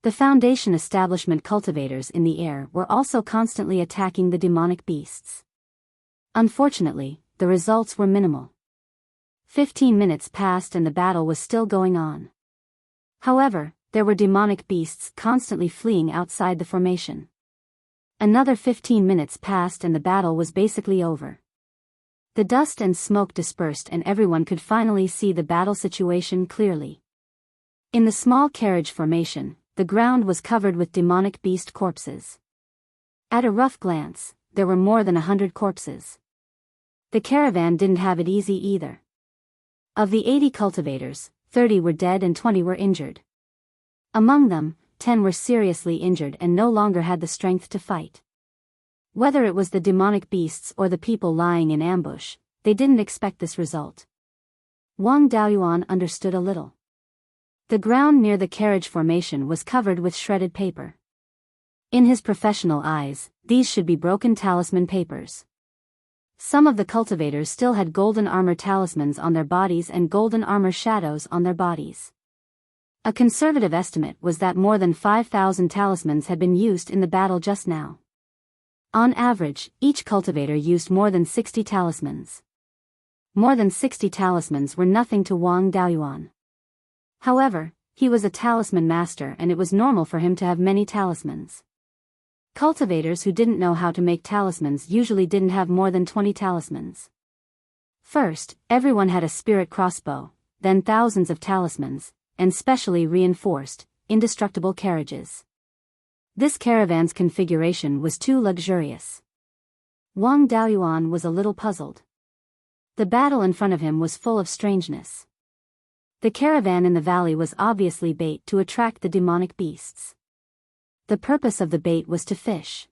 Speaker 1: The Foundation establishment cultivators in the air were also constantly attacking the demonic beasts. Unfortunately, the results were minimal. 15 minutes passed and the battle was still going on. However, there were demonic beasts constantly fleeing outside the formation. Another 15 minutes passed and the battle was basically over. The dust and smoke dispersed and everyone could finally see the battle situation clearly. In the small carriage formation, the ground was covered with demonic beast corpses. At a rough glance, there were more than 100 corpses. The caravan didn't have it easy either. Of the 80 cultivators, 30 were dead and 20 were injured. Among them, 10 were seriously injured and no longer had the strength to fight. Whether it was the demonic beasts or the people lying in ambush, they didn't expect this result. Wang Daoyuan understood a little. The ground near the carriage formation was covered with shredded paper. In his professional eyes, these should be broken talisman papers. Some of the cultivators still had golden armor talismans on their bodies and golden armor shadows on their bodies. A conservative estimate was that more than 5,000 talismans had been used in the battle just now. On average, each cultivator used more than 60 talismans. More than 60 talismans were nothing to Wang Daoyuan. However, he was a talisman master and it was normal for him to have many talismans. Cultivators who didn't know how to make talismans usually didn't have more than 20 talismans. First, everyone had a spirit crossbow, then thousands of talismans, and specially reinforced, indestructible carriages. This caravan's configuration was too luxurious. Wang Daoyuan was a little puzzled. The battle in front of him was full of strangeness. The caravan in the valley was obviously bait to attract the demonic beasts. The purpose of the bait was to fish.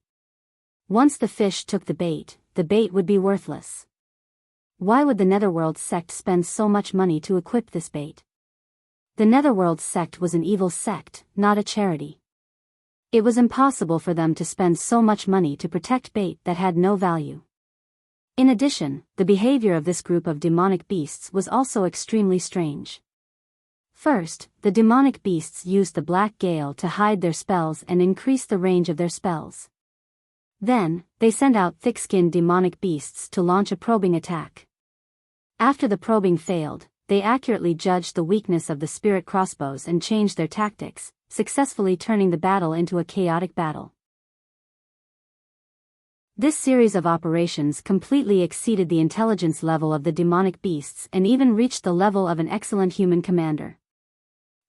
Speaker 1: Once the fish took the bait would be worthless. Why would the Netherworld sect spend so much money to equip this bait? The Netherworld sect was an evil sect, not a charity. It was impossible for them to spend so much money to protect bait that had no value. In addition, the behavior of this group of demonic beasts was also extremely strange. First, the demonic beasts used the Black Gale to hide their spells and increase the range of their spells. Then, they sent out thick-skinned demonic beasts to launch a probing attack. After the probing failed, they accurately judged the weakness of the spirit crossbows and changed their tactics, successfully turning the battle into a chaotic battle. This series of operations completely exceeded the intelligence level of the demonic beasts and even reached the level of an excellent human commander.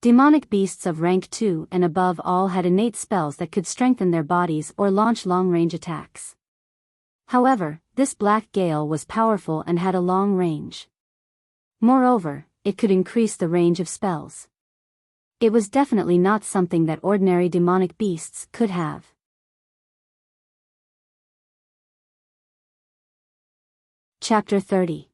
Speaker 1: Demonic beasts of rank 2 and above all had innate spells that could strengthen their bodies or launch long-range attacks. However, this Black Gale was powerful and had a long range. Moreover, it could increase the range of spells. It was definitely not something that ordinary demonic beasts could have. Chapter 30.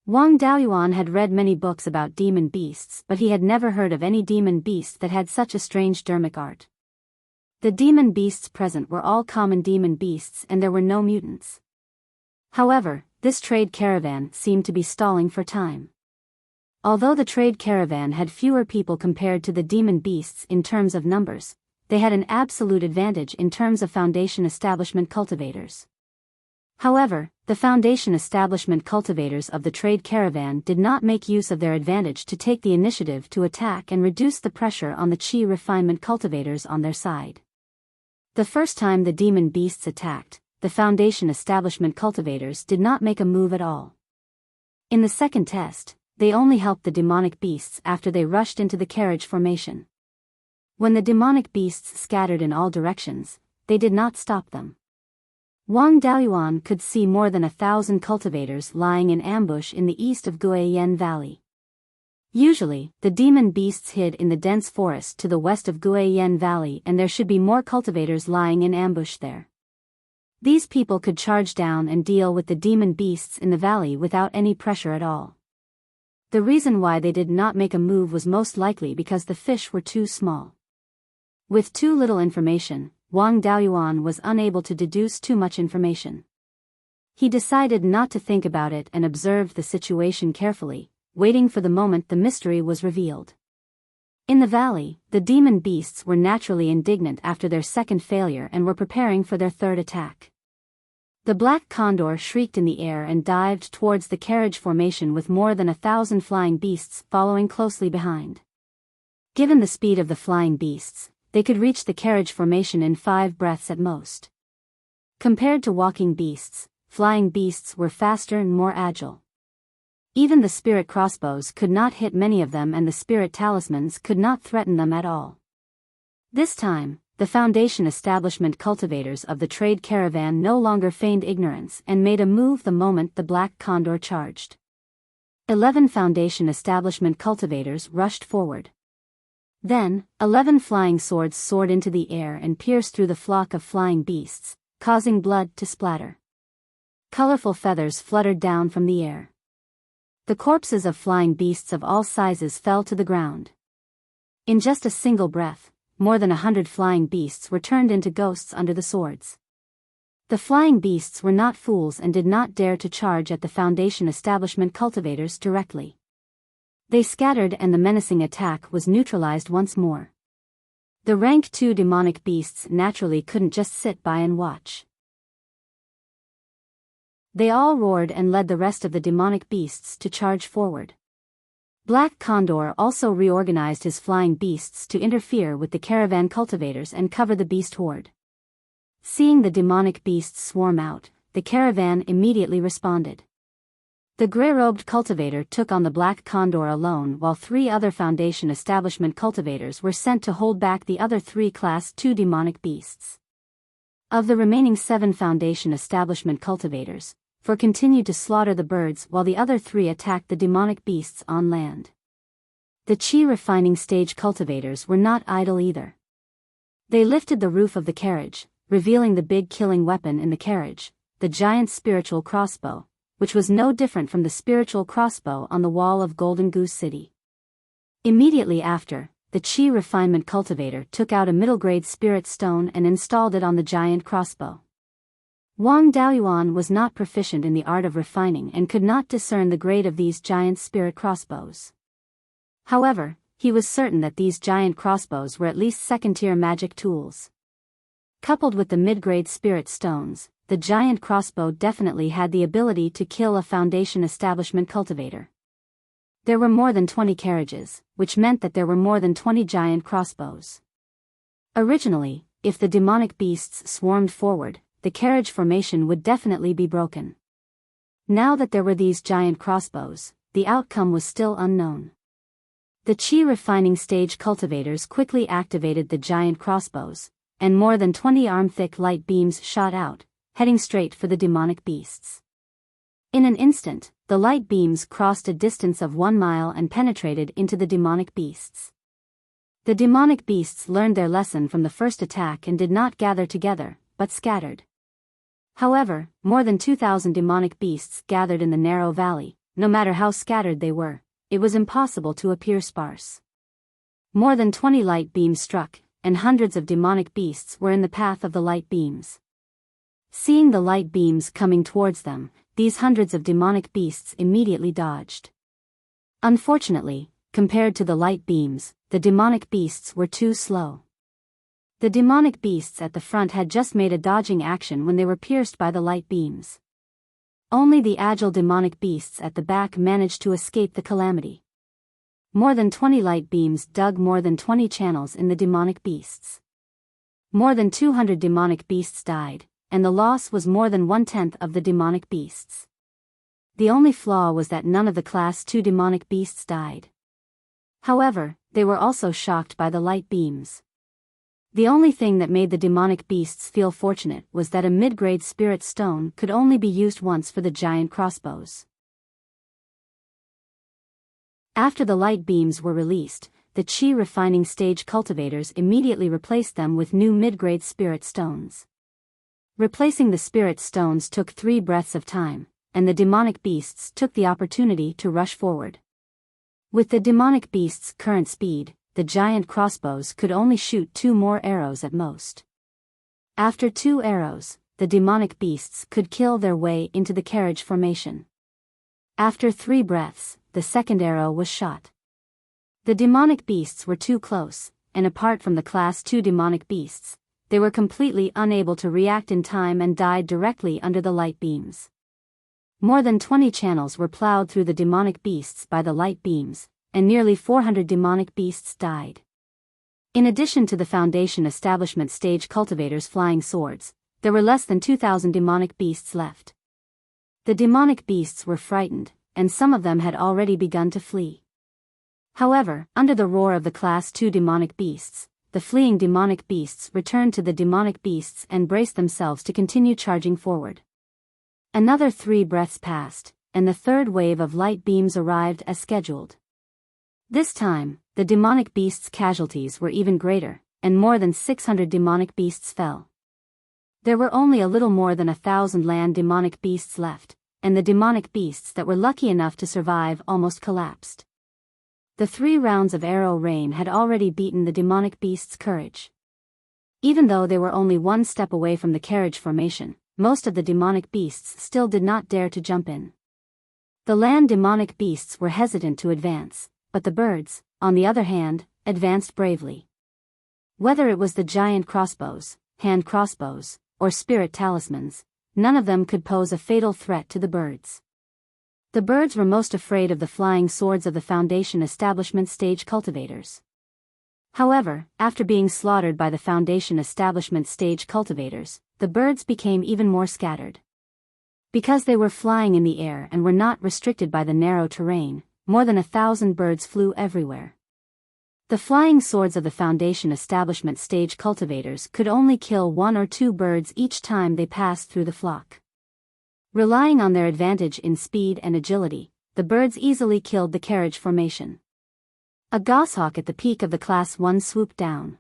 Speaker 1: Wang Daoyuan had read many books about demon beasts, but he had never heard of any demon beast that had such a strange dermic art. The demon beasts present were all common demon beasts and there were no mutants. However, this trade caravan seemed to be stalling for time. Although the trade caravan had fewer people compared to the demon beasts in terms of numbers, they had an absolute advantage in terms of Foundation establishment cultivators. However, the Foundation establishment cultivators of the trade caravan did not make use of their advantage to take the initiative to attack and reduce the pressure on the Qi refinement cultivators on their side. The first time the demon beasts attacked, the Foundation establishment cultivators did not make a move at all. In the second test, they only helped the demonic beasts after they rushed into the carriage formation. When the demonic beasts scattered in all directions, they did not stop them. Wang Daoyuan could see more than 1,000 cultivators lying in ambush in the east of Guiyan Valley. Usually, the demon beasts hid in the dense forest to the west of Guiyan Valley and there should be more cultivators lying in ambush there. These people could charge down and deal with the demon beasts in the valley without any pressure at all. The reason why they did not make a move was most likely because the fish were too small. With too little information, Wang Daoyuan was unable to deduce too much information. He decided not to think about it and observed the situation carefully, waiting for the moment the mystery was revealed. In the valley, the demon beasts were naturally indignant after their second failure and were preparing for their third attack. The black condor shrieked in the air and dived towards the carriage formation with more than 1,000 flying beasts following closely behind. Given the speed of the flying beasts, they could reach the carriage formation in 5 breaths at most. Compared to walking beasts, flying beasts were faster and more agile. Even the spirit crossbows could not hit many of them and the spirit talismans could not threaten them at all. This time, the Foundation establishment cultivators of the trade caravan no longer feigned ignorance and made a move the moment the black condor charged. 11 Foundation establishment cultivators rushed forward. Then, 11 flying swords soared into the air and pierced through the flock of flying beasts, causing blood to splatter. Colorful feathers fluttered down from the air. The corpses of flying beasts of all sizes fell to the ground. In just a single breath, more than 100 flying beasts were turned into ghosts under the swords. The flying beasts were not fools and did not dare to charge at the Foundation establishment cultivators directly. They scattered and the menacing attack was neutralized once more. The rank 2 demonic beasts naturally couldn't just sit by and watch. They all roared and led the rest of the demonic beasts to charge forward. Black Condor also reorganized his flying beasts to interfere with the caravan cultivators and cover the beast horde. Seeing the demonic beasts swarm out, the caravan immediately responded. The grey-robed cultivator took on the Black Condor alone while 3 other Foundation establishment cultivators were sent to hold back the other 3 Class 2 demonic beasts. Of the remaining 7 Foundation establishment cultivators, 4 continued to slaughter the birds while the other 3 attacked the demonic beasts on land. The Qi refining stage cultivators were not idle either. They lifted the roof of the carriage, revealing the big killing weapon in the carriage, the giant spiritual crossbow, which was no different from the spiritual crossbow on the wall of Golden Goose City. Immediately after, the Qi refinement cultivator took out a middle-grade spirit stone and installed it on the giant crossbow. Wang Daoyuan was not proficient in the art of refining and could not discern the grade of these giant spirit crossbows. However, he was certain that these giant crossbows were at least second-tier magic tools. Coupled with the mid-grade spirit stones, the giant crossbow definitely had the ability to kill a Foundation establishment cultivator. There were more than 20 carriages, which meant that there were more than 20 giant crossbows. Originally, if the demonic beasts swarmed forward, the carriage formation would definitely be broken. Now that there were these giant crossbows, the outcome was still unknown. The Qi refining stage cultivators quickly activated the giant crossbows, and more than 20 arm-thick light beams shot out, heading straight for the demonic beasts. In an instant, the light beams crossed a distance of 1 mile and penetrated into the demonic beasts. The demonic beasts learned their lesson from the first attack and did not gather together, but scattered. However, more than 2,000 demonic beasts gathered in the narrow valley. No matter how scattered they were, it was impossible to appear sparse. More than 20 light beams struck, and hundreds of demonic beasts were in the path of the light beams. Seeing the light beams coming towards them, these hundreds of demonic beasts immediately dodged. Unfortunately, compared to the light beams, the demonic beasts were too slow. The demonic beasts at the front had just made a dodging action when they were pierced by the light beams. Only the agile demonic beasts at the back managed to escape the calamity. More than 20 light beams dug more than 20 channels in the demonic beasts. More than 200 demonic beasts died, and the loss was more than 1/10 of the demonic beasts. The only flaw was that none of the Class 2 demonic beasts died. However, they were also shocked by the light beams. The only thing that made the demonic beasts feel fortunate was that a mid-grade spirit stone could only be used once for the giant crossbows. After the light beams were released, the Qi refining stage cultivators immediately replaced them with new mid-grade spirit stones. Replacing the spirit stones took 3 breaths of time, and the demonic beasts took the opportunity to rush forward. With the demonic beasts' current speed, the giant crossbows could only shoot 2 more arrows at most. After 2 arrows, the demonic beasts could kill their way into the carriage formation. After 3 breaths, the second arrow was shot. The demonic beasts were too close, and apart from the Class 2 demonic beasts, they were completely unable to react in time and died directly under the light beams. More than 20 channels were plowed through the demonic beasts by the light beams, and nearly 400 demonic beasts died. In addition to the Foundation establishment stage cultivators' flying swords, there were less than 2,000 demonic beasts left. The demonic beasts were frightened, and some of them had already begun to flee. However, under the roar of the Class 2 demonic beasts, the fleeing demonic beasts returned to the demonic beasts and braced themselves to continue charging forward. Another 3 breaths passed, and the third wave of light beams arrived as scheduled. This time, the demonic beasts' casualties were even greater, and more than 600 demonic beasts fell. There were only a little more than 1,000 land demonic beasts left, and the demonic beasts that were lucky enough to survive almost collapsed. The 3 rounds of arrow rain had already beaten the demonic beast's courage. Even though they were only 1 step away from the carriage formation, most of the demonic beasts still did not dare to jump in. The land demonic beasts were hesitant to advance, but the birds, on the other hand, advanced bravely. Whether it was the giant crossbows, hand crossbows, or spirit talismans, none of them could pose a fatal threat to the birds. The birds were most afraid of the flying swords of the Foundation Establishment stage cultivators. However, after being slaughtered by the Foundation Establishment stage cultivators, the birds became even more scattered. Because they were flying in the air and were not restricted by the narrow terrain, more than 1,000 birds flew everywhere. The flying swords of the Foundation Establishment stage cultivators could only kill 1 or 2 birds each time they passed through the flock. Relying on their advantage in speed and agility, the birds easily killed the carriage formation. A goshawk at the peak of the Class 1 swooped down.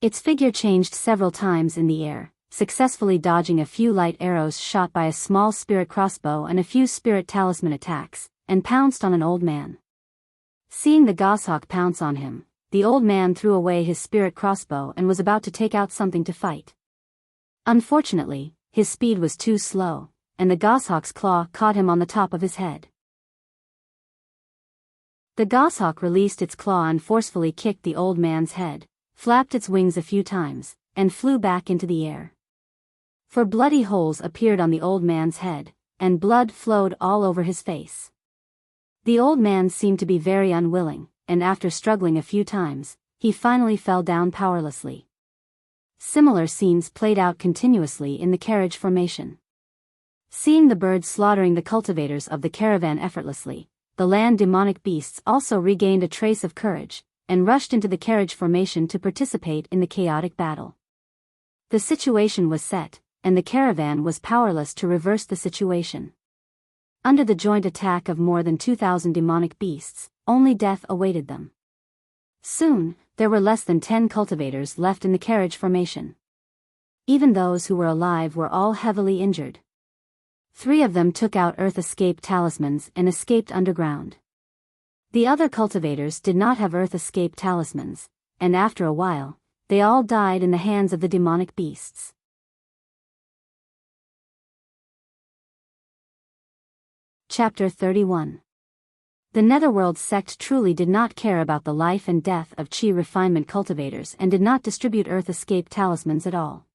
Speaker 1: Its figure changed several times in the air, successfully dodging a few light arrows shot by a small spirit crossbow and a few spirit talisman attacks, and pounced on an old man. Seeing the goshawk pounce on him, the old man threw away his spirit crossbow and was about to take out something to fight. Unfortunately, his speed was too slow, and the goshawk's claw caught him on the top of his head. The goshawk released its claw and forcefully kicked the old man's head, flapped its wings a few times, and flew back into the air. 4 bloody holes appeared on the old man's head, and blood flowed all over his face. The old man seemed to be very unwilling, and after struggling a few times, he finally fell down powerlessly. Similar scenes played out continuously in the carriage formation. Seeing the birds slaughtering the cultivators of the caravan effortlessly, the land demonic beasts also regained a trace of courage, and rushed into the carriage formation to participate in the chaotic battle. The situation was set, and the caravan was powerless to reverse the situation. Under the joint attack of more than 2,000 demonic beasts, only death awaited them. Soon, there were less than 10 cultivators left in the carriage formation. Even those who were alive were all heavily injured. 3 of them took out Earth Escape talismans and escaped underground. The other cultivators did not have Earth Escape talismans, and after a while, they all died in the hands of the demonic beasts. Chapter 31. The Netherworld sect truly did not care about the life and death of Chi refinement cultivators and did not distribute Earth Escape talismans at all.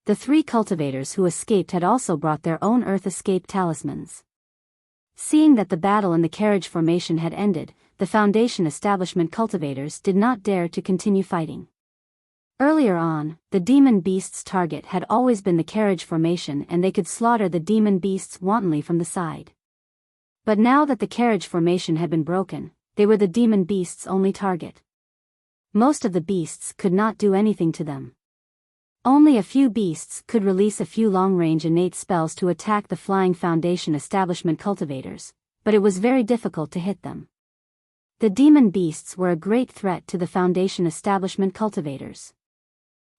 Speaker 1: The 3 cultivators who escaped had also brought their own Earth Escape talismans. Seeing that the battle in the carriage formation had ended, the Foundation Establishment cultivators did not dare to continue fighting. Earlier on, the demon beast's target had always been the carriage formation and they could slaughter the demon beasts wantonly from the side. But now that the carriage formation had been broken, they were the demon beast's only target. Most of the beasts could not do anything to them. Only a few beasts could release a few long-range innate spells to attack the Flying Foundation Establishment cultivators, but it was very difficult to hit them. The demon beasts were a great threat to the Foundation Establishment cultivators.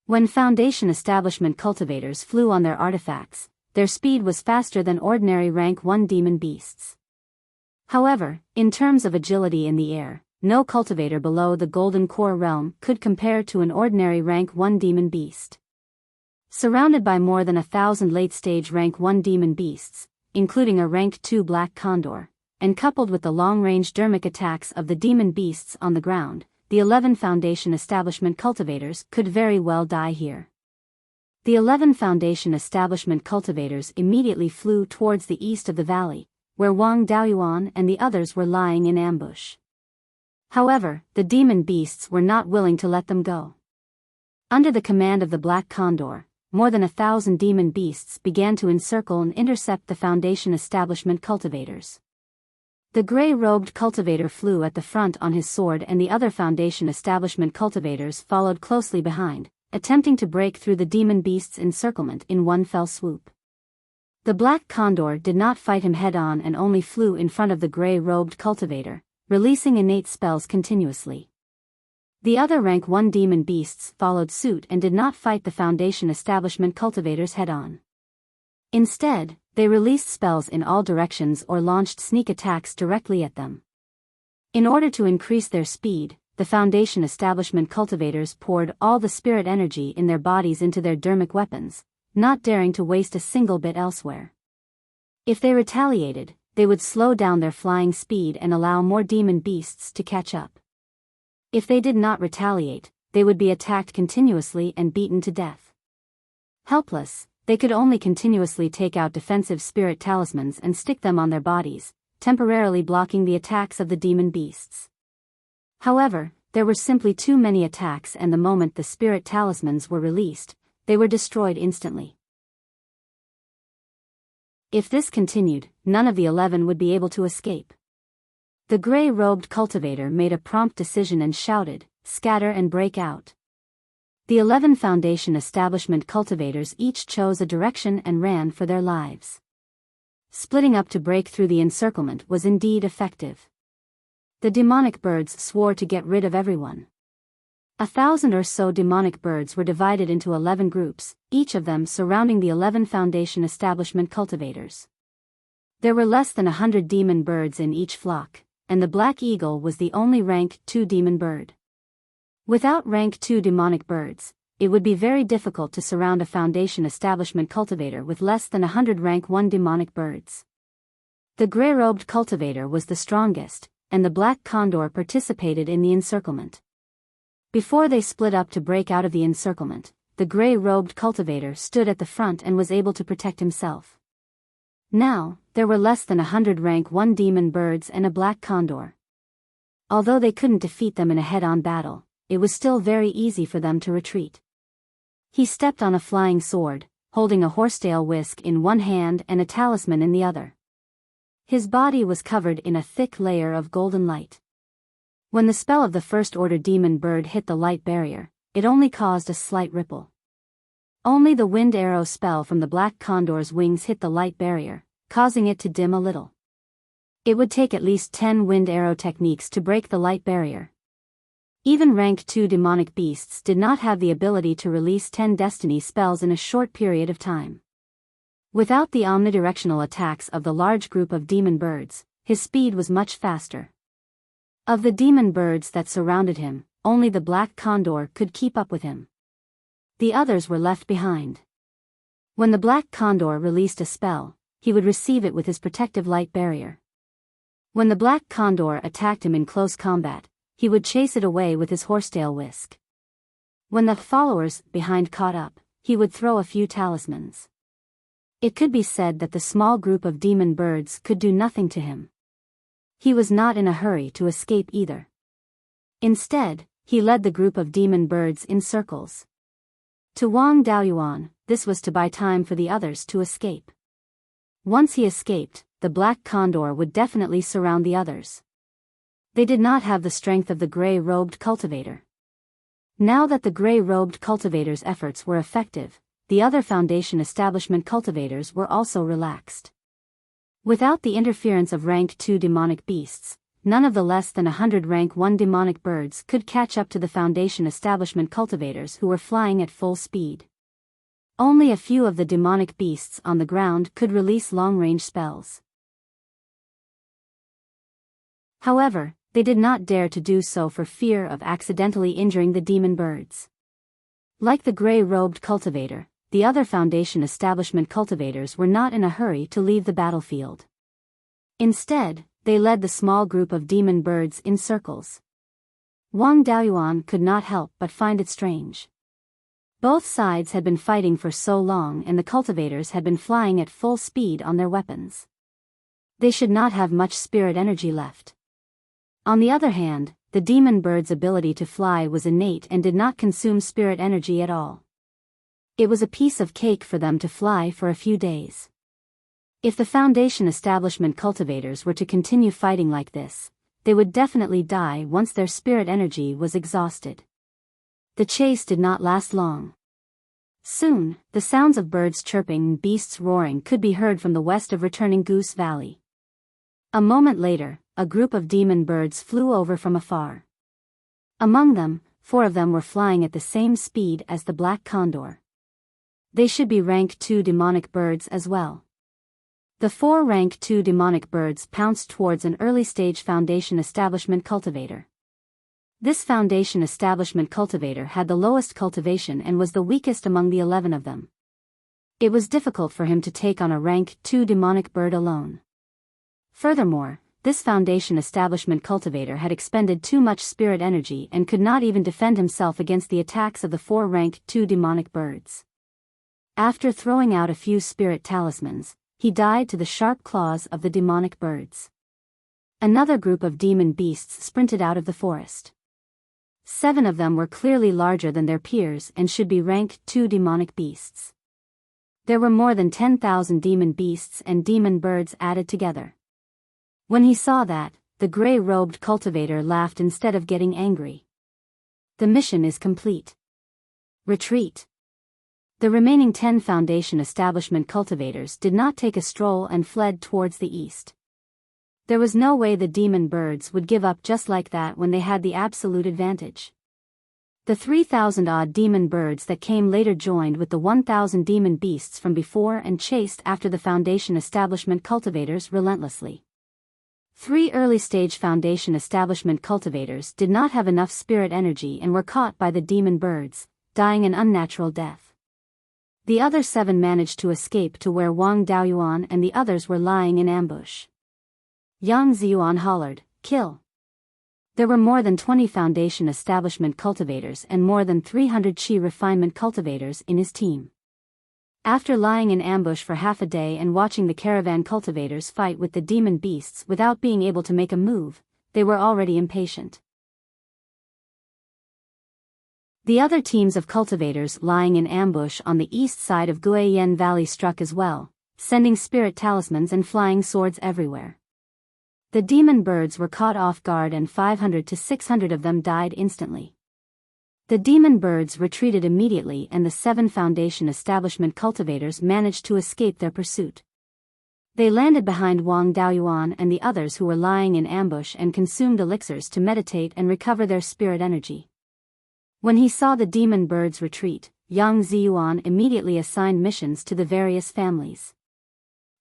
Speaker 1: When Foundation Establishment cultivators flew on their artifacts, their speed was faster than ordinary rank 1 demon beasts. However, in terms of agility in the air, no cultivator below the Golden Core realm could compare to an ordinary rank 1 demon beast. Surrounded by more than 1,000 late-stage rank 1 demon beasts, including a rank 2 black condor, and coupled with the long-range dermic attacks of the demon beasts on the ground, the 11 Foundation Establishment cultivators could very well die here. The 11 Foundation Establishment cultivators immediately flew towards the east of the valley, where Wang Daoyuan and the others were lying in ambush. However, the demon beasts were not willing to let them go. Under the command of the Black Condor, more than 1,000 demon beasts began to encircle and intercept the Foundation Establishment cultivators. The gray-robed cultivator flew at the front on his sword and the other Foundation Establishment cultivators followed closely behind, attempting to break through the demon beast's encirclement in one fell swoop. The Black Condor did not fight him head-on and only flew in front of the gray-robed cultivator, releasing innate spells continuously. The other rank 1 demon beasts followed suit and did not fight the Foundation Establishment cultivators head-on. Instead, they released spells in all directions or launched sneak attacks directly at them. In order to increase their speed, the Foundation establishment cultivators poured all the spirit energy in their bodies into their dermic weapons, not daring to waste a single bit elsewhere. If they retaliated, they would slow down their flying speed and allow more demon beasts to catch up. If they did not retaliate, they would be attacked continuously and beaten to death. Helpless, they could only continuously take out defensive spirit talismans and stick them on their bodies, temporarily blocking the attacks of the demon beasts. However, there were simply too many attacks, and the moment the spirit talismans were released, they were destroyed instantly. If this continued, none of the 11 would be able to escape. The gray-robed cultivator made a prompt decision and shouted, "Scatter and break out." The 11 Foundation establishment cultivators each chose a direction and ran for their lives. Splitting up to break through the encirclement was indeed effective. The demonic birds swore to get rid of everyone. 1,000 or so demonic birds were divided into 11 groups, each of them surrounding the 11 Foundation establishment cultivators. There were less than 100 demon birds in each flock, and the black eagle was the only rank 2 demon bird. Without rank 2 demonic birds, it would be very difficult to surround a Foundation establishment cultivator with less than 100 rank 1 demonic birds. The gray-robed cultivator was the strongest, and the black condor participated in the encirclement. Before they split up to break out of the encirclement, the gray-robed cultivator stood at the front and was able to protect himself. Now, there were less than 100 rank 1 demon birds and a black condor. Although they couldn't defeat them in a head-on battle, it was still very easy for them to retreat. He stepped on a flying sword, holding a horsetail whisk in one hand and a talisman in the other. His body was covered in a thick layer of golden light. When the spell of the First Order demon bird hit the light barrier, it only caused a slight ripple. Only the wind arrow spell from the black condor's wings hit the light barrier, causing it to dim a little. It would take at least 10 wind arrow techniques to break the light barrier. Even rank 2 demonic beasts did not have the ability to release 10 destiny spells in a short period of time. Without the omnidirectional attacks of the large group of demon birds, his speed was much faster. Of the demon birds that surrounded him, only the black condor could keep up with him. The others were left behind. When the black condor released a spell, he would receive it with his protective light barrier. When the black condor attacked him in close combat, he would chase it away with his horsetail whisk. When the followers behind caught up, he would throw a few talismans. It could be said that the small group of demon birds could do nothing to him. He was not in a hurry to escape either. Instead, he led the group of demon birds in circles. To Wang Daoyuan, this was to buy time for the others to escape. Once he escaped, the black condor would definitely surround the others. They did not have the strength of the gray-robed cultivator. Now that the gray-robed cultivator's efforts were effective, the other Foundation establishment cultivators were also relaxed. Without the interference of rank 2 demonic beasts, none of the less than 100 rank 1 demonic birds could catch up to the Foundation establishment cultivators who were flying at full speed. Only a few of the demonic beasts on the ground could release long-range spells. However, they did not dare to do so for fear of accidentally injuring the demon birds. Like the gray-robed cultivator, the other Foundation establishment cultivators were not in a hurry to leave the battlefield. Instead, they led the small group of demon birds in circles. Wang Daoyuan could not help but find it strange. Both sides had been fighting for so long, and the cultivators had been flying at full speed on their weapons. They should not have much spirit energy left. On the other hand, the demon bird's ability to fly was innate and did not consume spirit energy at all. It was a piece of cake for them to fly for a few days. If the Foundation establishment cultivators were to continue fighting like this, they would definitely die once their spirit energy was exhausted. The chase did not last long. Soon, the sounds of birds chirping and beasts roaring could be heard from the west of returning Goose Valley. A moment later, a group of demon birds flew over from afar. Among them, 4 of them were flying at the same speed as the black condor. They should be rank 2 demonic birds as well. The 4 rank 2 demonic birds pounced towards an early-stage Foundation Establishment cultivator. This Foundation Establishment cultivator had the lowest cultivation and was the weakest among the 11 of them. It was difficult for him to take on a rank 2 demonic bird alone. Furthermore, this Foundation Establishment cultivator had expended too much spirit energy and could not even defend himself against the attacks of the 4 rank 2 demonic birds. After throwing out a few spirit talismans, he died to the sharp claws of the demonic birds. Another group of demon beasts sprinted out of the forest. 7 of them were clearly larger than their peers and should be rank 2 demonic beasts. There were more than 10,000 demon beasts and demon birds added together. When he saw that, the gray-robed cultivator laughed instead of getting angry. The mission is complete. Retreat. The remaining 10 Foundation Establishment cultivators did not take a stroll and fled towards the east. There was no way the demon birds would give up just like that when they had the absolute advantage. The 3,000-odd demon birds that came later joined with the 1,000 demon beasts from before and chased after the Foundation Establishment cultivators relentlessly. 3 early-stage Foundation Establishment cultivators did not have enough spirit energy and were caught by the demon birds, dying an unnatural death. The other 7 managed to escape to where Wang Daoyuan and the others were lying in ambush. Yang Ziyuan hollered, "Kill!" There were more than 20 Foundation Establishment cultivators and more than 300 Qi refinement cultivators in his team. After lying in ambush for half a day and watching the caravan cultivators fight with the demon beasts without being able to make a move, they were already impatient. The other teams of cultivators lying in ambush on the east side of Guiyan Valley struck as well, sending spirit talismans and flying swords everywhere. The demon birds were caught off guard and 500 to 600 of them died instantly. The demon birds retreated immediately and the 7 Foundation Establishment cultivators managed to escape their pursuit. They landed behind Wang Daoyuan and the others who were lying in ambush and consumed elixirs to meditate and recover their spirit energy. When he saw the demon birds retreat, Yang Ziyuan immediately assigned missions to the various families.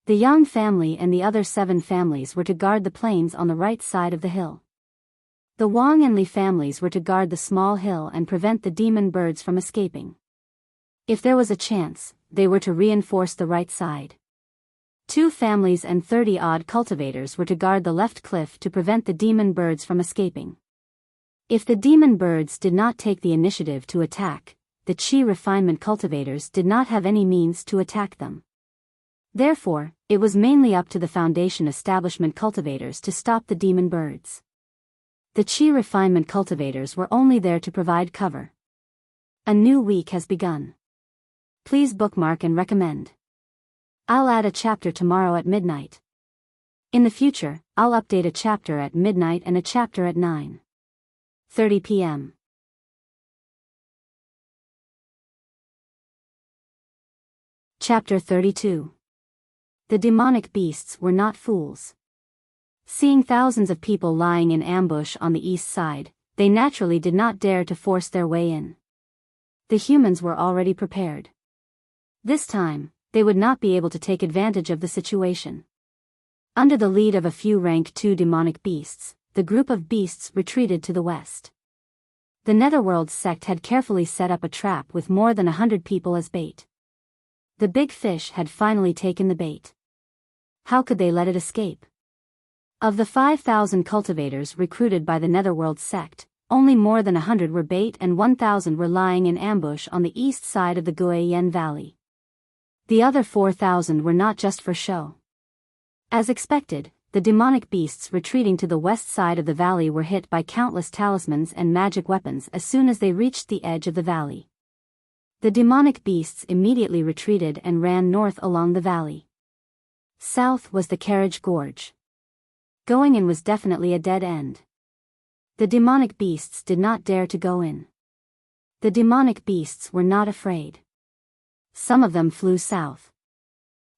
Speaker 1: The Yang family and the other 7 families were to guard the plains on the right side of the hill. The Wang and Li families were to guard the small hill and prevent the demon birds from escaping. If there was a chance, they were to reinforce the right side. 2 families and 30-odd cultivators were to guard the left cliff to prevent the demon birds from escaping. If the demon birds did not take the initiative to attack, the Qi refinement cultivators did not have any means to attack them. Therefore, it was mainly up to the Foundation Establishment cultivators to stop the demon birds. The Qi refinement cultivators were only there to provide cover. A new week has begun. Please bookmark and recommend. I'll add a chapter tomorrow at midnight. In the future, I'll update a chapter at midnight and a chapter at 9:30 p.m. Chapter 32. The demonic beasts were not fools. Seeing thousands of people lying in ambush on the east side, they naturally did not dare to force their way in. The humans were already prepared. This time, they would not be able to take advantage of the situation. Under the lead of a few rank 2 demonic beasts, the group of beasts retreated to the west. The Netherworld sect had carefully set up a trap with more than 100 people as bait. The big fish had finally taken the bait. How could they let it escape? Of the 5,000 cultivators recruited by the Netherworld sect, only more than 100 were bait and 1,000 were lying in ambush on the east side of the Guiyan Valley. The other 4,000 were not just for show. As expected, the demonic beasts retreating to the west side of the valley were hit by countless talismans and magic weapons as soon as they reached the edge of the valley. The demonic beasts immediately retreated and ran north along the valley. South was the Carriage Gorge. Going in was definitely a dead end. The demonic beasts did not dare to go in. The demonic beasts were not afraid. Some of them flew south.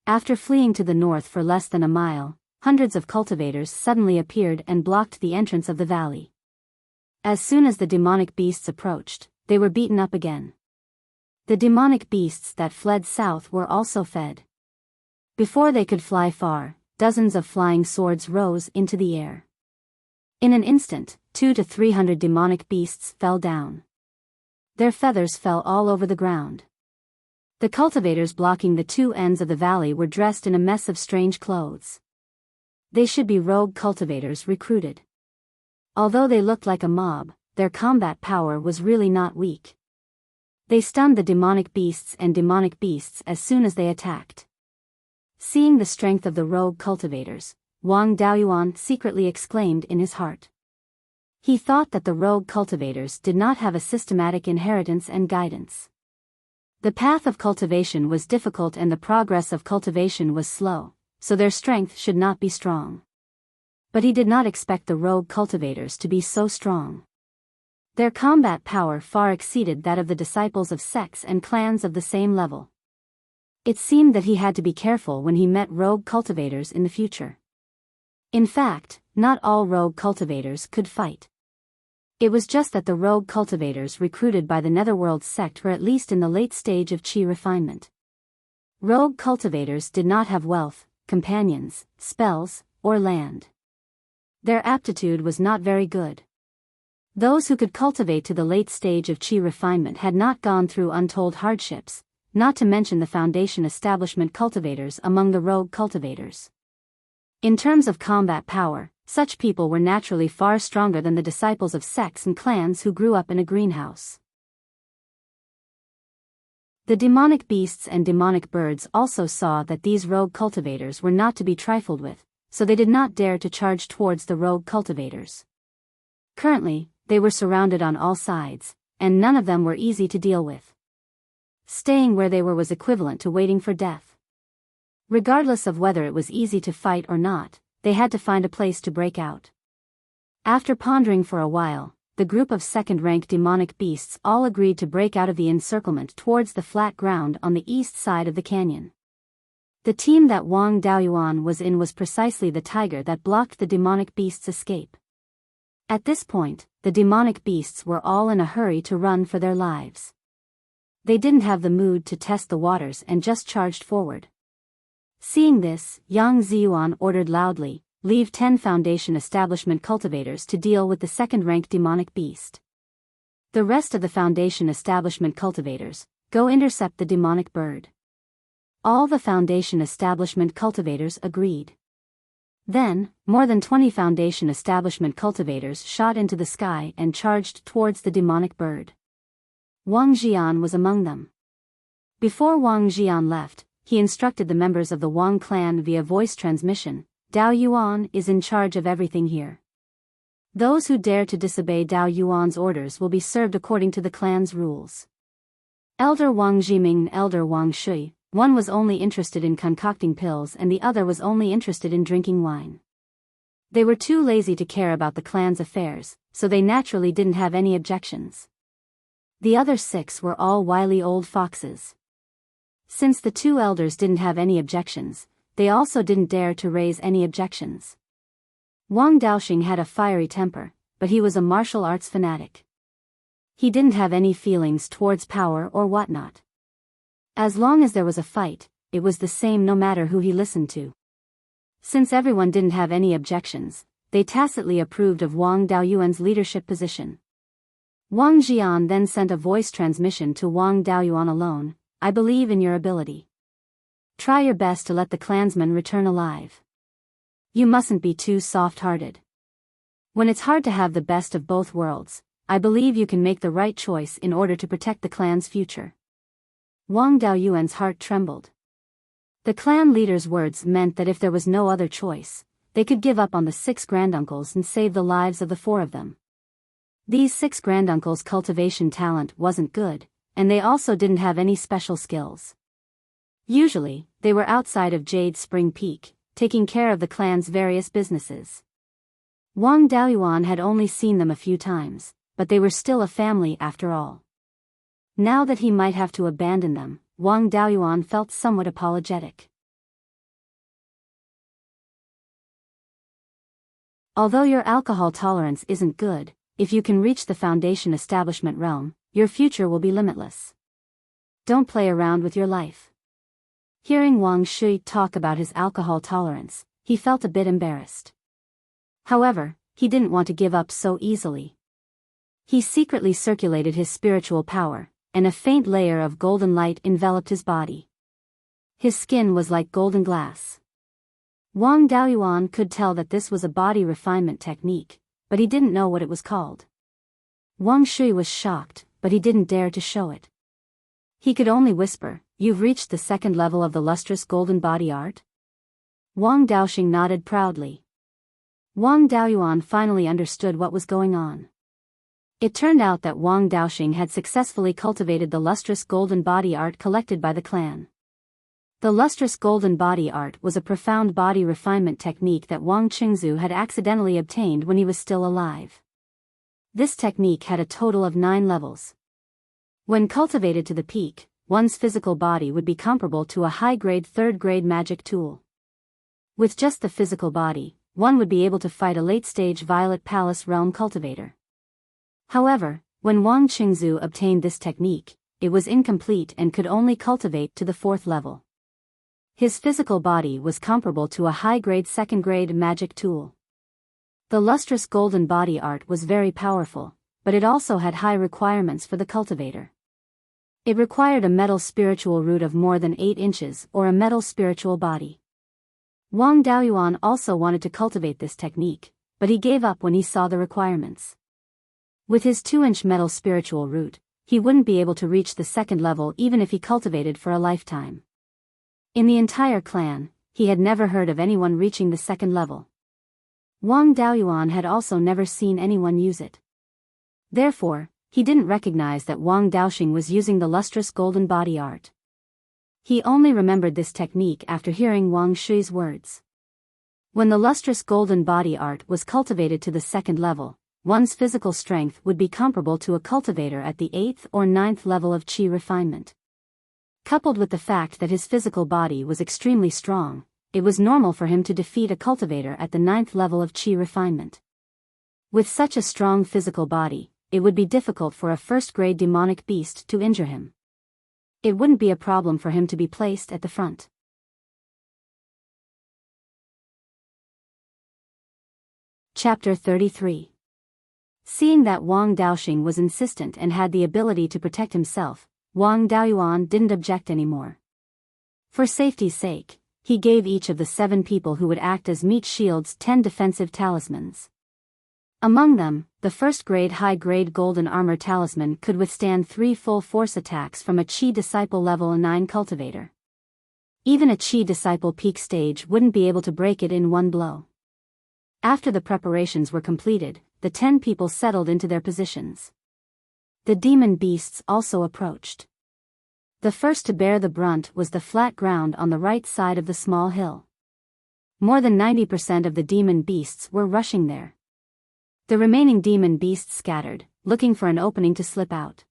Speaker 1: After fleeing to the north for less than a mile, hundreds of cultivators suddenly appeared and blocked the entrance of the valley. As soon as the demonic beasts approached, they were beaten up again. The demonic beasts that fled south were also fed. Before they could fly far, dozens of flying swords rose into the air. In an instant, 200 to 300 demonic beasts fell down. Their feathers fell all over the ground. The cultivators blocking the two ends of the valley were dressed in a mess of strange clothes. They should be rogue cultivators recruited. Although they looked like a mob, their combat power was really not weak. They stunned the demonic beasts as soon as they attacked. Seeing the strength of the rogue cultivators, Wang Daoyuan secretly exclaimed in his heart. He thought that the rogue cultivators did not have a systematic inheritance and guidance. The path of cultivation was difficult and the progress of cultivation was slow, so their strength should not be strong. But he did not expect the rogue cultivators to be so strong. Their combat power far exceeded that of the disciples of sects and clans of the same level. It seemed that he had to be careful when he met rogue cultivators in the future. In fact, not all rogue cultivators could fight. It was just that the rogue cultivators recruited by the Netherworld sect were at least in the late stage of chi refinement. Rogue cultivators did not have wealth, companions, spells, or land. Their aptitude was not very good. Those who could cultivate to the late stage of chi refinement had not gone through untold hardships, not to mention the foundation establishment cultivators among the rogue cultivators. In terms of combat power, such people were naturally far stronger than the disciples of sects and clans who grew up in a greenhouse. The demonic beasts and demonic birds also saw that these rogue cultivators were not to be trifled with, so they did not dare to charge towards the rogue cultivators. Currently, they were surrounded on all sides, and none of them were easy to deal with. Staying where they were was equivalent to waiting for death. Regardless of whether it was easy to fight or not, they had to find a place to break out. After pondering for a while, the group of second-rank demonic beasts all agreed to break out of the encirclement towards the flat ground on the east side of the canyon. The team that Wang Daoyuan was in was precisely the tiger that blocked the demonic beasts' escape. At this point, the demonic beasts were all in a hurry to run for their lives. They didn't have the mood to test the waters and just charged forward. Seeing this, Yang Ziyuan ordered loudly, "Leave 10 Foundation Establishment cultivators to deal with the second-rank demonic beast. The rest of the Foundation Establishment cultivators, go intercept the demonic bird." All the Foundation Establishment cultivators agreed. Then, more than 20 Foundation Establishment cultivators shot into the sky and charged towards the demonic bird. Wang Jian was among them. Before Wang Jian left, he instructed the members of the Wang clan via voice transmission, "Dao Yuan is in charge of everything here. Those who dare to disobey Dao Yuan's orders will be served according to the clan's rules." Elder Wang Jiming and Elder Wang Shui, one was only interested in concocting pills and the other was only interested in drinking wine. They were too lazy to care about the clan's affairs, so they naturally didn't have any objections. The other 6 were all wily old foxes. Since the 2 elders didn't have any objections, they also didn't dare to raise any objections. Wang Daoxing had a fiery temper, but he was a martial arts fanatic. He didn't have any feelings towards power or whatnot. As long as there was a fight, it was the same no matter who he listened to. Since everyone didn't have any objections, they tacitly approved of Wang Daoyuan's leadership position. Wang Jian then sent a voice transmission to Wang Daoyuan alone, "I believe in your ability. Try your best to let the clansmen return alive. You mustn't be too soft-hearted. When it's hard to have the best of both worlds, I believe you can make the right choice in order to protect the clan's future." Wang Daoyuan's heart trembled. The clan leader's words meant that if there was no other choice, they could give up on the 6 granduncles and save the lives of the 4 of them. These 6 granduncles' cultivation talent wasn't good, and they also didn't have any special skills. Usually, they were outside of Jade Spring Peak, taking care of the clan's various businesses. Wang Daoyuan had only seen them a few times, but they were still a family after all. Now that he might have to abandon them, Wang Daoyuan felt somewhat apologetic. Although your alcohol tolerance isn't good, if you can reach the Foundation Establishment realm, your future will be limitless. Don't play around with your life. Hearing Wang Shui talk about his alcohol tolerance, he felt a bit embarrassed. However, he didn't want to give up so easily. He secretly circulated his spiritual power, and a faint layer of golden light enveloped his body. His skin was like golden glass. Wang Daoyuan could tell that this was a body refinement technique, but he didn't know what it was called. Wang Shui was shocked, but he didn't dare to show it. He could only whisper, "You've reached the second level of the lustrous golden body art?" Wang Daoxing nodded proudly. Wang Daoyuan finally understood what was going on. It turned out that Wang Daoxing had successfully cultivated the lustrous golden body art collected by the clan. The lustrous golden body art was a profound body refinement technique that Wang Qingzu had accidentally obtained when he was still alive. This technique had a total of 9 levels. When cultivated to the peak, one's physical body would be comparable to a high-grade third-grade magic tool. With just the physical body, one would be able to fight a late-stage Violet Palace realm cultivator. However, when Wang Qingzu obtained this technique, it was incomplete and could only cultivate to the 4th level. His physical body was comparable to a high-grade second-grade magic tool. The lustrous golden body art was very powerful, but it also had high requirements for the cultivator. It required a metal spiritual root of more than 8 inches or a metal spiritual body. Wang Daoyuan also wanted to cultivate this technique, but he gave up when he saw the requirements. With his 2-inch metal spiritual root, he wouldn't be able to reach the 2nd level even if he cultivated for a lifetime. In the entire clan, he had never heard of anyone reaching the 2nd level. Wang Daoyuan had also never seen anyone use it. Therefore, he didn't recognize that Wang Daoxing was using the lustrous golden body art. He only remembered this technique after hearing Wang Shui's words. When the lustrous golden body art was cultivated to the 2nd level, one's physical strength would be comparable to a cultivator at the 8th or 9th level of qi refinement. Coupled with the fact that his physical body was extremely strong, it was normal for him to defeat a cultivator at the 9th level of qi refinement. With such a strong physical body, it would be difficult for a 1st-grade demonic beast to injure him. It wouldn't be a problem for him to be placed at the front. Chapter 33. Seeing that Wang Daoxing was insistent and had the ability to protect himself, Wang Daoyuan didn't object anymore. For safety's sake, he gave each of the 7 people who would act as meat shields 10 defensive talismans. Among them, the 1st-grade high-grade golden armor talisman could withstand 3 full force attacks from a Qi Disciple level 9 cultivator. Even a Qi Disciple peak stage wouldn't be able to break it in one blow. After the preparations were completed, the 10 people settled into their positions. The demon beasts also approached. The first to bear the brunt was the flat ground on the right side of the small hill. More than 90% of the demon beasts were rushing there. The remaining demon beasts scattered, looking for an opening to slip out.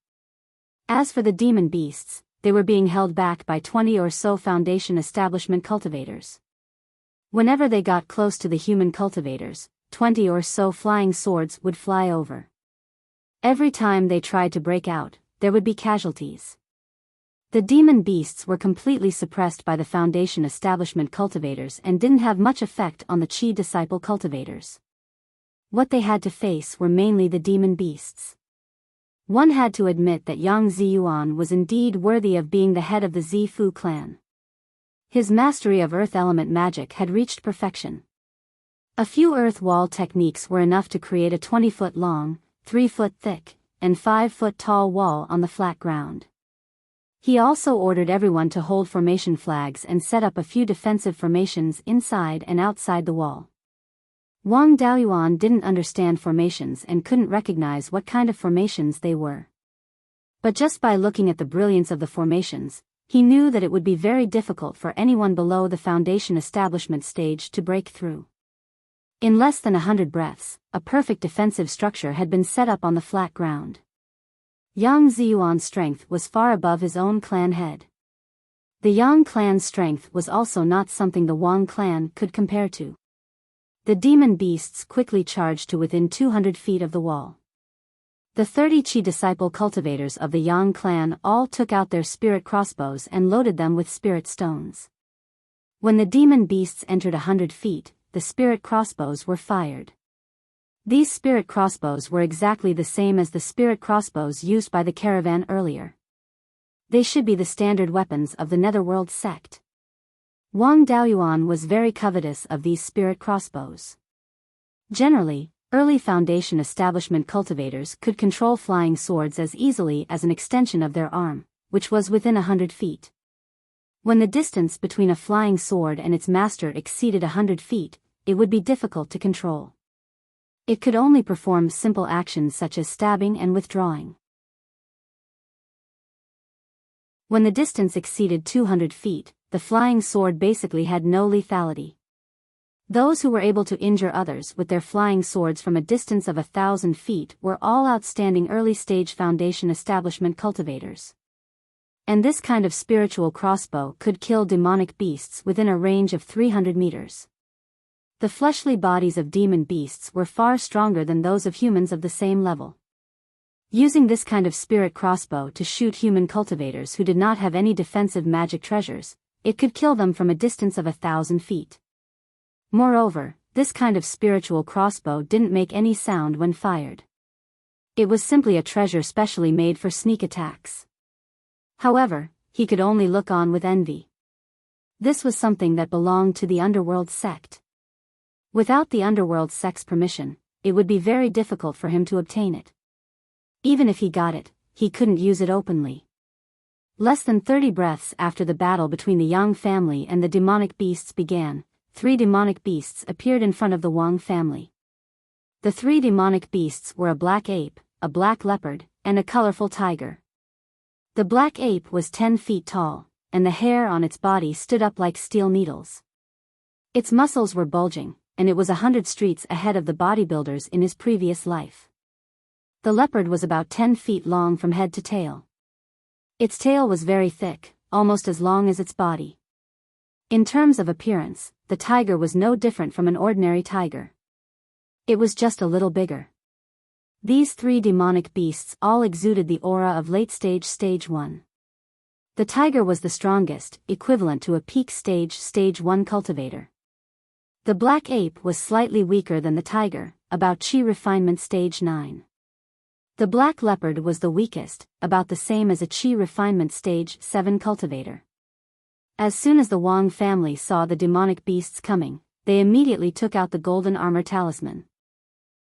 Speaker 1: As for the demon beasts, they were being held back by 20 or so Foundation establishment cultivators. Whenever they got close to the human cultivators, 20 or so flying swords would fly over. Every time they tried to break out, there would be casualties. The demon beasts were completely suppressed by the Foundation establishment cultivators and didn't have much effect on the Qi Disciple cultivators. What they had to face were mainly the demon beasts. One had to admit that Yang Ziyuan was indeed worthy of being the head of the Zifu clan. His mastery of earth element magic had reached perfection. A few earth wall techniques were enough to create a 20-foot long, 3-foot thick, and 5-foot tall wall on the flat ground. He also ordered everyone to hold formation flags and set up a few defensive formations inside and outside the wall. Wang Daoyuan didn't understand formations and couldn't recognize what kind of formations they were. But just by looking at the brilliance of the formations, he knew that it would be very difficult for anyone below the Foundation establishment stage to break through. In less than 100 breaths, a perfect defensive structure had been set up on the flat ground. Yang Ziyuan's strength was far above his own clan head. The Yang clan's strength was also not something the Wang clan could compare to. The demon beasts quickly charged to within 200 feet of the wall. The 30 Qi disciple cultivators of the Yang clan all took out their spirit crossbows and loaded them with spirit stones. When the demon beasts entered 100 feet, the spirit crossbows were fired. These spirit crossbows were exactly the same as the spirit crossbows used by the caravan earlier. They should be the standard weapons of the Netherworld sect. Wang Daoyuan was very covetous of these spirit crossbows. Generally, early Foundation establishment cultivators could control flying swords as easily as an extension of their arm, which was within 100 feet. When the distance between a flying sword and its master exceeded 100 feet, it would be difficult to control. It could only perform simple actions such as stabbing and withdrawing. When the distance exceeded 200 feet, the flying sword basically had no lethality. Those who were able to injure others with their flying swords from a distance of 1,000 feet were all outstanding early-stage Foundation establishment cultivators. And this kind of spiritual crossbow could kill demonic beasts within a range of 300 meters. The fleshly bodies of demon beasts were far stronger than those of humans of the same level. Using this kind of spirit crossbow to shoot human cultivators who did not have any defensive magic treasures, it could kill them from a distance of 1,000 feet. Moreover, this kind of spiritual crossbow didn't make any sound when fired. It was simply a treasure specially made for sneak attacks. However, he could only look on with envy. This was something that belonged to the Underworld sect. Without the Underworld sect's permission, it would be very difficult for him to obtain it. Even if he got it, he couldn't use it openly. Less than 30 breaths after the battle between the Yang family and the demonic beasts began, 3 demonic beasts appeared in front of the Wang family. The 3 demonic beasts were a black ape, a black leopard, and a colorful tiger. The black ape was 10 feet tall, and the hair on its body stood up like steel needles. Its muscles were bulging, and it was 100 streets ahead of the bodybuilders in his previous life. The leopard was about 10 feet long from head to tail. Its tail was very thick, almost as long as its body. In terms of appearance, the tiger was no different from an ordinary tiger. It was just a little bigger. These 3 demonic beasts all exuded the aura of late-stage Stage 1. The tiger was the strongest, equivalent to a peak Stage 1 cultivator. The black ape was slightly weaker than the tiger, about Qi refinement Stage 9. The black leopard was the weakest, about the same as a Qi refinement Stage 7 cultivator. As soon as the Wang family saw the demonic beasts coming, they immediately took out the golden armor talisman.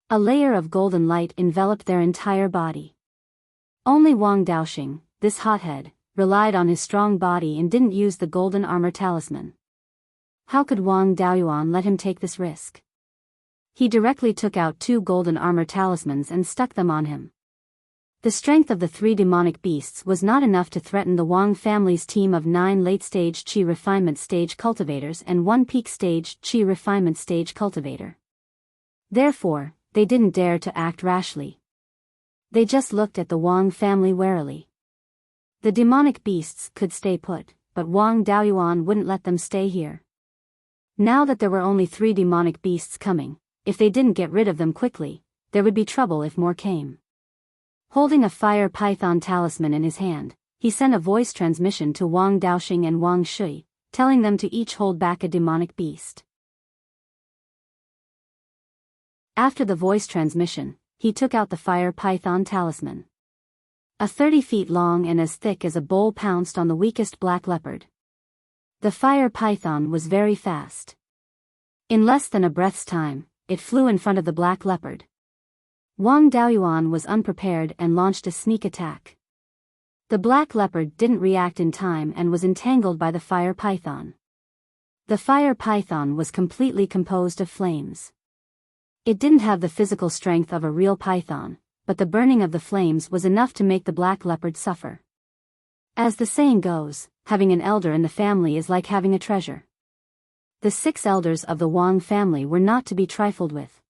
Speaker 1: A layer of golden light enveloped their entire body. Only Wang Daoxing, this hothead, relied on his strong body and didn't use the golden armor talisman. How could Wang Daoyuan let him take this risk? He directly took out 2 golden armor talismans and stuck them on him. The strength of the 3 demonic beasts was not enough to threaten the Wang family's team of 9 late-stage Qi refinement stage cultivators and 1 peak-stage Qi refinement stage cultivator. Therefore, they didn't dare to act rashly. They just looked at the Wang family warily. The demonic beasts could stay put, but Wang Daoyuan wouldn't let them stay here. Now that there were only 3 demonic beasts coming, if they didn't get rid of them quickly, there would be trouble if more came. Holding a fire python talisman in his hand, he sent a voice transmission to Wang Daoxing and Wang Shui, telling them to each hold back a demonic beast. After the voice transmission, he took out the fire python talisman. A 30 feet long and as thick as a bowl pounced on the weakest black leopard. The fire python was very fast. In less than a breath's time, it flew in front of the black leopard. Wang Daoyuan was unprepared and launched a sneak attack. The black leopard didn't react in time and was entangled by the fire python. The fire python was completely composed of flames. It didn't have the physical strength of a real python, but the burning of the flames was enough to make the black leopard suffer. As the saying goes, having an elder in the family is like having a treasure. The 6 elders of the Wang family were not to be trifled with.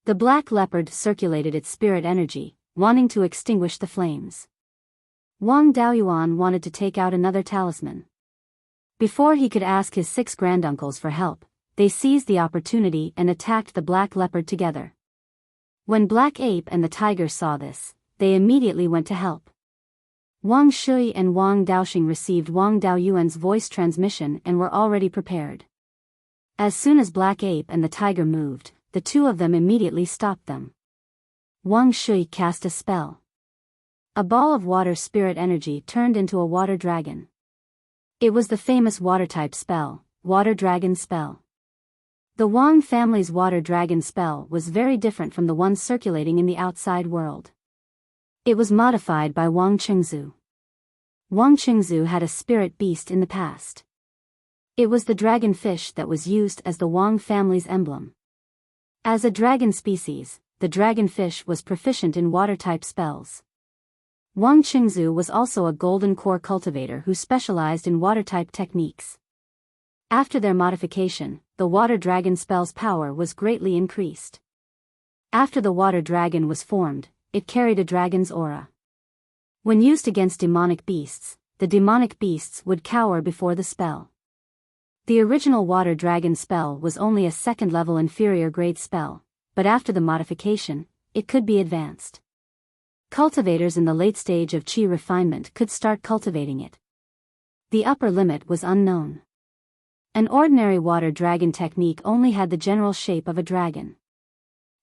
Speaker 1: The black leopard circulated its spirit energy, wanting to extinguish the flames. Wang Daoyuan wanted to take out another talisman. Before he could ask his 6 granduncles for help, they seized the opportunity and attacked the black leopard together. When Black Ape and the tiger saw this, they immediately went to help. Wang Shui and Wang Daoxing received Wang Daoyuan's voice transmission and were already prepared. As soon as Black Ape and the tiger moved, the two of them immediately stopped them. Wang Shui cast a spell. A ball of water spirit energy turned into a water dragon. It was the famous water-type spell, Water Dragon Spell. The Wang family's Water Dragon spell was very different from the one circulating in the outside world. It was modified by Wang Qingzu. Wang Qingzu had a spirit beast in the past. It was the dragon fish that was used as the Wang family's emblem. As a dragon species, the dragon fish was proficient in water-type spells. Wang Qingzu was also a golden core cultivator who specialized in water-type techniques. After their modification, the water dragon spell's power was greatly increased. After the water dragon was formed, it carried a dragon's aura. When used against demonic beasts, the demonic beasts would cower before the spell. The original water dragon spell was only a second-level inferior grade spell, but after the modification, it could be advanced. Cultivators in the late stage of Qi refinement could start cultivating it. The upper limit was unknown. An ordinary water dragon technique only had the general shape of a dragon.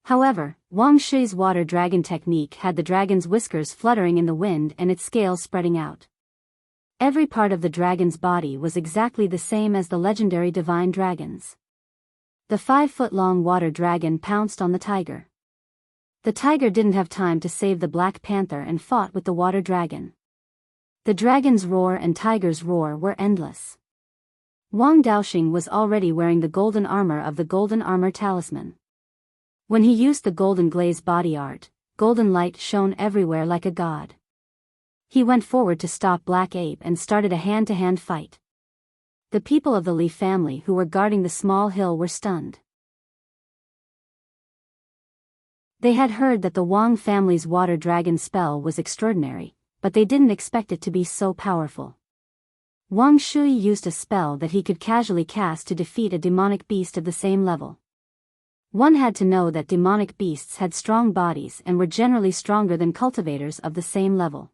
Speaker 1: However, Wang Shui's water dragon technique had the dragon's whiskers fluttering in the wind and its scales spreading out. Every part of the dragon's body was exactly the same as the legendary divine dragons. The 5-foot-long water dragon pounced on the tiger. The tiger didn't have time to save the Black Panther and fought with the water dragon. The dragon's roar and tiger's roar were endless. Wang Daoxing was already wearing the golden armor of the golden armor talisman. When he used the golden glaze body art, golden light shone everywhere like a god. He went forward to stop Black Ape and started a hand-to-hand fight. The people of the Li family who were guarding the small hill were stunned. They had heard that the Wang family's water dragon spell was extraordinary, but they didn't expect it to be so powerful. Wang Shui used a spell that he could casually cast to defeat a demonic beast of the same level. One had to know that demonic beasts had strong bodies and were generally stronger than cultivators of the same level.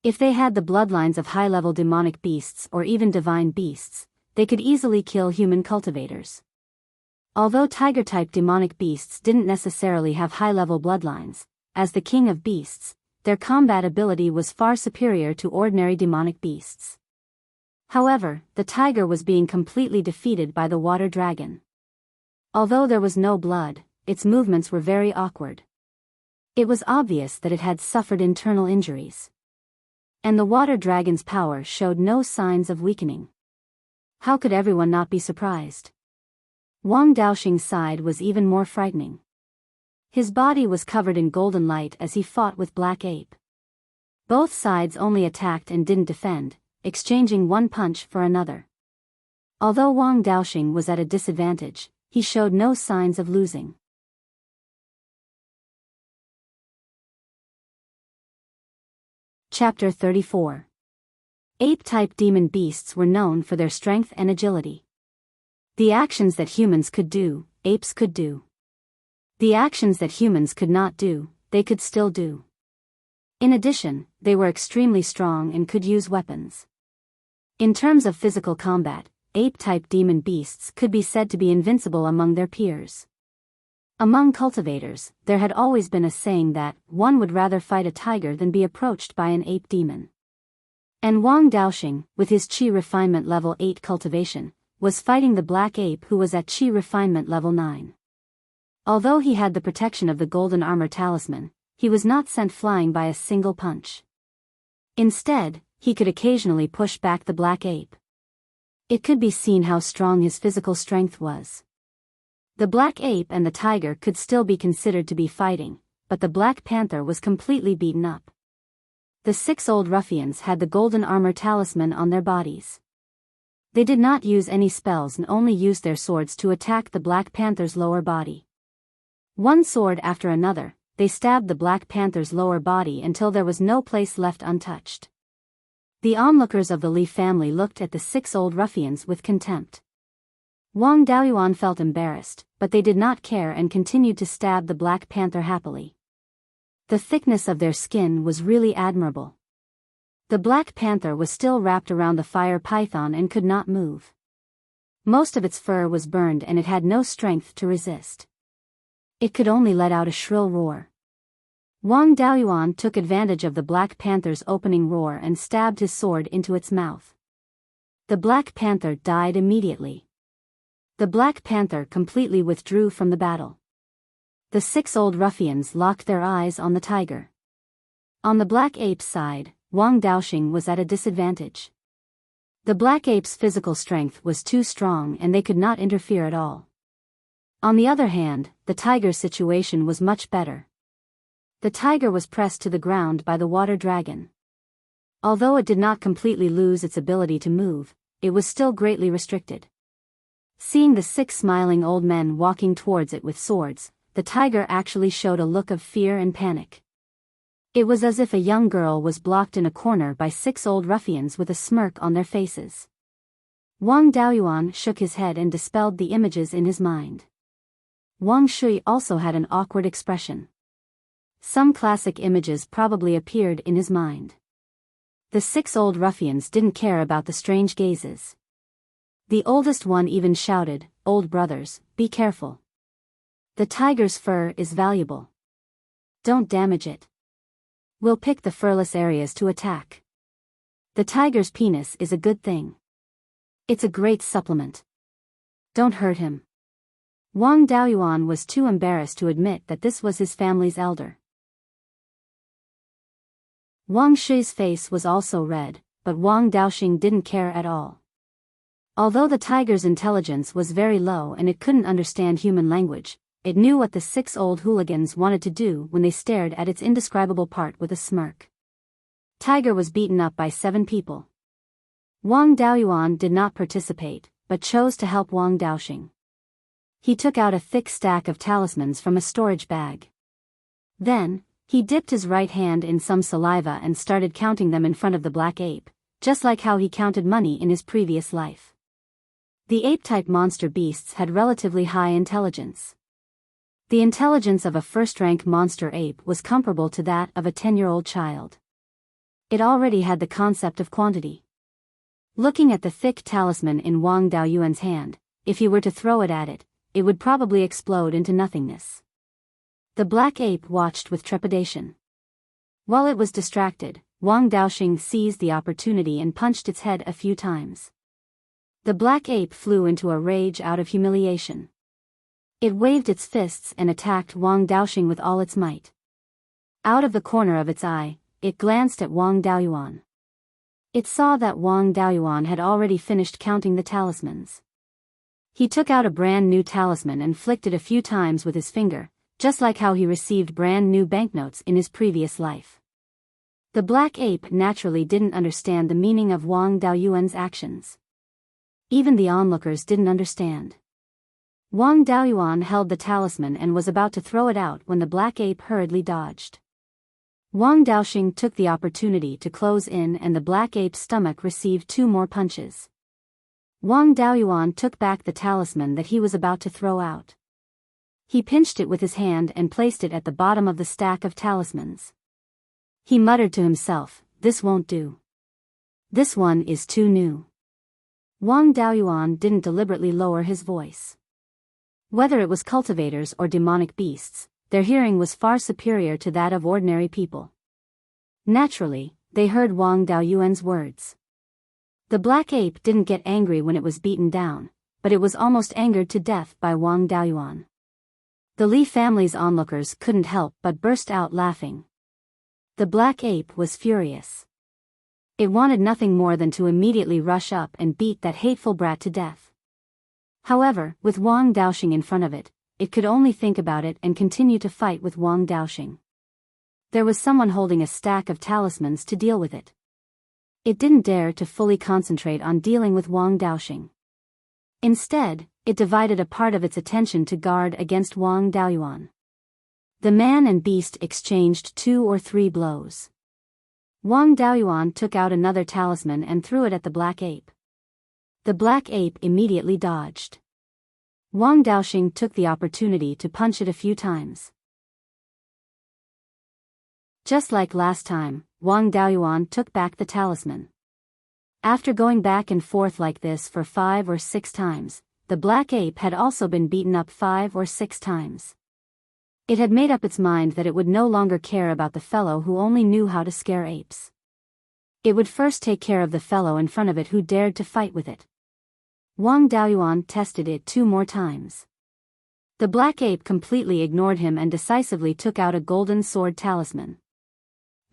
Speaker 1: If they had the bloodlines of high-level demonic beasts or even divine beasts, they could easily kill human cultivators. Although tiger-type demonic beasts didn't necessarily have high-level bloodlines, as the king of beasts, their combat ability was far superior to ordinary demonic beasts. However, the tiger was being completely defeated by the water dragon. Although there was no blood, its movements were very awkward. It was obvious that it had suffered internal injuries. And the water dragon's power showed no signs of weakening. How could everyone not be surprised? Wang Daoxing's side was even more frightening. His body was covered in golden light as he fought with Black Ape. Both sides only attacked and didn't defend, exchanging one punch for another. Although Wang Daoxing was at a disadvantage, he showed no signs of losing. Chapter 34. Ape-type demon beasts were known for their strength and agility. The actions that humans could do, apes could do. The actions that humans could not do, they could still do. In addition, they were extremely strong and could use weapons. In terms of physical combat, ape-type demon beasts could be said to be invincible among their peers. Among cultivators, there had always been a saying that one would rather fight a tiger than be approached by an ape demon. And Wang Daoxing, with his Qi refinement level 8 cultivation, was fighting the Black Ape who was at Qi refinement level 9. Although he had the protection of the golden armor talisman, he was not sent flying by a single punch. Instead, he could occasionally push back the Black Ape. It could be seen how strong his physical strength was. The Black Ape and the tiger could still be considered to be fighting, but the Black Panther was completely beaten up. The 6 old ruffians had the golden armor talisman on their bodies. They did not use any spells and only used their swords to attack the Black Panther's lower body. One sword after another, they stabbed the Black Panther's lower body until there was no place left untouched. The onlookers of the Li family looked at the 6 old ruffians with contempt. Wang Daoyuan felt embarrassed, but they did not care and continued to stab the Black Panther happily. The thickness of their skin was really admirable. The Black Panther was still wrapped around the fire python and could not move. Most of its fur was burned and it had no strength to resist. It could only let out a shrill roar. Wang Daoyuan took advantage of the Black Panther's opening roar and stabbed his sword into its mouth. The Black Panther died immediately. The Black Panther completely withdrew from the battle. The 6 old ruffians locked their eyes on the tiger. On the Black Ape's side, Wang Daoxing was at a disadvantage. The Black Ape's physical strength was too strong and they could not interfere at all. On the other hand, the tiger's situation was much better. The tiger was pressed to the ground by the water dragon. Although it did not completely lose its ability to move, it was still greatly restricted. Seeing the 6 smiling old men walking towards it with swords, the tiger actually showed a look of fear and panic. It was as if a young girl was blocked in a corner by 6 old ruffians with a smirk on their faces. Wang Daoyuan shook his head and dispelled the images in his mind. Wang Shui also had an awkward expression. Some classic images probably appeared in his mind. The 6 old ruffians didn't care about the strange gazes. The oldest one even shouted, "Old brothers, be careful. The tiger's fur is valuable. Don't damage it. We'll pick the furless areas to attack. The tiger's penis is a good thing. It's a great supplement. Don't hurt him." Wang Daoyuan was too embarrassed to admit that this was his family's elder. Wang Shui's face was also red, but Wang Daoxing didn't care at all. Although the tiger's intelligence was very low and it couldn't understand human language, it knew what the 6 old hooligans wanted to do when they stared at its indescribable part with a smirk. Tiger was beaten up by 7 people. Wang Daoyuan did not participate, but chose to help Wang Daoxing. He took out a thick stack of talismans from a storage bag. Then, he dipped his right hand in some saliva and started counting them in front of the Black Ape, just like how he counted money in his previous life. The ape-type monster beasts had relatively high intelligence. The intelligence of a first-rank monster ape was comparable to that of a 10-year-old child. It already had the concept of quantity. Looking at the thick talisman in Wang Daoyuan's hand, if he were to throw it at it, it would probably explode into nothingness. The Black Ape watched with trepidation. While it was distracted, Wang Daoxing seized the opportunity and punched its head a few times. The Black Ape flew into a rage out of humiliation. It waved its fists and attacked Wang Daoxing with all its might. Out of the corner of its eye, it glanced at Wang Daoyuan. It saw that Wang Daoyuan had already finished counting the talismans. He took out a brand new talisman and flicked it a few times with his finger, just like how he received brand new banknotes in his previous life. The Black Ape naturally didn't understand the meaning of Wang Daoyuan's actions. Even the onlookers didn't understand. Wang Daoyuan held the talisman and was about to throw it out when the Black Ape hurriedly dodged. Wang Daoxing took the opportunity to close in and the Black Ape's stomach received 2 more punches. Wang Daoyuan took back the talisman that he was about to throw out. He pinched it with his hand and placed it at the bottom of the stack of talismans. He muttered to himself, "This won't do. This one is too new." Wang Daoyuan didn't deliberately lower his voice. Whether it was cultivators or demonic beasts, their hearing was far superior to that of ordinary people. Naturally, they heard Wang Daoyuan's words. The Black Ape didn't get angry when it was beaten down, but it was almost angered to death by Wang Daoyuan. The Li family's onlookers couldn't help but burst out laughing. The Black Ape was furious. It wanted nothing more than to immediately rush up and beat that hateful brat to death. However, with Wang Daoxing in front of it, it could only think about it and continue to fight with Wang Daoxing. There was someone holding a stack of talismans to deal with it. It didn't dare to fully concentrate on dealing with Wang Daoxing. Instead, it divided a part of its attention to guard against Wang Daoyuan. The man and beast exchanged 2 or 3 blows. Wang Daoyuan took out another talisman and threw it at the Black Ape. The Black Ape immediately dodged. Wang Daoxing took the opportunity to punch it a few times. Just like last time, Wang Daoyuan took back the talisman. After going back and forth like this for 5 or 6 times, the black ape had also been beaten up 5 or 6 times. It had made up its mind that it would no longer care about the fellow who only knew how to scare apes. It would first take care of the fellow in front of it who dared to fight with it. Wang Daoyuan tested it 2 more times. The black ape completely ignored him and decisively took out a golden sword talisman.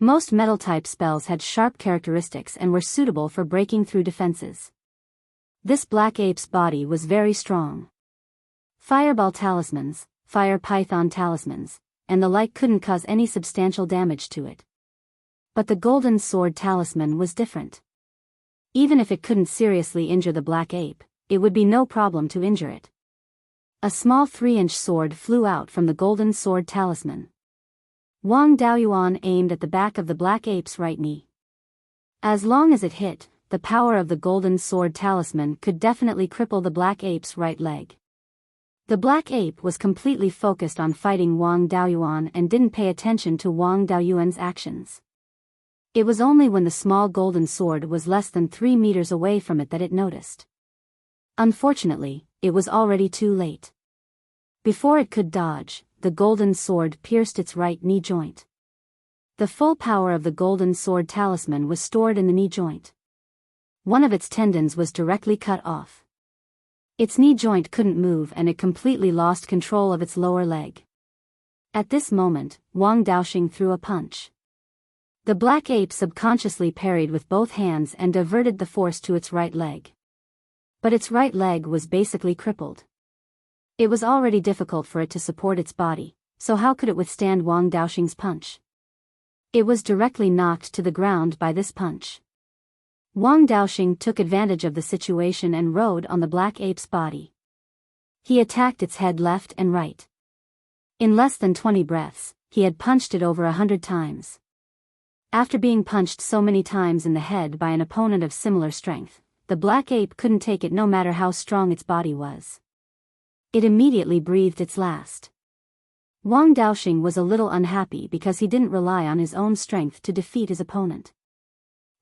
Speaker 1: Most metal-type spells had sharp characteristics and were suitable for breaking through defenses. This black ape's body was very strong. Fireball talismans, fire python talismans, and the like couldn't cause any substantial damage to it. But the golden sword talisman was different. Even if it couldn't seriously injure the black ape, it would be no problem to injure it. A small 3-inch sword flew out from the golden sword talisman. Wang Daoyuan aimed at the back of the black ape's right knee. As long as it hit, the power of the golden sword talisman could definitely cripple the black ape's right leg. The black ape was completely focused on fighting Wang Daoyuan and didn't pay attention to Wang Daoyuan's actions. It was only when the small golden sword was less than 3 meters away from it that it noticed. Unfortunately, it was already too late. Before it could dodge, the golden sword pierced its right knee joint. The full power of the golden sword talisman was stored in the knee joint. One of its tendons was directly cut off. Its knee joint couldn't move and it completely lost control of its lower leg. At this moment, Wang Daoxing threw a punch. The black ape subconsciously parried with both hands and diverted the force to its right leg. But its right leg was basically crippled. It was already difficult for it to support its body, so how could it withstand Wang Daoxing's punch? It was directly knocked to the ground by this punch. Wang Daoxing took advantage of the situation and rode on the black ape's body. He attacked its head left and right. In less than 20 breaths, he had punched it over 100 times. After being punched so many times in the head by an opponent of similar strength, the black ape couldn't take it no matter how strong its body was. It immediately breathed its last. Wang Daoxing was a little unhappy because he didn't rely on his own strength to defeat his opponent.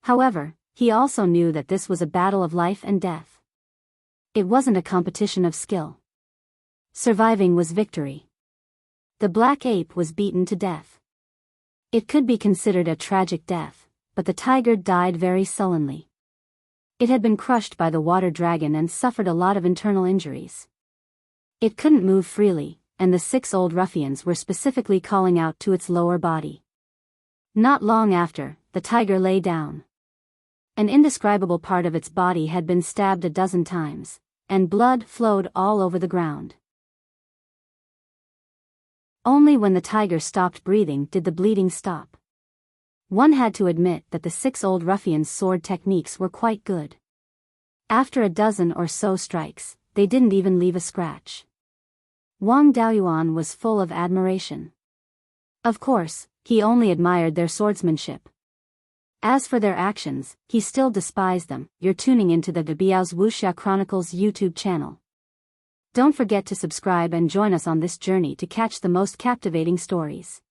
Speaker 1: However, he also knew that this was a battle of life and death. It wasn't a competition of skill. Surviving was victory. The black ape was beaten to death. It could be considered a tragic death, but the tiger died very sullenly. It had been crushed by the water dragon and suffered a lot of internal injuries. It couldn't move freely, and the 6 old ruffians were specifically calling out to its lower body. Not long after, the tiger lay down. An indescribable part of its body had been stabbed a dozen times, and blood flowed all over the ground. Only when the tiger stopped breathing did the bleeding stop. One had to admit that the 6 old ruffians' sword techniques were quite good. After a dozen or so strikes, they didn't even leave a scratch. Wang Daoyuan was full of admiration. Of course, he only admired their swordsmanship. As for their actions, he still despised them. You're tuning into the Biyao's Wuxia Chronicles YouTube channel. Don't forget to subscribe and join us on this journey to catch the most captivating stories.